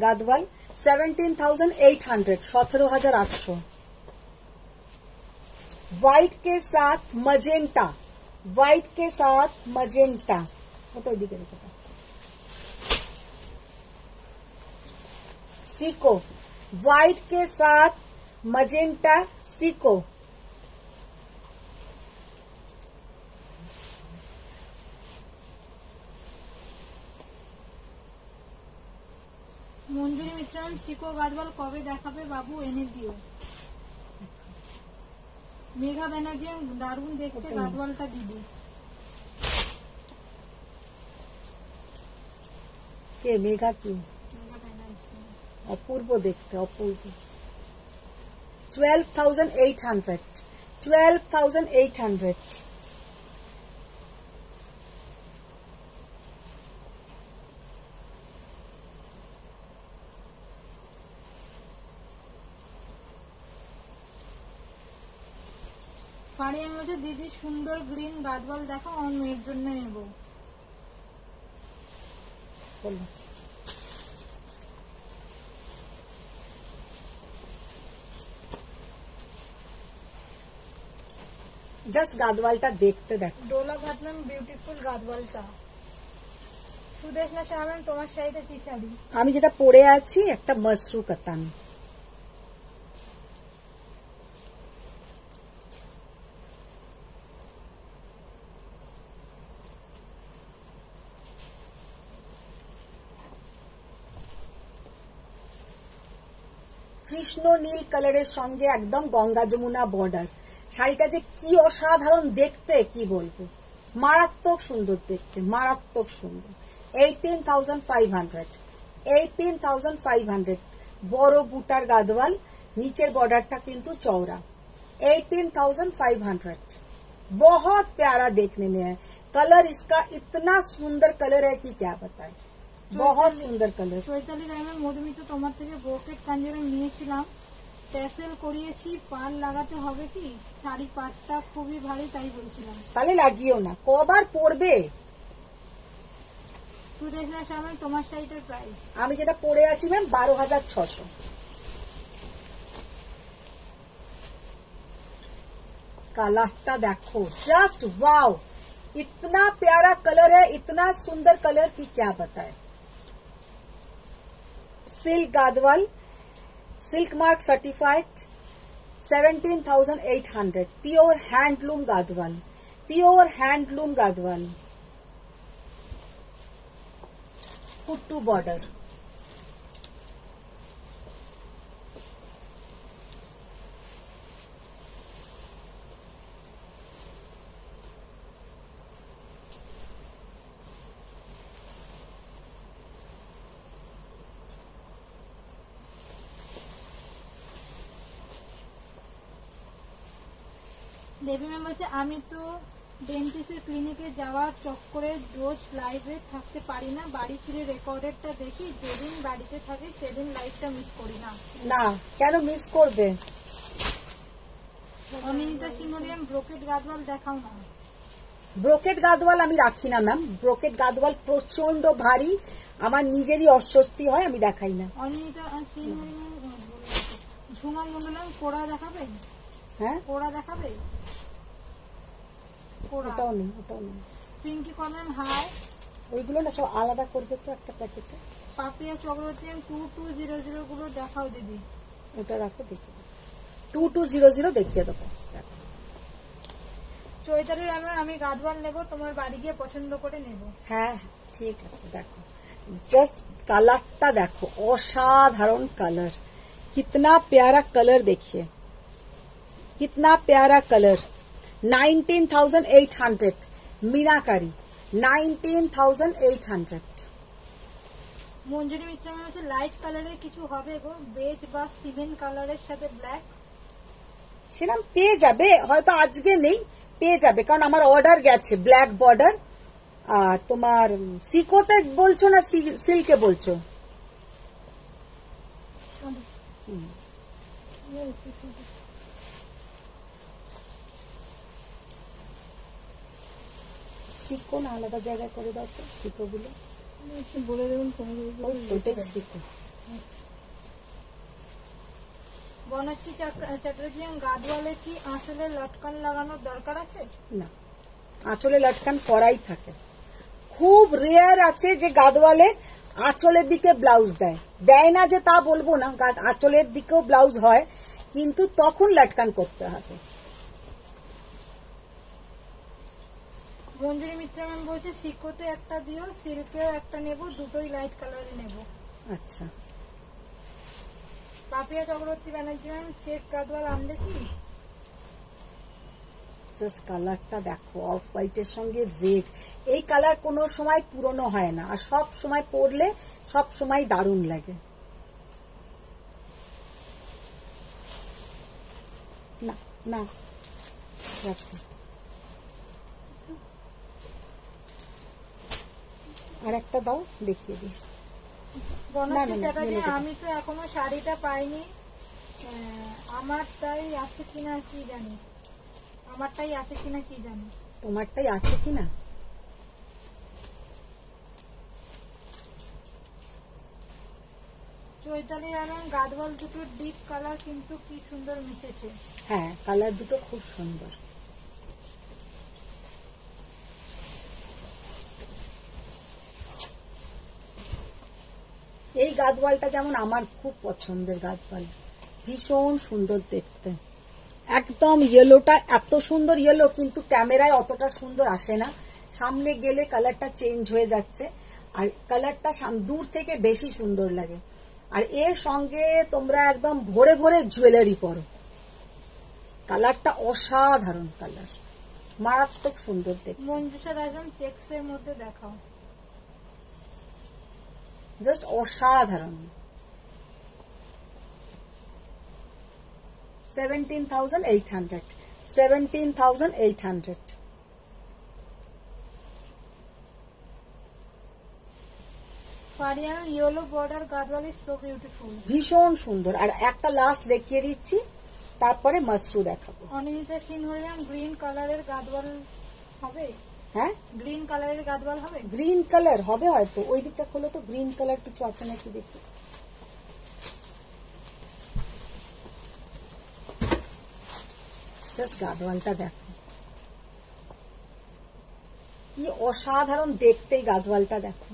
গাদওয়াল। 17,800, 17,800। व्हाइट के साथ मजेंटा, व्हाइट के साथ मजेंटा। फोटो दिखे देखो, सीको, व्हाइट के साथ मजेंटा सीको। মঞ্জুরি মিত্রন, সিকো গাদওয়াল কবে দেখাবে বাবু, এনে দিও। মেঘা ব্যানার্জি, দারুণ দেখতে গাদওয়ালটা দিদি। কে মেঘা? কি মেঘা ব্যানার্জি? অপূর্ব দেখতে, অপূর্ব। 12,800, 12,800। ফারিয়ান বলছে দিদি সুন্দর গ্রিন গাদওয়াল দেখো, আমার মেয়ের জন্য নেব। জাস্ট গাদওয়ালটা দেখতে দেখো। ডোলা ঘাটলাম বিউটিফুল গাদওয়ালটা। সুদেশনা শাহরান, তোমার শাড়িতে কি শাড়ি? আমি যেটা পরে আছি একটা মসরু কাতান। কৃষ্ণ নীল কালারের সঙ্গে একদম গঙ্গা যমুনা বর্ডার। শাড়িটা যে কি অসাধারণ দেখতে, কি বলবো, মারাত্মক সুন্দর দেখতে, মারাত্মক সুন্দর। 18,500, 18,500। বড় বুটার গাদওয়াল, নিচের বর্ডারটা কিন্তু চওড়া। 18,500। बहुत प्यारा देखने में है। कलर इसका इतना सुंदर कलर है कि क्या बताए, बहुत सुंदर कलर। চৈতালি রায়মের মধুমিতা, তোমার থেকে ব্রোকেট কাঞ্জিবরম নিয়েছিলাম, ট্যাসেল করিয়েছি, পার লাগাতে হবে কি? শাড়ি পাটটা খুবই ভারী, তাই বলছিলাম। তাহলে লাগিও না, কবার পরবে? সুদেশনা শাহরান, তোমার শাড়িটার প্রাইস? আমি যেটা পরে আছি ম্যাম 12,600। কালারটা দেখো, জাস্ট वाओ, इतना प्यारा कलर है, इतना सुंदर कलर की क्या बताए। Silk Gadwal, silk mark certified, 17,800। Pure handloom Gadwal, pure handloom Gadwal. Kuttu border. Devi ma'am বলছে আমি তো ডেন্টিস্টের ক্লিনিকে যাওয়ার চক্করে রোজ লাইভে থাকতে পারি না, বাড়ি ফিরে রেকর্ডেডটা দেখি, যেদিন বাড়িতে থাকি সেদিন লাইভটা মিস করি না। না, কেন মিস করবে? অনিন্দিতা সিংহরিয়ান, ব্রোকেট গাদওয়াল দেখাও না। ব্রোকেট গাদওয়াল আমি রাখি না ম্যাম, ব্রোকেট গাদওয়াল প্রচন্ড ভারী, আমার নিজেরই অস্বস্তি হয়, আমি দেখাই না। অনিন্দিতা সিংহরিয়ান, ঝুমা মন্ডলম, কোড়া দেখাবে? হ্যাঁ, কোড়া দেখাবে? কোরা ওটাও নেই, ওটাও নেই। পিঙ্কি কর্নার হাই, ওইগুলো না সব আলাদা করবে তো একটা প্যাকেটে। পাপিয়া চক্রবর্তী 2200 গুলো দেখাও দিদি। ওটা রাখো, দেখি 2200 দেখিয়ে দেবো। চৈতালি রামের আমি গাদওয়াল নেব, তোমার বাড়ি গিয়ে পছন্দ করে নেব। হ্যাঁ ঠিক আছে, দেখো জাস্ট কালারটা দেখো, অসাধারণ কালার, कितना प्यारा कलर देखिए, कितना प्यारा कलर। 19,800 मीनाकारी, 19,800। মঞ্জুরি মিত্র হচ্ছে লাইট কালারের কিছু হবে গো, বেজ বা সিমেন্ট কালারের সাথে ব্ল্যাক। সেরকম পেয়ে যাবে, হয়তো আজকে নেই, পেয়ে যাবে, কারণ আমার অর্ডার গেছে ব্ল্যাক বর্ডার। আর তোমার সিকোতে বলছো না সিল্কে বলছো? সিকো না আলাদা জায়গায় করে দাও তো, সিকো গুলো বলে দেবেন। ওইটাই সিকো। বনশ্রী চ্যাটার্জি গাদওয়ালে কি আসলে লটকান লাগানোর দরকার আছে? না, আঁচলে লটকান করাই থাকে। খুব রেয়ার আছে যে গাদওয়ালে আঁচলের দিকে ব্লাউজ দেয়, দেয় না যে তা বলবো না, আঁচলের দিকেও ব্লাউজ হয়, কিন্তু তখন লটকান করতে হবে। মঞ্জুরি মিত্র ম্যাম বলছে সিকোতে একটা দিও, সিল্কেও একটা নেব, দুটোই লাইট কালারে নেব। আচ্ছা, পাপিয়া চক্রবর্তী ব্যানার্জি ম্যাম চেক গাদওয়াল আনলে কি? জাস্ট কালারটা দেখো, অফ হোয়াইটের সঙ্গে রেড, এই কালার কোনো সময় পুরনো হয় না, আর সব সময় পরলে সব সময় দারুণ লাগে। না না রাখো, আর একটা দাও দেখিয়ে দিই। বনশ্রী না, চ্যাটার্জি মেলে আমি তো এখনো শাড়িটা পাইনি, আমারটাই আছে কিনা কি জানি, আমারটাই আছে কিনা কি জানি। তোমারটাই আছে কিনা? চৈতালি রানার গাদওয়াল দুটো ডিপ কালার কিন্তু কি সুন্দর মিশেছে। হ্যাঁ, কালার দুটো খুব সুন্দর। এই গাদওয়ালটা যেমন আমার খুব পছন্দের গাদওয়াল, ভীষণ সুন্দর দেখতে, একদম ইয়েলোটা এত সুন্দর ইয়েলো, কিন্তু ক্যামেরায় অতটা সুন্দর আসে না, সামনে গেলে কালারটা চেঞ্জ হয়ে যাচ্ছে, আর কালারটা দূর থেকে বেশি সুন্দর লাগে। আর এর সঙ্গে তোমরা একদম ভরে ভরে জুয়েলারি পরো, কালারটা অসাধারণ কালার, মারাত্মক সুন্দর দেখতে। মঞ্জুষা দাসম চেক্স এর মধ্যে দেখাও, জাস্ট অসাধারণ। 17,800, 17,800। Fariana yellow border Gadwal is so beautiful, ভীষণ সুন্দর। আর একটা লাস্ট দেখিয়ে দিচ্ছি, তারপরে মাশরু দেখাবো। অনিন্দিতা সিনহরিয়ান গ্রিন কালারের গাদওয়াল হবে? হ্যাঁ, গ্রিন কালারের গাদওয়াল হবে? গ্রিন কালার হবে হয়তো, ওই দিকটা খোলো তো, গ্রিন কালার কিছু আছে নাকি দেখি। জাস্ট গাদওয়ালটা দেখো, কি অসাধারণ দেখতে এই গাদওয়ালটা দেখো।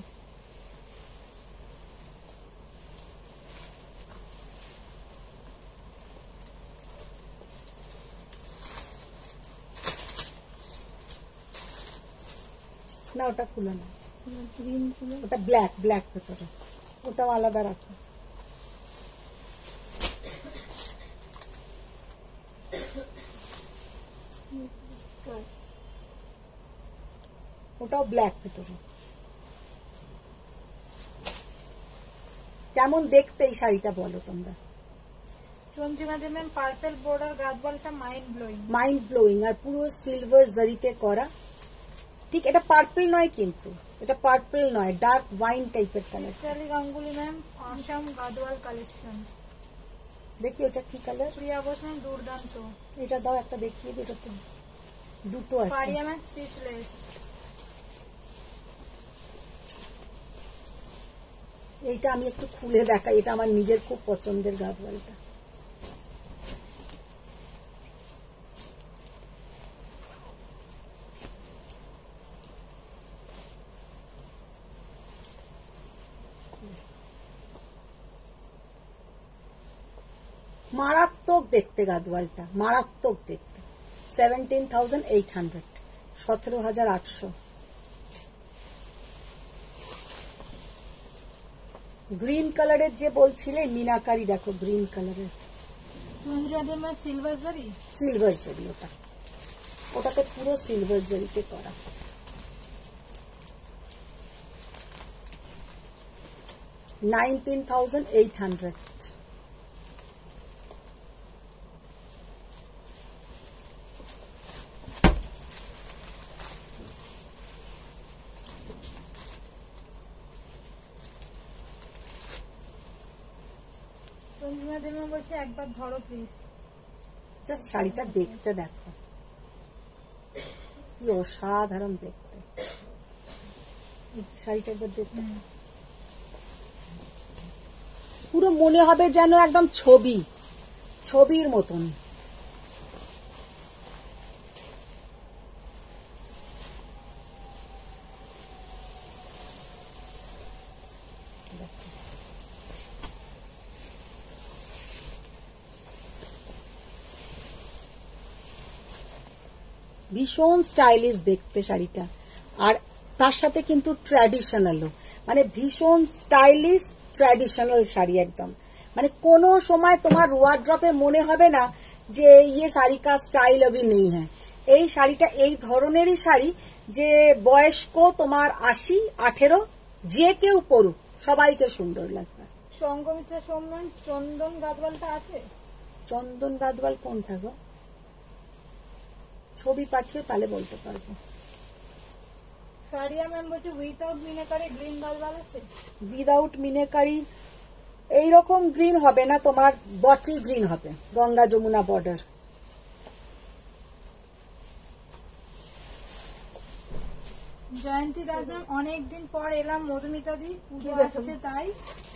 না ওটা খুলো না, গ্রিন কালার ওটা ব্ল্যাক, ব্ল্যাক ভেতরে, ওটাও আলাদা রাখো। ওটাও ব্ল্যাক ভেতরে। কেমন দেখতে এই শাড়িটা বলো তোমরা? চন্দ্রিমা দেবেন পার্পল বর্ডার গাদওয়ালটা মাইন্ড ব্লোয়িং, মাইন্ড ব্লোয়িং, আর পুরো সিলভার জরিতে করা। ঠিক, এটা পার্পল নয়, কিন্তু এটা পার্পল নয়, ডার্ক ওয়াইন টাইপের কালার। চালি গাঙ্গুলি ম্যাম আসাম গাদওয়াল কালেকশন, দেখি ওটা কি কালার। প্রিয়া বোস ম্যাম দুর্দান্ত, এটা দাও একটা দেখিয়ে দিই, এটা তো দুটো আছে। ফারিয়া ম্যাম স্পিচলেস, এইটা আমি একটু খুলে দেখাই, এটা আমার নিজের খুব পছন্দের গাদওয়ালটা। মারাত্মক দেখতে গাদওয়ালটা, মারাত্মক দেখতে। 17,800, 17,800। গ্রিন কালারের যে বলছিলে মিনাকারি, দেখো গ্রিন কালারের সিলভার জারি, সিলভার জারি, ওটাতে পুরো সিলভার জারিতে করা। $19,800। বলছে একবার ধরো প্লিজ। জাস্ট শাড়িটা দেখতে দেখো কি অসাধারণ দেখতে, শাড়িটা একবার দেখতে পুরো মনে হবে যেন একদম ছবির মতন। ভীষণ স্টাইলিশ দেখতে শাড়িটা, আর তার সাথে কিন্তু ট্র্যাডিশনালও, মানে ভীষণ স্টাইলিশ ট্র্যাডিশনাল শাড়ি একদম। মানে কোনো সময় তোমার ওয়ার্ড্রপে মনে হবে না যে ইয়ে শাড়ি কা স্টাইল अभी नहीं है। এই শাড়িটা এই ধরনেরই শাড়ি যে বয়স্ক তোমার 80-18 যে কেউ পরুক সবাইকে সুন্দর লাগবে। সঙ্গমিত্রা সোমনাথ চন্দন গাদওয়ালটা আছে? চন্দন গাদওয়াল কোনটা গো? ছবি পাঠিয়ে তাহলে বলতে পারবো। ফারিয়া ম্যাম বলছে উইথাউট মিনাকারি গ্রিন গাদওয়াল আছে? উইদাউট মিনাকারি এইরকম গ্রিন হবে না, তোমার বটল গ্রিন হবে, গঙ্গা যমুনা বর্ডার। জয়ন্তী দাস ম্যাম অনেকদিন পর এলাম মধুমিতা দি, পুজো আসছে তাই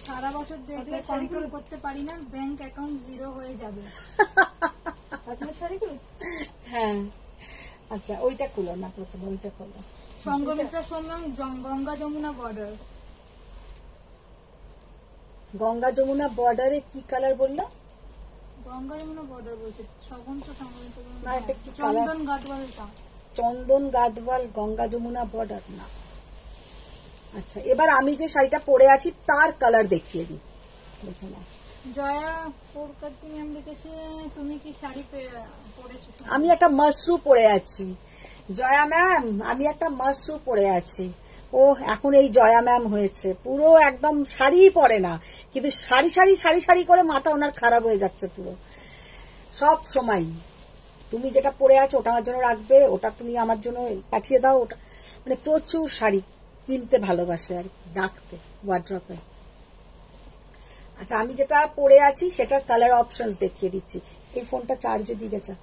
সারা বছর দেখলে কন্ট্রোল করতে পারি না, ব্যাংক অ্যাকাউন্ট 0 হয়ে যাবে। আপনার শাড়িগুলো? হ্যাঁ আচ্ছা, ওইটা খুলো না, প্রথমে ওইটা খুলো। সঙ্গমিত্রা সোমনাথ গঙ্গা যমুনা বর্ডার। গঙ্গা যমুনা বর্ডারে কি কালার বললো? গঙ্গা যমুনা বর্ডার বলছে সবন তো না, এটা কি কালার? চন্দন গাদওয়ালটা। চন্দন গাদওয়াল গঙ্গা যমুনা বর্ডার না। আচ্ছা, এবার আমি যে শাড়িটা পরে আছি তার কালার দেখিয়ে দিই, দেখে নাও। জয়া পোরকাতি ম্যাম লিখেছে তুমি কি শাড়ি পরেছো? আমি একটা মাশরু পরে আছি। জয়া ম্যাম আমি একটা মাশরু পরে আছি। ও এখন এই জয়া ম্যাম হয়েছে, পুরো একদম শাড়ি পরে না, কিন্তু সারি সারি সারি সারি করে মাথা ওনার খারাপ হয়ে যাচ্ছে পুরো সব সময়। তুমি যেটা পরে আছো ওটা আমার জন্য রাখবে, ওটা তুমি আমার জন্য পাঠিয়ে দাও। ওটা মানে প্রচুর শাড়ি কিনতে ভালোবাসে আর রাখতে ওয়ার্ড্রপে। আচ্ছা, আমি যেটা পরে আছি সেটার কালার অপশনস দেখিয়ে দিচ্ছি। এই ফোনটা চার্জে দিয়ে গেছে।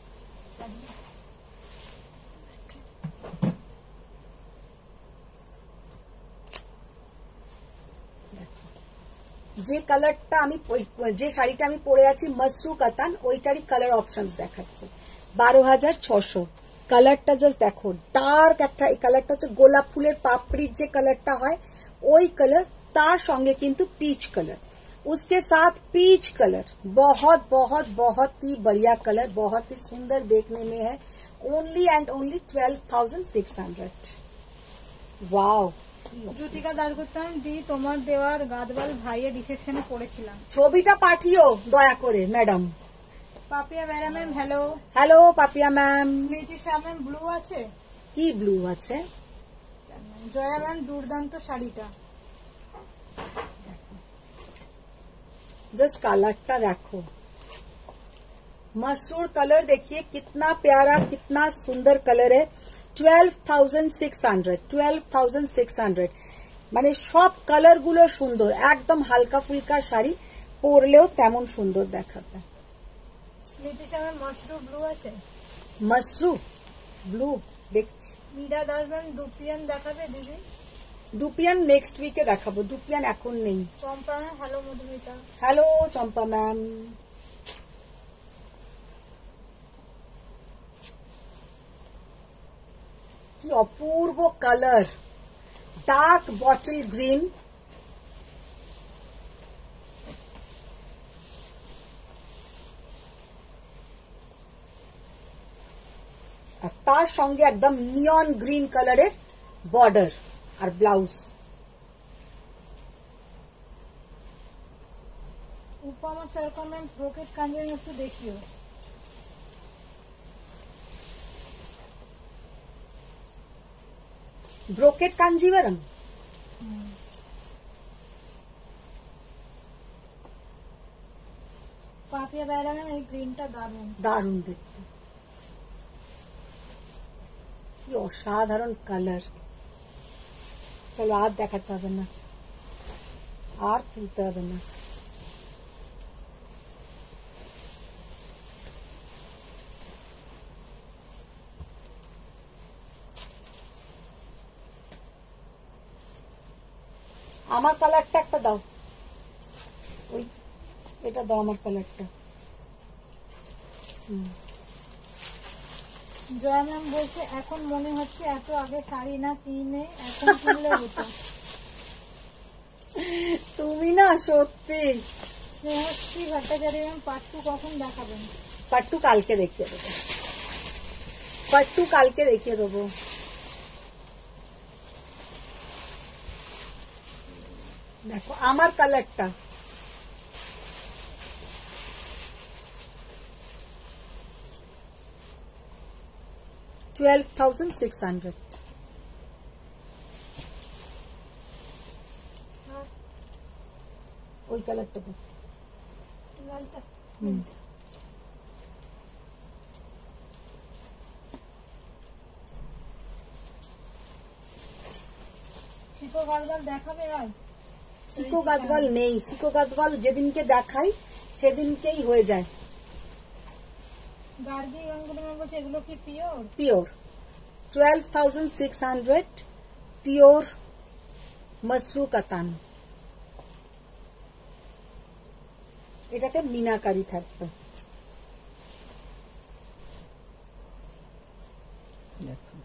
যে কালারটা আমি যে শাড়িটা আমি পরে আছি মাশরু কাতান, ওইটারই কালার অপশনস দেখাচ্ছে। 12,600 কালারটা জাস্ট দেখো, ডার্ক একটা। এই কালারটা হচ্ছে গোলাপ ফুলের পাপড়ির যে কালারটা হয় ওই কালার, তার সঙ্গে কিন্তু পিচ কালার, उसके साथ पीच कलर, बहुत बहुत बहुत ही बढ़िया कलर, बहुत ही सुंदर देखने में है। Only and only 12,600। Wow. Jyotika Dasgupta দি তোমার দেওয়ার গাদওয়াল ভাইয়ের রিসেপশনে পড়েছিলাম, ছবিটা পাঠিও দয়া করে madam. Papiya Bera ma'am hello. Hello Papiya ma'am. Smriti Shah ma'am blue আছে? কি ব্লু আছে? জয়া ম্যাম দুর্দান্ত শাড়িটা। जस्ट कलरটা देखो, मसूर कलर देखिए कितना प्यारा, कितना सुंदर कलर है। 12,600, 12,600 মানে সব কালার গুলো সুন্দর, একদম হালকা ফুলকা শাড়ি পরলেও তেমন সুন্দর দেখাবে। স্মৃতি শাহ ম্যাম মাশরু ব্লু আছে? মাশরু ব্লু দেখছি। মীরা দাস ম্যাম দুপিয়ান দেখাবে দিদি? দুপিয়ান নেক্সট উইকে দেখাবো, দুপিয়ান এখন নেই। চম্পা ম্যাম হ্যালো মধুমিতা। হ্যালো চম্পা ম্যাম। কি অপূর্ব কালার, ডার্ক বটল গ্রিন, আর তার সঙ্গে একদম নিয়ন গ্রিন কালারের বর্ডার আর ব্লাউজ। উপমা সার্কামেন্ট ব্রোকেট কাঞ্জিভারাম একটু দেখিও। ব্রোকেট কাঞ্জিভারাম পাপিয়া বাইরামের এই গ্রিনটা দারুণ, দারুণ দেখতে, কি অসাধারণ কালার। চলো আর দেখাতে হবে না, আর খুলতে হবে না। আমার কালারটা একটা দাও, ওই এটা দাও আমার কালারটা। জয়া ম্যাম বলছে এখন মনে হচ্ছে এত আগে শাড়ি না কিনে এখন কিনলে হতো। তুমি না সত্যি। স্নেহশ্রী ভট্টাচার্য ম্যাম পার্ট 2 কখন দেখাবেন? পার্ট 2 কালকে দেখিয়ে দেবো, পার্ট 2 কালকে দেখিয়ে দেবো। দেখো আমার কালারটা, $12,600। ওই কালারটা দাও। লালটা শিকো গালগাল দেখাবে আজ? সিকো গাদওয়াল নেই, সিকো গাদওয়াল যেদিনকে দেখাই সেদিনকেই হয়ে যায়। গার্গী গাঙ্গুলি ম্যাম বলছে এগুলো কি পিওর? পিওর, 12,600 পিওর মসরু কাতান। এটাতে মিনাকারি থাকবে। দেখো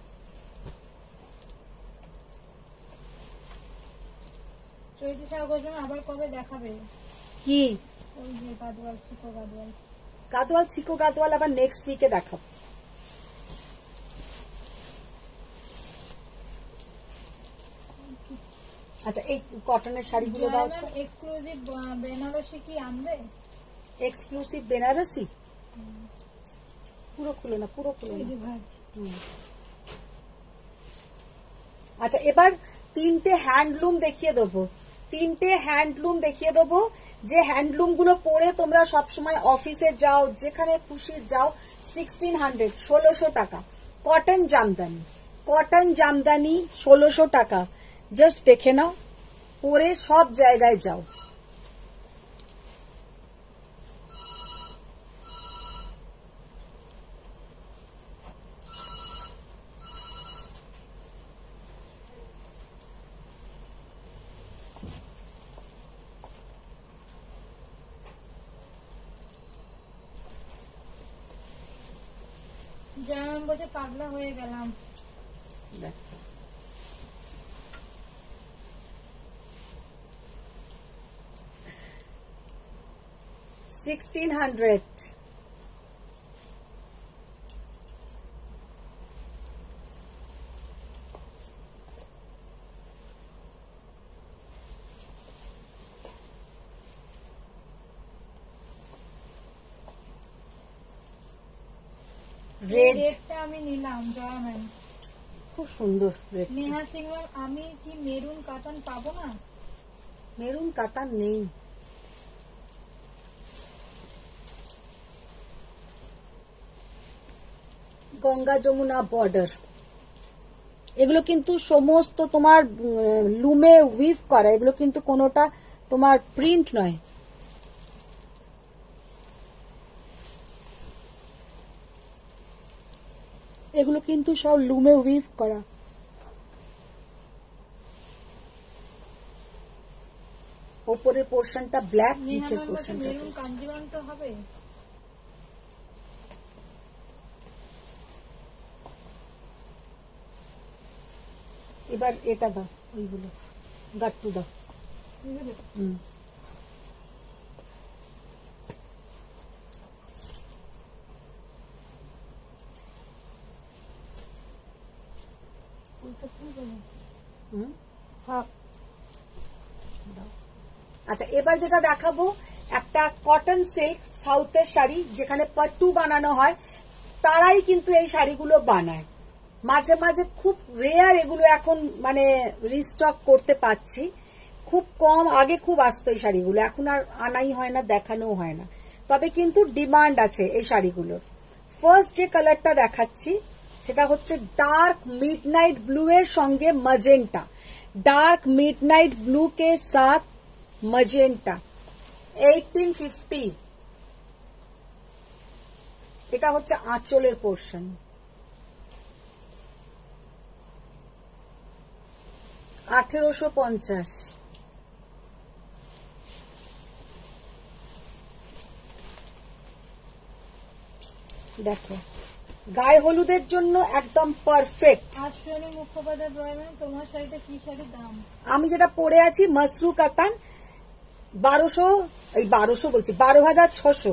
চৈতি সাগর আবার কবে দেখাবে? কি ওই যে গাদওয়াল, শিকো গাদওয়াল। গাদওয়াল সিকো গাদওয়াল আবার নেক্সট উইকে দেখাবো। আচ্ছা এই কটনের শাড়িগুলো দাও। এক্সক্লুসিভ বেনারসি কি আনবে? এক্সক্লুসিভ বেনারসি পুরো খুলে না, পুরো খুলে এই না। যে ভাই আচ্ছা এবার তিনটে হ্যান্ডলুম দেখিয়ে দেবো, তিনটে হ্যান্ডলুম দেখিয়ে দেবো, যে হ্যান্ডলুম গুলো পরে তোমরা সবসময় অফিসে যাও, যেখানে খুশি যাও। 1600, 1600 টাকা। কটন জামদানি, কটন জামদানি 1600 টাকা। জাস্ট দেখে নাও, পরে সব জায়গায় যাও। জয়া ম্যাম বলছে পাগলা হয়ে গেলাম। দেখ, 1600। রেড, রেডটা আমি নিলাম জয়া ম্যাম। খুব সুন্দর রেড। নেহা সিং ম্যাম আমি কি মেরুন কাতান পাবো না? মেরুন কাতান নেই। গঙ্গা যমুনা বর্ডার, এগুলো কিন্তু সমস্ত তোমার লুমে উইভ করা, এগুলো কিন্তু কোনোটা তোমার প্রিন্ট নয়। এগুলো কিন্তু সব লুমে উইভ করা। ওপরের পোর্শনটা ব্ল্যাক, নেহা নিচের ম্যাম বলছে পোর্শনটা মেরুন কাঞ্জিভারাম তো হবে। এবার এটা দাও, ওইগুলো গাট্টু দাও। হুম, হুম। হাফ আচ্ছা, এবার যেটা দেখাবো একটা কটন সিল্ক সাউথের শাড়ি, যেখানে পাট্টু বানানো হয়, তারাই কিন্তু এই শাড়িগুলো বানায়। মাঝে মাঝে খুব রেয়ার এগুলো এখন মানে রিস্টক করতে পাচ্ছি, খুব কম। আগে খুব আসতো এই শাড়িগুলো, এখন আর আনাই হয় না, দেখানো হয় না, তবে কিন্তু ডিমান্ড আছে এই শাড়িগুলোর। ফার্স্ট যে কালারটা দেখাচ্ছি সেটা হচ্ছে ডার্ক মিডনাইট ব্লু এর সঙ্গে মজেন্টা, डार्क मिडनाइट ब्लू के साथ मजेंटा 1850। এটা হচ্ছে আঁচলের পোর্শন। $1850। দেখো, গায়ে হলুদের জন্য একদম পারফেক্ট। আশ্বিনী মুখোপাধ্যায় ব্রাইডাল, তোমার শাড়িটা কি শাড়ির দাম? আমি যেটা পরে আছি মসরু কাতান, 1200 বলছি 12,600।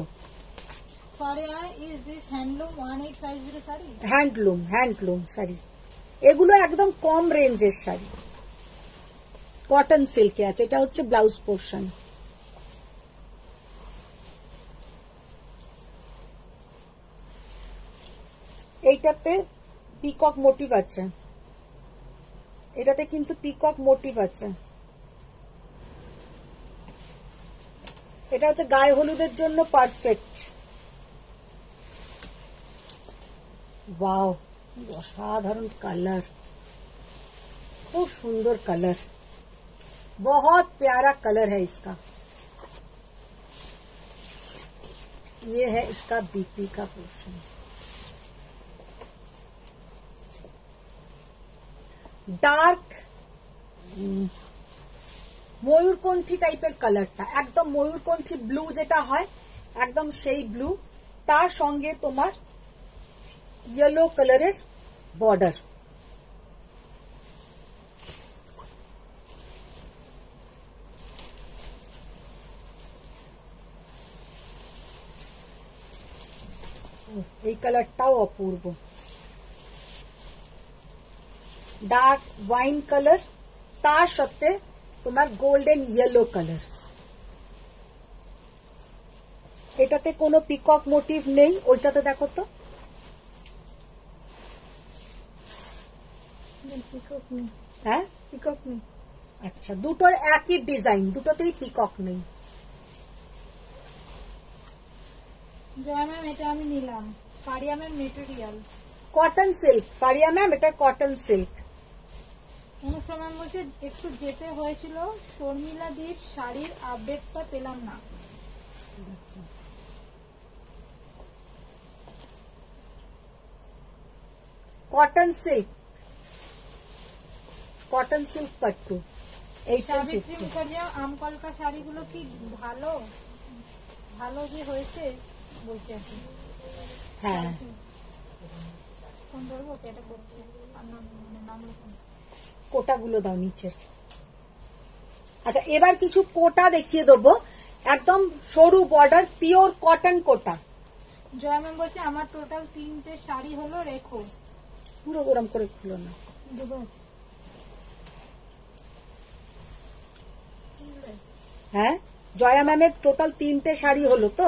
Faria, is this handloom 1850 sari? Handloom sari, এগুলো একদম কম রেঞ্জের শাড়ি, কটন সিল্কে আছে। এটা হচ্ছে ব্লাউজ পোর্শন। এইটাতে পিকক মোটিভ আছে, এটাতে কিন্তু পিকক মোটিভ আছে। এটা হচ্ছে গায়ে হলুদের জন্য পারফেক্ট। वाओ, असाधारण कलर, खूब सुंदर कलर, बहुत प्यारा कलर है इसका। ये है इसका बीपी का पोर्शन। डार्क ময়ূরকণ্ঠী টাইপের কালারটা, একদম ময়ূরকণ্ঠী ব্লু যেটা হয়, একদম সেই ব্লু, তার সঙ্গে তোমার येलो कलर बॉर्डर। এই কালারটাও অপূর্ব, ডার্ক ওয়াইন কালার, তার সাথে তোমার গোল্ডেন येलो কালার। এটাতে কোনো পিকক মোটিভ নেই, ওইটাতে দেখো তো। হ্যাঁ, পিকক নেই। আচ্ছা, দুটোর একই ডিজাইন, দুটোতেই পিকক নেই। জয়া ম্যাম, এটা আমি নিলাম, Faria ma'am material cotton silk. Faria ma'am, এটা কটন সিল্ক। অনুষ্কা ম্যাম বলছে একটু যেতে হয়েছিল, শর্মিলা দির শাড়ির আপডেটটা পেলাম না। Cotton silk, cotton silk pattu. Savitri Mukherjee, আমকলকা শাড়িগুলো কি ভালো ভালো যে হয়েছে বলছে আর কি। হ্যাঁ, ফোন ধরবো, এটা করছে, নাম লিখুন। কোটাগুলো দাও নিচের। আচ্ছা, এবার কিছু কোটা দেখিয়ে দেবো, একদম সরু বর্ডার, পিওর কটন কোটা। জয়া ম্যাম বলছে আমার টোটাল 3টে শাড়ি হলো, রেখো। পুরো গরম করে খুলো না। হ্যাঁ, জয়া ম্যামের টোটাল 3টে শাড়ি হলো তো,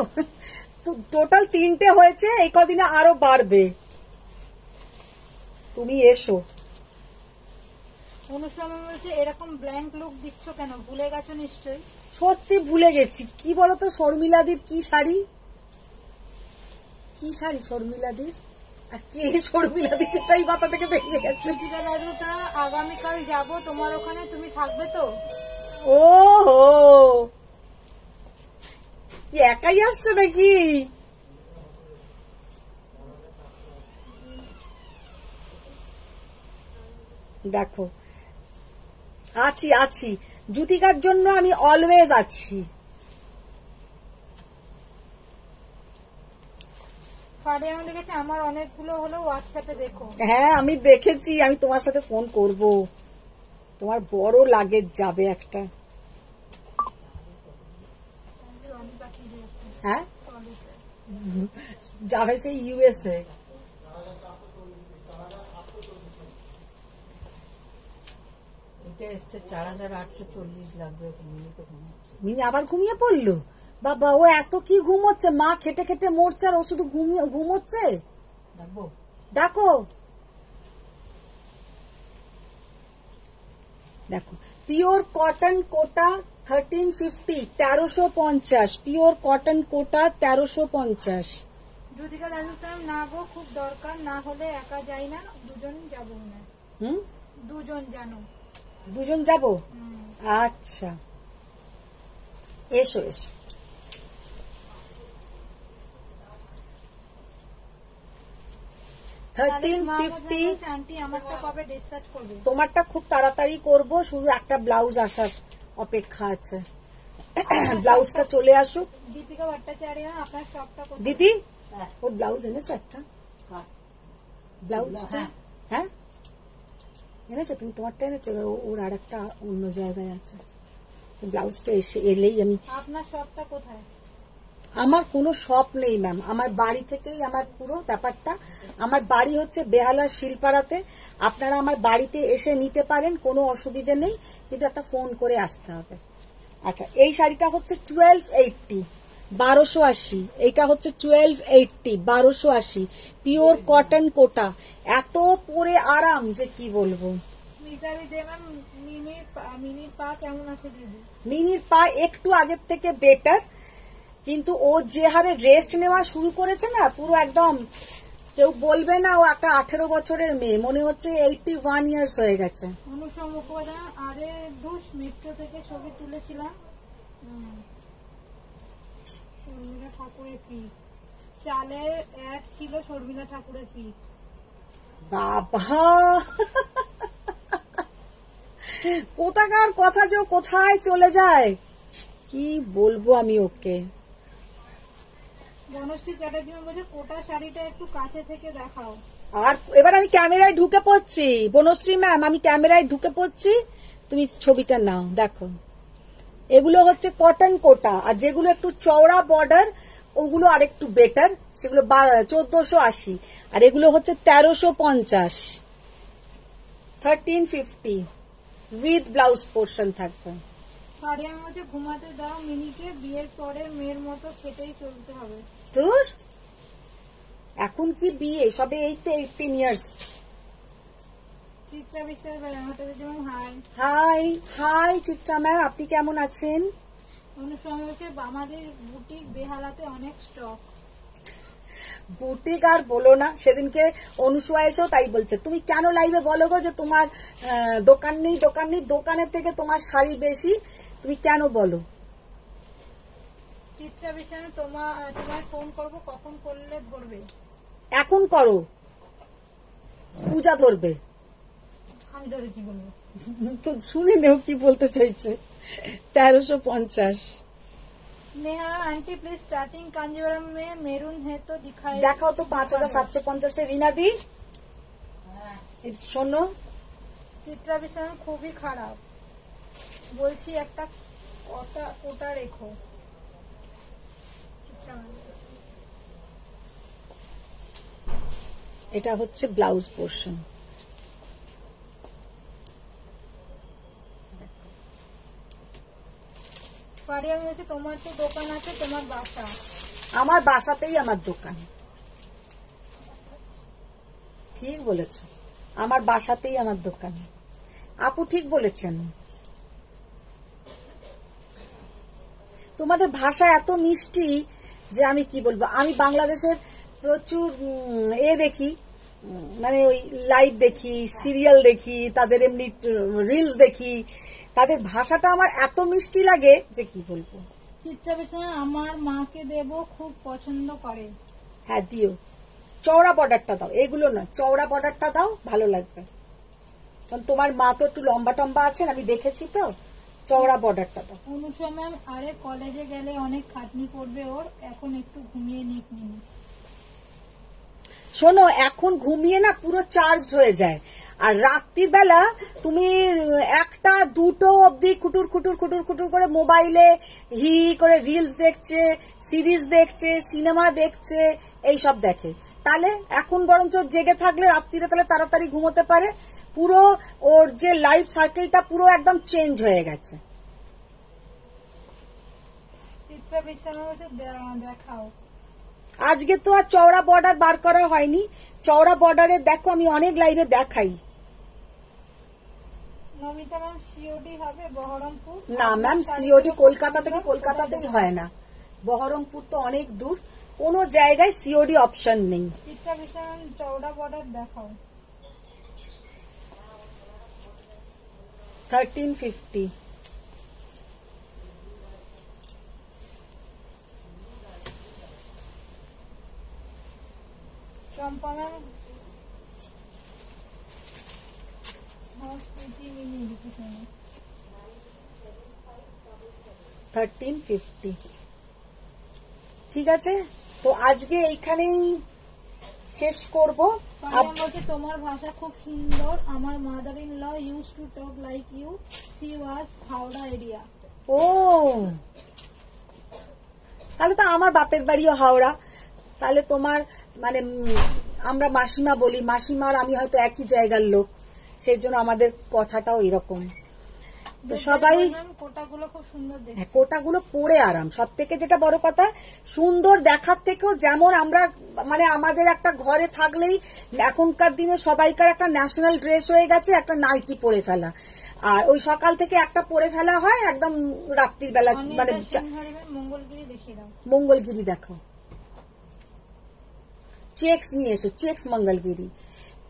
টোটাল 3টে হয়েছে, এই কদিনে আরো বাড়বে। তুমি এসো। অনুষ্কা ম্যাম বলছে এরকম ব্ল্যাঙ্ক লুক দিচ্ছ কেন, ভুলে গেছো নিশ্চয়ই? সত্যি ভুলে গেছি। কি বলতো শর্মিলাদির কি শাড়ি, কি শাড়ি শর্মিলাদির, আর কে শর্মিলাদি সেটাই মাথা থেকে বেরিয়ে গেছে। সুচিতা দাদুটা আগামীকাল যাব তোমার ওখানে, তুমি থাকবে তো? ও হো, কি একাই আসছো নাকি? দেখো, আছি আছি, জুতিকার জন্য আমি অলওয়েজ আছি। ফারিয়া ম্যাম লিখেছে আমার অনেকগুলো হলো, হোয়াটসঅ্যাপে দেখো। হ্যাঁ, আমি দেখেছি, আমি তোমার সাথে ফোন করব। তোমার বড় লাগেজ যাবে একটা। হ্যাঁ, যাবে সেই ইউএসএ। এটা এসছে 4840 লাগবে, মিনি তো ঘুমাচ্ছে। মিনি আবার ঘুমিয়ে পড়লো? বাবা, ও এত কি ঘুমোচ্ছে? মা খেটে খেটে মরছে আর ও শুধু ঘুমোচ্ছে। ডাকবো? ডাকো। দেখো, পিওর কটন কোটা 1350, 1350। পিওর কটন কোটা 1350। জ্যোতিকা দাদু না গো, খুব দরকার, না হলে একা যাই না, দুজন যাবো না। দুজন জানো? দুজন যাব? আচ্ছা, এসো এসো। তোমারটা খুব তাড়াতাড়ি করব, শুধু একটা ব্লাউজ আসার অপেক্ষা আছে। ব্লাউজটা চলে আসুক। দীপিকা ভট্টাচার্য, আপনার শপটা কোথায়? দিদি, ওর ব্লাউজ এনেছো একটা? ব্লাউজটা হ্যাঁ এনেছো তুমি? তোমারটা এনেছো? ওর আর একটা অন্য জায়গায় আছে। ব্লাউজটা এলেই আমি। আপনার শপটা কোথায়? আমার কোনো শপ নেই ম্যাম, আমার বাড়ি থেকেই আমার পুরো ব্যাপারটা। আমার বাড়ি হচ্ছে বেহালা শিলপাড়াতে। আপনারা আমার বাড়িতে এসে নিতে পারেন, কোনো অসুবিধে নেই, কিন্তু একটা ফোন করে আসতে হবে। আচ্ছা, এই শাড়িটা হচ্ছে 1280, 1280। এইটা হচ্ছে 1280, 1280। পিওর কটন কোটা, এত পরে আরাম যে কি বলবো। মিনির পা কেমন আছে দিদি? মিনির পা একটু আগের থেকে বেটার, কিন্তু ও যে হারে রেস্ট নেওয়া শুরু করেছে না, পুরো একদম কেউ বলবে না ও একটা 18 বছরের মেয়ে, মনে হচ্ছে 81 ইয়ার্স হয়ে গেছে। অনুসম মুখোপাধ্যায়, আরে দুষ মেট্রো থেকে ছবি তুলেছিলাম, শর্মিলা ঠাকুরের পিক, চালের এক ছিল শর্মিলা ঠাকুরের পিক। বাবা, কোথাকার কথা যে কোথায় চলে যায়, কি বলবো আমি ওকে। বনশ্রী চ্যাটার্জি বলছে কোটা শাড়িটা একটু কাছে থেকে দেখাও। আর এবার আমি ক্যামেরায় ঢুকে পড়ছি, বনশ্রী ম্যাম, আমি ক্যামেরায় ঢুকে পড়ছি, তুমি ছবিটা নাও, দেখো। এগুলো হচ্ছে কটন কোটা, আর যেগুলো একটু চওড়া বর্ডার ওগুলো আর একটু বেটার, সেগুলো 1480, আর এগুলো হচ্ছে 1350, 1350 উইথ ব্লাউজ পোর্শন থাকবে। ফারিয়াম হচ্ছে ঘুমাতে দাও মিনিকে, বিয়ের পরে মেয়ের মতো খেটেই চলতে হবে। তোর এখন কি বিয়ে, সবে এই তো 18 ইয়ার্স। চিত্রা বিশ্বাস, যেমন high high high Chitra ma'am, আপনি কেমন আছেন? অনুসম হচ্ছে আমাদের বুটিক বেহালাতে অনেক স্টক। বুটিক আর বলো না, সেদিনকে অনুসুয়া এসেও তাই বলছে, তুমি কেন লাইভে বলো গো যে তোমার দোকান নেই, দোকান নেই, দোকানের থেকে তোমার শাড়ি বেশি, তুমি কেন বলো? চিত্রা বিশ্বাস, তোমায় ফোন করবো, কখন করলে ধরবে? এখন করো, পূজা ধরবে। আমি ধরে কি বলবো? তো শুনে নেও কি বলতে চাইছে। 1350। Neha aunty please starting Kanjivaram में मेरून है तो दिखाए, দেখাও তো 5750 রিনা দি। শোনো, চিত্রা বিশ্বাস খুবই খারাপ বলছি, একটা ওটা রেখো। এটা হচ্ছে ব্লাউজ পোর্শন। ফারিয়াম হচ্ছে তোমার তো দোকান আছে, তোমার বাসা? আমার বাসাতেই আমার দোকান। ঠিক বলেছ, আমার বাসাতেই আমার দোকান। আপু ঠিক বলেছেন। তোমাদের ভাষা এত মিষ্টি যে আমি কি বলবো। আমি বাংলাদেশের প্রচুর দেখি, মানে ওই লাইভ দেখি, সিরিয়াল দেখি, তাদের এমনি রিলস দেখি, তাদের ভাষাটা আমার এত মিষ্টি লাগে যে কি বলবো। চিত্রা বিশ্বাস, আমার মাকে দেব, খুব পছন্দ করে। হ্যাঁ দিও, চওড়া বর্ডারটা দাও, এগুলো না, চওড়া বর্ডারটা দাও, ভালো লাগবে। কারণ তোমার মা তো একটু লম্বা টম্বা আছেন, আমি দেখেছি তো, চওড়া বর্ডারটা দাও। অনুসম ম্যাম, আরে কলেজে গেলে অনেক খাটনি করবে ওর, এখন একটু ঘুমিয়ে নিক মিনি। শোনো, এখন ঘুমিয়ে না পুরো চার্জ হয়ে যায়, আর রাত্রির বেলা তুমি 1টা 2টো অব্দি খুটুর খুটুর খুটুর খুটুর করে মোবাইলে হি করে রিলস দেখছে, সিরিজ দেখছে, সিনেমা দেখছে, এইসব দেখে। তাহলে এখন বরঞ্চ জেগে থাকলে রাত্রিরে তাহলে তাড়াতাড়ি ঘুমোতে পারে, পুরো ওর যে লাইফ সার্কেলটা পুরো একদম চেঞ্জ হয়ে গেছে। চিত্রা বিশ্রাম দেখাও। আজকে তো আর চওড়া বর্ডার বার করা হয়নি, চওড়া বর্ডারে দেখো আমি অনেক লাইভে দেখাই। নমিতা ম্যাম সিওডি হবে বহরমপুর? না ম্যাম, সিওডি কলকাতা থেকে কলকাতাতেই হয় না, বহরমপুর তো অনেক দূর, কোনো জায়গায় সিওডি অপশন নেই। চিত্রা বিশ্রাম চওড়া বর্ডার দেখাও। 1350। চম্পা ম্যাম হসপিটি মিনি লিখেছেন 1350। ঠিক আছে, তো আজকে এইখানেই শেষ করব। পারিয়াম বলছে তোমার ভাষা খুব সুন্দর, আমার mother in law use to talk like you, she was Howrah area. ও, তাহলে তো আমার বাপের বাড়িও হাওড়া, তাহলে তোমার মানে আমরা মাসিমা বলি, মাসিমার আমি হয়তো একই জায়গার লোক, সেই জন্য আমাদের কথাটাও এরকম। তো সবাই কোটাগুলো খুব সুন্দর দেখতে। হ্যাঁ, কোটাগুলো পরে আরাম, সব থেকে যেটা বড় কথা, সুন্দর দেখার থেকেও যেমন আমরা মানে আমাদের একটা ঘরে থাকলেই এখনকার দিনে সবাইকার একটা ন্যাশনাল ড্রেস হয়ে গেছে একটা নাইটি পরে ফেলা, আর ওই সকাল থেকে একটা পরে ফেলা হয় একদম রাত্রির বেলা, মানে মঙ্গলগিরি দেখিয়ে দাও। মঙ্গলগিরি দেখো, চেক্স নিয়ে এসো, চেক্স মঙ্গলগিরি।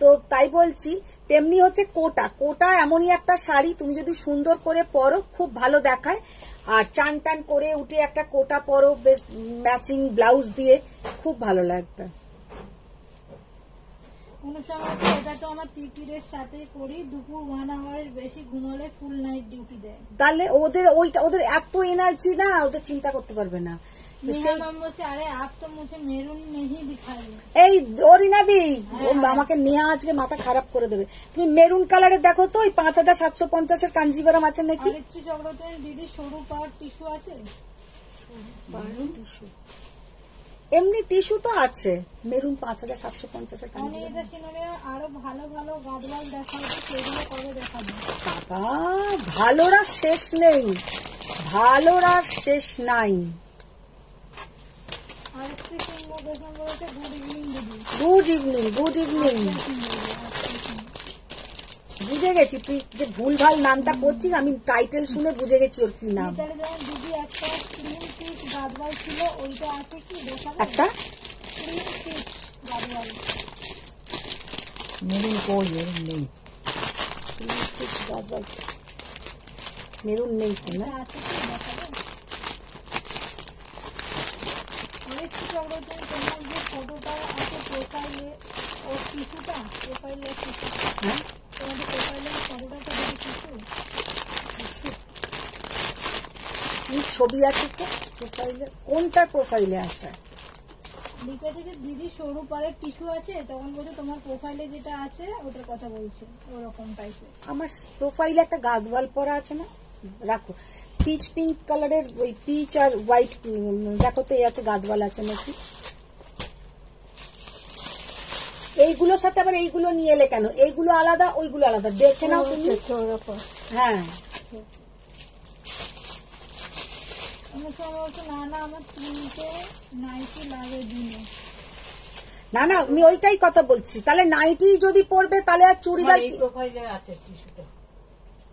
তো তাই বলছি, তেমনি হচ্ছে কোটা, কোটা এমনই একটা শাড়ি তুমি যদি সুন্দর করে পরো খুব ভালো দেখায়, আর চান টান করে উঠে একটা কোটা পরো বেশ ম্যাচিং ব্লাউজ দিয়ে খুব ভালো লাগবে। এটা তো আমার তিতিরের সাথে করি, দুপুর 1 আওয়ারের বেশি ঘুমালে ফুল নাইট ডিউটি দেয়। তাহলে ওদের এত এনার্জি না, ওদের চিন্তা করতে পারবে না। এই অরিনাদি আমাকে নেহা আজকে মাথা খারাপ করে দেবে। তুমি মেরুন কালারের দেখো তো, ওই 5750 কাঞ্জিভারাম আছে নাকি? দিদি সরু পাওয়ার টিস্যু আছে? এমনি টিস্যু তো আছে, মেরুন 5750 কাঞ্জিভারাম। আরো ভালো ভালো গাদওয়াল দেখাবো, সেগুলো কবে দেখাবো? বাবা, ভালোর আর শেষ নেই, ভালোর আর শেষ নাই। Good evening, good evening. বুঝে গেছি তুই যে ভুলভাল নামটা করছিস, আমি টাইটেল শুনে বুঝে গেছি ওর কি নাম। দিদি একটা ক্রিম পিস গাদওয়াল ছিল, ওইটা আছে কি দেখাবো? একটা ক্রিম পিস গাদওয়াল মেরুন কই? নেই, মেরুন নেই তো না? আছে কি দেখাবো? আরেকটু চক্রবর্তী তোমার যে ফটোটা আছে প্রোফাইলে, ওর টিস্যুটা প্রোফাইলে টিস্যু, হ্যাঁ তোমাদের প্রোফাইলে ফটোটা তো দেখি টিস্যু। কি ছবি আছে তো প্রোফাইলে? কোনটার প্রোফাইলে আছে? লিখেছে যে দিদি সরু পাড়ের টিস্যু আছে, তখন বলছে তোমার প্রোফাইলে যেটা আছে ওটার কথা বলছে, ওরকম টাইপের। আমার প্রোফাইলে একটা গাদওয়াল পরা আছে না, রাখো। পিচ পিঙ্ক কালারের, ওই পিচ আর হোয়াইট দেখো তো, এই আছে গাদওয়াল আছে নাকি? এইগুলোর সাথে আবার এইগুলো নিয়ে এলে কেন? এইগুলো আলাদা, ওইগুলো আলাদা, দেখে নাও তুমি। হ্যাঁ, না না আমার 3টে নাইটি লাগে দিনে। না না, আমি ওইটাই কথা বলছি। তাহলে নাইটি যদি পরবে তাহলে আর চুড়িদার। প্রোফাইলে আছে টিস্যুটা।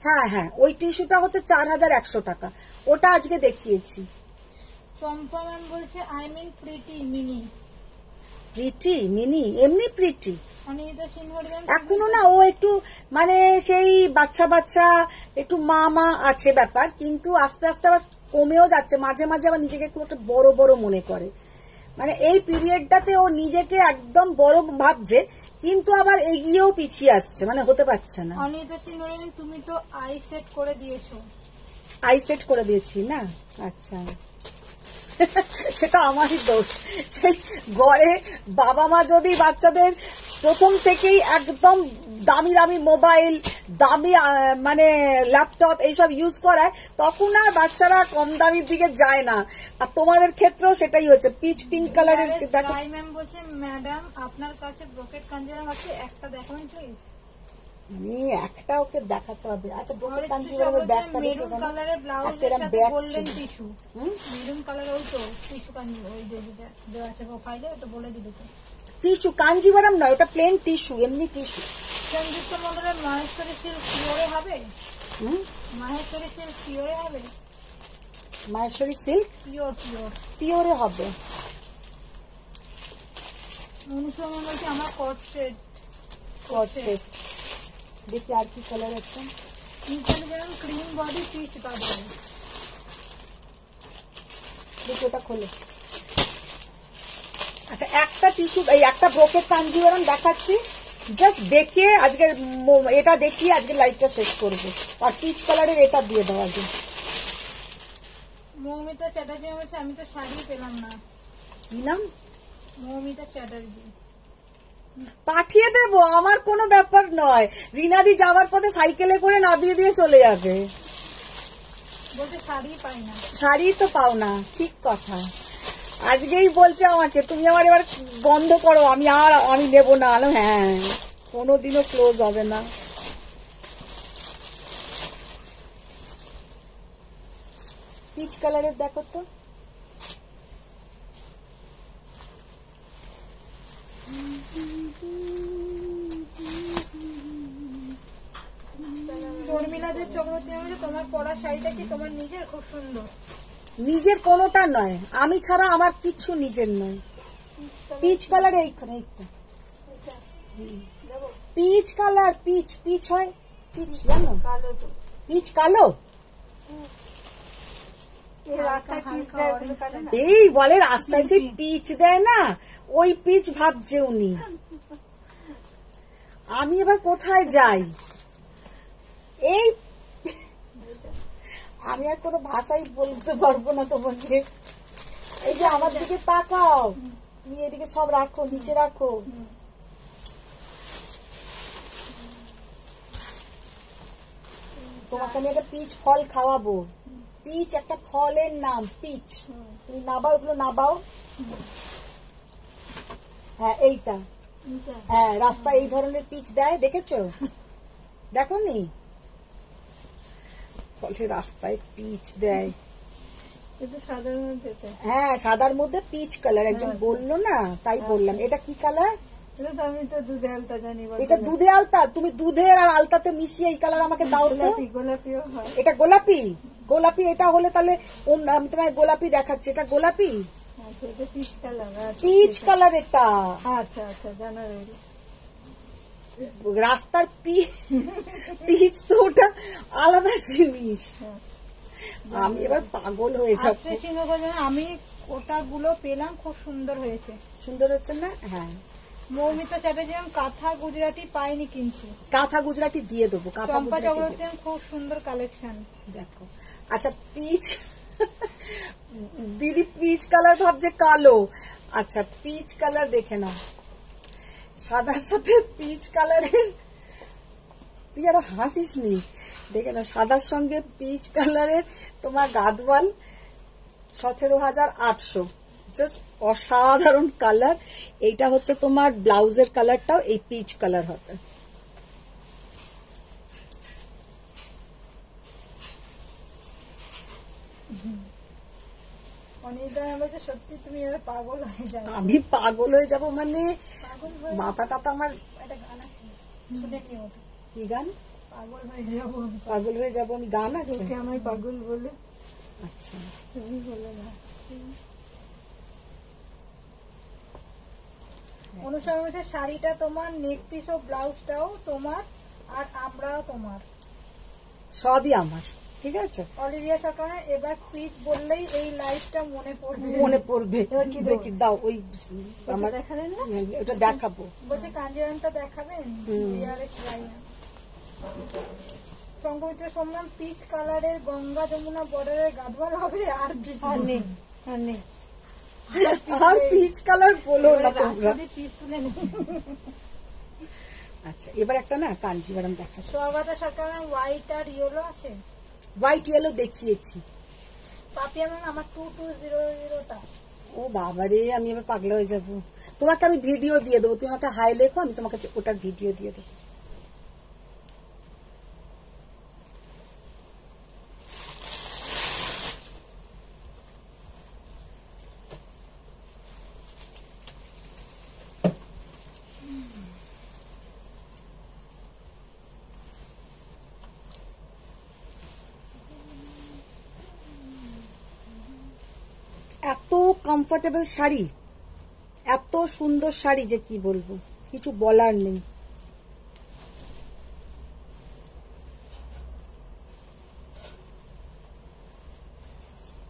হ্যাঁ হ্যাঁ, ওই টিস্যুটা হচ্ছে 4100 টাকা, ওটা আজকে দেখিয়েছি। চম্পা ম্যাম বলছে I mean pretty mini. Pretty mini এমনি প্রিটি অনিতা সিনহর এখনো না, ও একটু মানে সেই বাচ্চা বাচ্চা একটু মা মা আছে ব্যাপার, কিন্তু আস্তে আস্তে আবার কমেও যাচ্ছে, মাঝে মাঝে আবার নিজেকে একটু একটা বড় বড় মনে করে। মানে এই পিরিয়ডটাতে ও নিজেকে একদম বড় ভাবছে, কিন্তু আবার এগিয়েও পিছিয়ে আসছে, মানে হতে পারছে না। অনিতা সিনহর তুমি তো আই সেট করে দিয়েছো। আই সেট করে দিয়েছি না? আচ্ছা, সেটা আমারই দোষ। সেই ঘরে বাবা মা যদি বাচ্চাদের প্রথম থেকেই একদম দামি দামি মোবাইল, দামি মানে ল্যাপটপ এইসব ইউজ করায়, তখন আর বাচ্চারা কম দামির দিকে যায় না। আর তোমাদের ক্ষেত্রেও সেটাই হচ্ছে। পিচ পিঙ্ক কালারের দেখো। ম্যাম বলছে ম্যাডাম আপনার কাছে ব্রোকেট কাঞ্জিভারাম আছে, একটা দেখাবেন প্লিজ। মানে একটা ওকে দেখাতে হবে। আচ্ছা আর একটু কাঞ্জিবরমের ব্যাগটা দেখে মেরুন কালারের ব্লাউজের একটা সাথে ব্যাগ গোল্ডেন ছিল। টিস্যু, মেরুন কালার, ওই তো টিস্যু কাঞ্জি, ওই যে যেটা দেওয়া আছে প্রোফাইলে, ওটা বলে দিল তো। টিস্যু কাঞ্জিবরম নয়, ওটা প্লেন টিস্যু, এমনি টিস্যু। সংযুক্ত মন্ডলের মাহেশ্বরী সিল্ক পিওরে হবে, হুম, মাহেশ্বরী সিল্ক পিওরে হবে, Maheshwari silk pure pure. Puree হবে। অনুসরণ বলছে আমার কট সেট, কটসেট দেখি আর কি কালার আছে। নিচে যেমন ক্রিম বডি পিচ পাবে। দেখি ওটা খোলো। আচ্ছা একটা টিস্যু, এই একটা ব্রোকেট কাঞ্জিবরম দেখাচ্ছি, জাস্ট দেখে আজকে এটা দেখিয়ে আজকে লাইভটা শেষ করবো। আর পিচ কালারের এটা দিয়ে দেওয়া যায়। মৌমিতা চ্যাটার্জি বলছে আমি তো শাড়ি পেলাম না। কি নাম? মৌমিতা চ্যাটার্জি। পাঠিয়ে দেবো, আমার কোনো ব্যাপার নয়। রিনাদি যাওয়ার পথে সাইকেলে করে নামিয়ে দিয়ে চলে যাবে। বলছে শাড়ি পাই না। শাড়ি তো পাও না, ঠিক কথা। আজকেই বলছে আমাকে তুমি আমার এবার বন্ধ করো, আমি নেবো না। হ্যাঁ, কোনোদিনও ক্লোজ হবে না। পিচ কালারের দেখো তো। শর্মিলাদের চক্রবর্তী বলছে তোমার পরা শাড়িটা কি তোমার নিজের? খুব সুন্দর। নিজের কোনোটা নয়, আমি ছাড়া আমার কিচ্ছু নিজের নয়। পিচ কালার এইখানে, এইটা পিচ কালার। পিচ পিচ হয়, পিচ জানো? কালো তো পিচ কালো। রাস্তায় এই বলে রাস্তায় সেই পিচ দেয় না, ওই পিচ ভাবছে উনি। আমি এবার কোথায় যাই? এই আমি আর কোনো ভাষাই বলতে পারবো না তোমাকে। এই যে আমার দিকে তাকাও, তুমি এদিকে সব রাখো, নিচে রাখো। তোমাকে আমি একটা পিচ ফল খাওয়াবো। পিচ একটা ফলের নাম, পিচ। তুমি নাবাও, এগুলো নাবাও। হ্যাঁ এইটা, হ্যাঁ রাস্তায় এই ধরনের পিচ দেয়, দেখেছো? দেখো নি, বলছে রাস্তায় পিচ দেয়। সাধারণ হ্যাঁ সাদার মধ্যে পিচ কালার, একজন বললো না, তাই বললাম। এটা কি কালার? আমি তো দুধে আলতা জানি। এটা দুধে আলতা। তুমি দুধের আর আলতাতে মিশিয়ে এই কালার আমাকে দাও তো। গোলাপিও হয়। এটা গোলাপি। গোলাপি এটা হলে তাহলে আমি তোমায় গোলাপি দেখাচ্ছি। এটা গোলাপি, আচ্ছা এটা পিচ কালার। পিচ কালার এটা। আচ্ছা আচ্ছা জানা রইল। রাস্তার পিচ তো ওটা আলাদা জিনিস। আমি এবার পাগল হয়ে যাব। আমি ওটাগুলো পেলাম, খুব সুন্দর হয়েছে। সুন্দর হচ্ছে না? হ্যাঁ। মৌমিতা চ্যাটার্জি কাঁথা গুজরাটি পাইনি কিন্তু। কাঁথা গুজরাটি দিয়ে দেবো। কাঁথা চম্পা গুজরাটি চক্রবর্তী খুব সুন্দর কালেকশন। দেখো। আচ্ছা পিচ, দিদি পিচ কালার ভাবছে কালো। আচ্ছা পিচ কালার দেখে নাও, সাদার সাথে পিচ কালারের। তুই আরো হাসিস নি, দেখে না সাদার সঙ্গে পিচ কালারের তোমার গাদওয়াল 17,800। জাস্ট অসাধারণ কালার। এইটা হচ্ছে তোমার ব্লাউজের কালারটাও এই পিচ কালার হবে। সত্যি তুমি এবার পাগল হয়ে যাবে। আমি পাগল হয়ে যাব মানে মাথাটা তো আমার। একটা গান আছে, শুনে নিও ওটা। কি গান? পাগল হয়ে যাবো। পাগল হয়ে যাব আমি, গান আছে? তোকে আমায় পাগল বলে। আচ্ছা তুমি বলে না। অনুসরণ হচ্ছে শাড়িটা তোমার, নেক পিস ও ব্লাউজটাও তোমার, আর আমরাও তোমার, সবই আমার। ঠিক আছে অলিভিয়া সরকার। এবার পিচ বললেই এই লাইফটা মনে পড়বে। মনে পড়বে। দেখি দাও ওই আমার, দেখালেন না? ওটা দেখাবো। বলছে কাঞ্জিরামটা দেখাবেন। সংগমিত্র সোমনাম পিচ কালারের গঙ্গা যমুনা বর্ডারের গাদওয়াল হবে। আর নেই, আর নেই। আর পিচ কালার বলো না তোমরা। পিচ তুলে নেই। আচ্ছা এবার একটা না কাঞ্জিভারাম দেখা। সোয়াগতা সরকার হোয়াইট আর ইয়েলো আছে। হোয়াইট ইয়েলো দেখিয়েছি। পাপিয়া ম্যাম আমার 2200টা। ও বাবারে, আমি এবার পাগলা হয়ে যাব। তোমাকে আমি ভিডিও দিয়ে দেবো, তুমি আমাকে হাই লেখো, আমি তোমাকে ওটার ভিডিও দিয়ে দেবো। কমফোর্টেবল শাড়ি, এত সুন্দর শাড়ি যে কি বলবো, কিছু বলার নেই।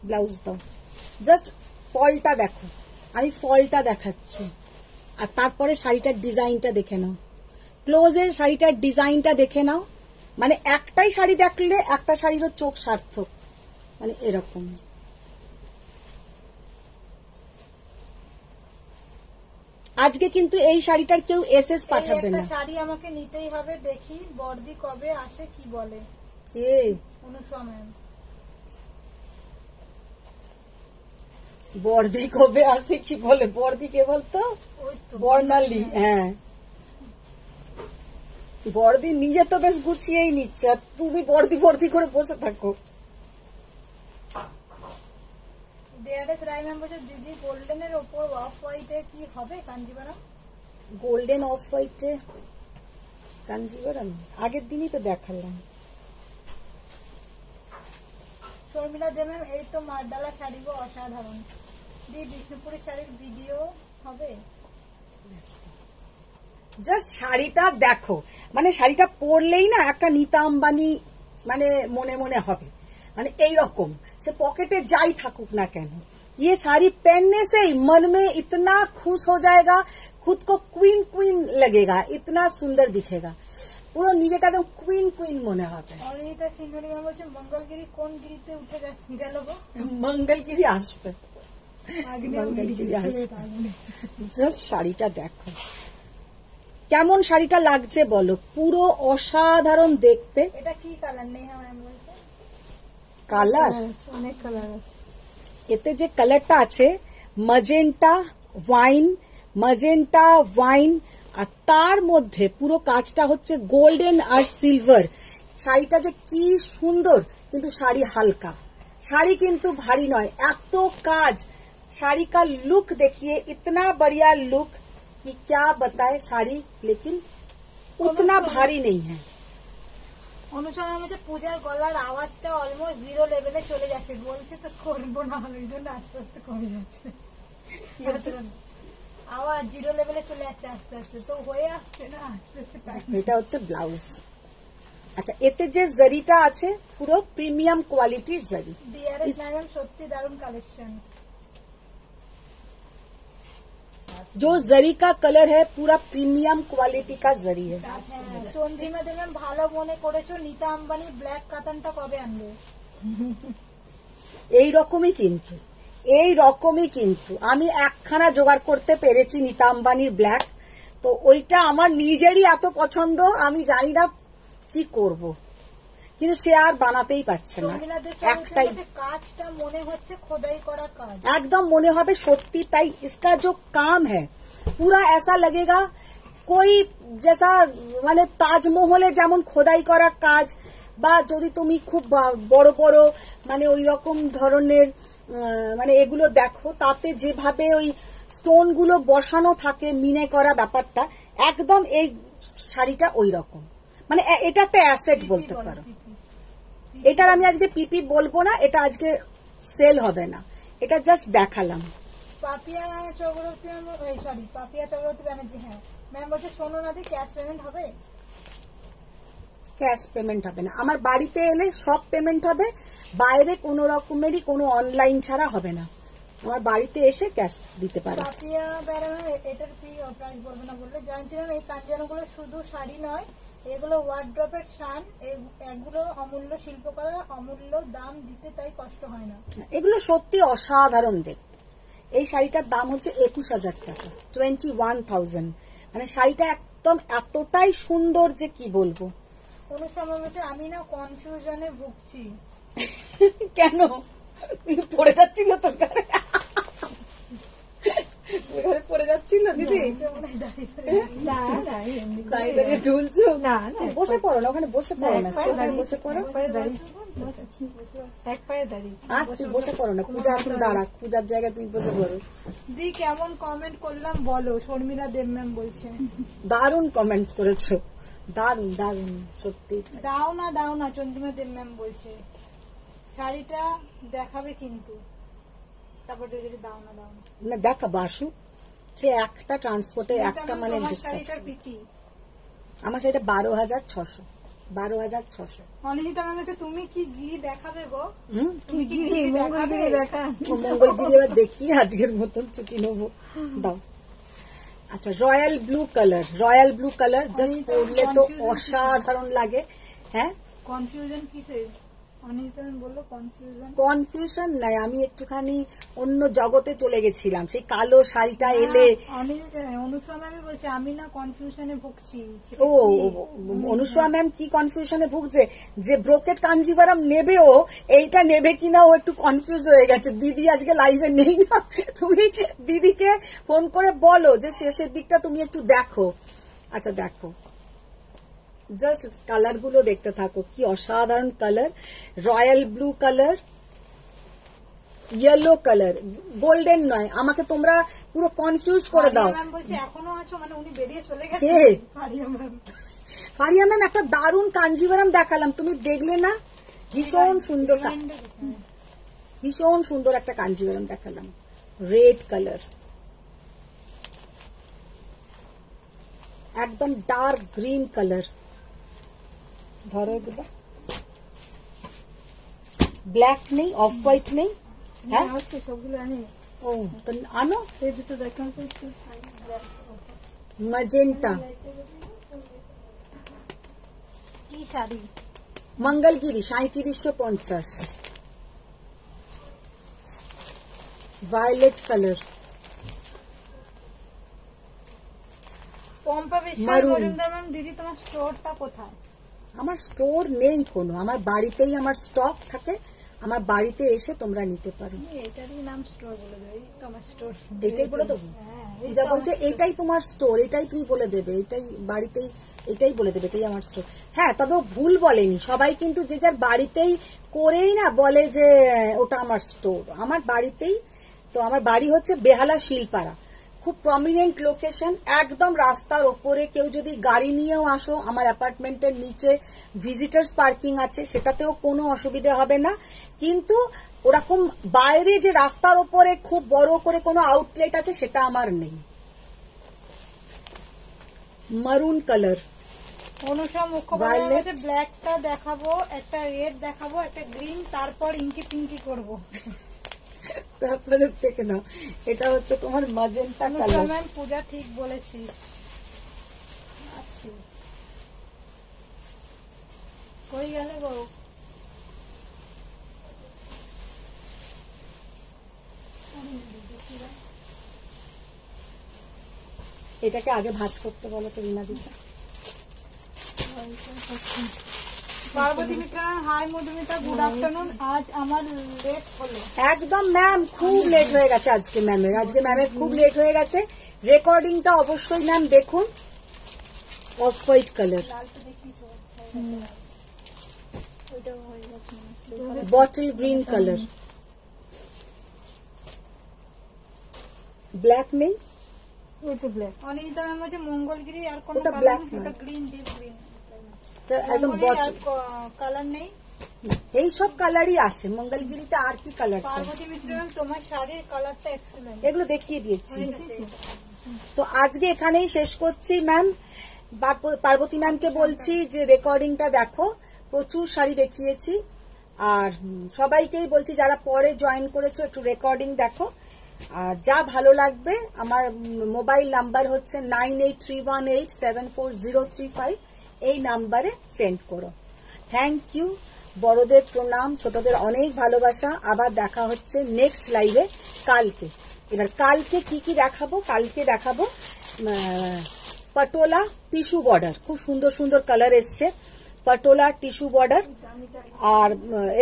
ব্লাউজ দাও, জাস্ট ফলটা দেখো, আমি ফলটা দেখাচ্ছি আর তারপরে শাড়িটার ডিজাইনটা দেখে নাও। ক্লোজে শাড়িটার ডিজাইনটা দেখে নাও, মানে একটাই শাড়ি দেখলে একটা শাড়িরও চোখ সার্থক, মানে এরকম। আজকে কিন্তু এই শাড়িটার কেউ এসএস পাঠাবে না। শাড়ি আমাকে নিতেই হবে, দেখি বর্দি কবে আসে কি বলে। কে? অনুষা ম্যাম। বর্দি কবে আসে কি বলে? বর্দি কে বলতো? ওই তো বর্ণালী। হ্যাঁ, বর্দি নিজে তো বেশ গুছিয়েই নিচ্ছে, আর তুমি বর্দি বর্দি করে বসে থাকো। ডিআরএস রায় ম্যাম বলছে দিদি গোল্ডেনের ওপর অফ হোয়াইটে কি হবে কাঞ্জিভারাম? গোল্ডেন অফ হোয়াইটে কাঞ্জিভারাম আগের দিনই তো দেখালাম। শর্মিলা দে ম্যাম এই তো মারডালা শাড়ি গো, অসাধারণ। দি বিষ্ণুপুরের শাড়ির ভিডিও হবে? জাস্ট শাড়িটা দেখো, মানে শাড়িটা পরলেই না একটা নীতা আম্বানি মানে মনে মনে হবে, মানে এইরকম। সে পকেটে যাই থাকুক না কেন, ये साड़ी पहनने से ही मन में इतना खुश हो जाएगा, खुद को क्वीन क्वीन लगेगा, इतना सुंदर दिखेगा, পুরো নিজেকে একদম কুইন কুইন মনে হবে। অনিতা সিংহরি ম্যাম বলছে মঙ্গলগিরি কোন গিরিতে উঠে গেল গো? মঙ্গলগিরি আসবে, মঙ্গলগিরি আসবে। জাস্ট শাড়িটা দেখো কেমন শাড়িটা লাগছে বলো, পুরো অসাধারণ দেখতে। এটা কি কালার? নেহা ম্যাম বলছে কালার, অনেক কালার আছে। এতে যে কালারটা আছে ম্যাজেন্টা ওয়াইন, ম্যাজেন্টা ওয়াইন, আর তার মধ্যে পুরো কাজটা হচ্ছে গোল্ডেন আর সিলভার। শাড়িটা যে কি সুন্দর, কিন্তু শাড়ি হালকা, শাড়ি কিন্তু ভারী নয়, এত কাজ। শাড়ি का लुक देखिए, इतना बढ़िया लुक कि क्या बताए साड़ी, लेकिन उतना भारी नहीं है। অনুসন্ধান হচ্ছে পূজার গলার আওয়াজটা অলমোস্ট জিরো লেভেলে চলে যাচ্ছে, বলছে তো করবো না, ওই জন্য আস্তে আস্তে কমে যাচ্ছে। আওয়াজ জিরো লেভেলে চলে যাচ্ছে আস্তে আস্তে, তো হয়ে আসছে না আস্তে আস্তে। এটা হচ্ছে ব্লাউজ। আচ্ছা, এতে যে জরিটা আছে পুরো প্রিমিয়াম কোয়ালিটির জরি। ডিআরএস ম্যাম সত্যি দারুণ কালেকশন। जो जरी का कलर है पूरा प्रीमियम क्वालिटी का जरी है। চন্দ্রিমা দেবেন ভালো মনে করেছো, নীতা আম্বানি ব্ল্যাক কাতানটা কবে আনবে? এই রকমই কিন্তু, এই রকমই কিন্তু আমি একখানা জোগাড় করতে পেরেছি নীতা আম্বানির ব্ল্যাক, তো ওইটা আমার নিজেরই এত পছন্দ, আমি জানি না কি করব, কিন্তু সে আর বানাতেই পারছে না। একটাই কাজটা মনে হচ্ছে খোদাই করা কাজ, একদম মনে হবে সত্যি তাই। इसका जो काम है पूरा ऐसा लगेगा कोई जैसा মানে তাজমহলে যেমন খোদাই করা কাজ, বা যদি তুমি খুব বড় বড় মানে ওই রকম ধরনের মানে এগুলো দেখো, তাতে যেভাবে ওই স্টোন গুলো বসানো থাকে মিনে করা ব্যাপারটা, একদম এই শাড়িটা ওই রকম, মানে এটা একটা অ্যাসেট বলতে পারো। এটার আমি আজকে পিপি বলবো না, এটা আজকে সেল হবে না, এটা জাস্ট দেখালাম। পাপিয়া চক্রবর্তী সরি পাপিয়া চক্রবর্তী ব্যানার্জি, হ্যাঁ ম্যাম বলছে শোনো না দি ক্যাশ পেমেন্ট হবে? ক্যাশ পেমেন্ট হবে না, আমার বাড়িতে এলে সব পেমেন্ট হবে, বাইরে কোন রকমেরই কোনো অনলাইন ছাড়া হবে না, আমার বাড়িতে এসে ক্যাশ দিতে পারে। পাপিয়া ম্যাম এটার প্রাইস বলবো না বললে। জয়ন্তী ম্যাম এই কাঞ্চনগুলো শুধু শাড়ি নয়, এগুলো ওয়ার্ড্রপের শান, এগুলো অমূল্য শিল্পকলা, অমূল্য দাম দিতে তাই কষ্ট হয় না। এগুলো সত্যি অসাধারণ দেখতে। এই শাড়িটার দাম হচ্ছে 21,000 টাকা, 21,000। মানে শাড়িটা একদম এতটাই সুন্দর যে কি বলবো। অনুসময় হচ্ছে আমি না কনফিউশনে ভুগছি। কেন? পড়ে যাচ্ছিল তো ঘরে পড়ে যাচ্ছিল দিদি? দাঁড়িয়ে ঝুলছো? না বসে পড়ো না, ওখানে বসে পড়ো না, বসে পড়ো, এক পায়ে দাঁড়িয়ে। তুই বসে পড়ো না, পূজা এখন দাঁড়া, পূজার জায়গায় তুমি বসে পড়ো। দি কেমন কমেন্ট করলাম বলো, শর্মিলা দেব ম্যাম বলছে। দারুণ কমেন্টস করেছো, দারুণ দারুণ সত্যি। দাও না চন্দ্রিমা দেব ম্যাম বলছে শাড়িটা দেখাবে কিন্তু। তারপর ডেলিভারি দাও না দাও না। না দেখা বাসু, সে একটা ট্রান্সপোর্টে একটা মানে তোমার dispatch শাড়িটার করে। পিচি আমার সেটা 12,600 12,600। অনিন্দিতা ম্যামকে তুমি কি গিরি দেখাবে গো? হুম, তুমি কি গিরি দেখাবে? ও মঙ্গলগিরি এবার দেখি আজকের মতন ছুটি নেবো, দাও। আচ্ছা royal blue colour, royal blue colour just পরলে তো অসাধারণ লাগে। হ্যাঁ কনফিউশন কিসে? অনিন্দিতা ম্যাম বললো কনফিউশন। কনফিউশন নাই, আমি একটুখানি অন্য জগতে চলে গেছিলাম। সেই কালো শাড়িটা এলে অনুষ্কা ম্যামই বলছে আমি না কনফিউশনে ভুগছি। ও অনুষ্কা ম্যাম কি কনফিউশনে ভুগছে, যে ব্রোকেট কাঞ্জিভারাম নেবেও এইটা নেবে কিনা ও একটু কনফিউজ হয়ে গেছে। দিদি আজকে লাইভে নেই না, তুমি দিদিকে ফোন করে বলো যে শেষের দিকটা তুমি একটু দেখো। আচ্ছা দেখো, জাস্ট কালার গুলো দেখতে থাকো, কি অসাধারণ colour. Royal blue colour, yellow colour, golden নয়, আমাকে তোমরা পুরো কনফিউজ করে দাও। ম্যাম বলছে এখনো আছো, মানে উনি বেরিয়ে চলে কে? গেছে। ফারিয়া ম্যাম। ফারিয়া ম্যাম একটা দারুণ কাঞ্জিভারাম দেখালাম, তুমি দেখলে না? ভীষণ সুন্দর, ভীষণ সুন্দর একটা কাঞ্জিভারাম দেখালাম, রেড কালার, একদম ডার্ক গ্রিন কালার। ধরো এগুলো, ব্ল্যাক নেই, অফ হোয়াইট নেই। হ্যাঁ হচ্ছে সবগুলো আনি। ও তো আনো। এই দুটো দেখান তো একটু। ম্যাজেন্টা, কি শাড়ি? মঙ্গলগিরি 3750, ভায়োলেট কালার, পম্পা বিশ্বাস Maroon. মজুমদার ম্যাম, দিদি তোমার স্টোরটা কোথায়? আমার স্টোর নেই কোনো, আমার বাড়িতেই আমার স্টক থাকে, আমার বাড়িতে এসে তোমরা নিতে পারো। তুমি এটারই নাম স্টোর বলে দেবে, এই তোমার স্টোর। এটাই বলে দেবো। হ্যাঁ, পূজা বলছে এটাই তোমার স্টোর, এটাই তুমি বলে দেবে, এটাই বাড়িতেই, এটাই বলে দেবে এটাই আমার স্টোর। হ্যাঁ তবে ও ভুল বলেনি, সবাই কিন্তু যে যার বাড়িতেই করেই না বলে যে ওটা আমার স্টোর। আমার বাড়িতেই তো, আমার বাড়ি হচ্ছে বেহালা শিলপাড়া, খুব প্রমিনেন্ট লোকেশন, একদম রাস্তার ওপরে। কেউ যদি গাড়ি নিয়েও আসো, আমার অ্যাপার্টমেন্টের নিচে ভিজিটার্স পার্কিং আছে, সেটাতেও কোনো অসুবিধা হবে না। কিন্তু ওরকম বাইরে যে রাস্তার ওপরে খুব বড় করে কোনো আউটলেট আছে, সেটা আমার নেই। মারুন কালার, অনুষা মুখোপাধ্যায় বলছে ব্ল্যাকটা দেখাবো, একটা রেড দেখাবো, একটা গ্রিন, তারপর ইঙ্কি পিঙ্কি করবো। তারপরে থেকে না, এটা হচ্ছে তোমার ম্যাজেন্টা অনুষা কালার। ম্যাম পূজা ঠিক বলেছিস। আচ্ছা কই গেলে গো? এটাকে আগে ভাঁজ করতে বলো তো রিনা দিদা। Parvati Mitra, hi Madhumita, good afternoon. আজ আমার লেট হলো। একদম ম্যাম খুব লেট হয়ে গেছে আজকে ম্যামের, আজকে ম্যামের খুব লেট হয়ে গেছে। রেকর্ডিংটা অবশ্যই ম্যাম দেখুন। অফ হোয়াইট কালার, লালটা দেখি তো। ওইটাও হয়ে গেছে। বটল গ্রিন কালার, ব্ল্যাক নেই, ওইটা ব্ল্যাক। অনিন্দিতা ম্যাম বলছে মঙ্গলগিরি আর কোন ওটা কালার black নেই, নয়। ওটা গ্রিন, ডিপ গ্রিন। এটা একদম বটল। কালার নেই। এই সব কালারই আসে মঙ্গলগিরিতে, আর কি কালার চাই? পার্বতী মিত্র ম্যাম তোমার শাড়ির কালারটা এক্সেলেন্ট। এগুলো দেখিয়ে দিয়েছি। তো আজকে এখানেই শেষ করছি ম্যাম। পার্বতী ম্যামকে বলছি যে রেকর্ডিংটা দেখো, প্রচুর শাড়ি দেখিয়েছি। আর সবাইকেই বলছি যারা পরে জয়েন করেছো একটু রেকর্ডিং দেখো, আর যা ভালো লাগবে। আমার মোবাইল নাম্বার হচ্ছে 9831874035, এই নাম্বারে সেন্ড করো। থ্যাংক ইউ, বড়দের প্রণাম, ছোটদের অনেক ভালোবাসা। আবার দেখা হচ্ছে নেক্সট লাইভে কালকে। এবার কালকে কি কি দেখাবো? কালকে দেখাবো পটোলা টিস্যু বর্ডার, খুব সুন্দর সুন্দর কালার এসছে, পটোলা টিস্যু বর্ডার। আর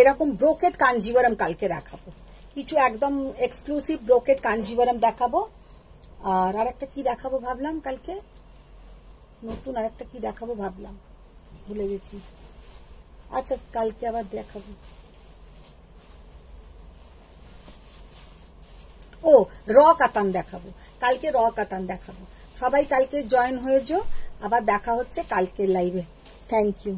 এরকম ব্রোকেট কাঞ্জিভারাম কালকে দেখাবো, কিছু একদম এক্সক্লুসিভ ব্রোকেট কাঞ্জিভারাম দেখাবো। আর আরেকটা কি দেখাবো ভাবলাম কালকে, নতুন আরেকটা কি দেখাবো ভাবলাম, ভুলে গেছি। আচ্ছা কালকে আবার দেখাবো। ও র কাতান দেখাবো, কালকে র কাতান দেখাবো। সবাই কালকে জয়েন হয়ে যাও, আবার দেখা হচ্ছে কালকের লাইভে। Thank you.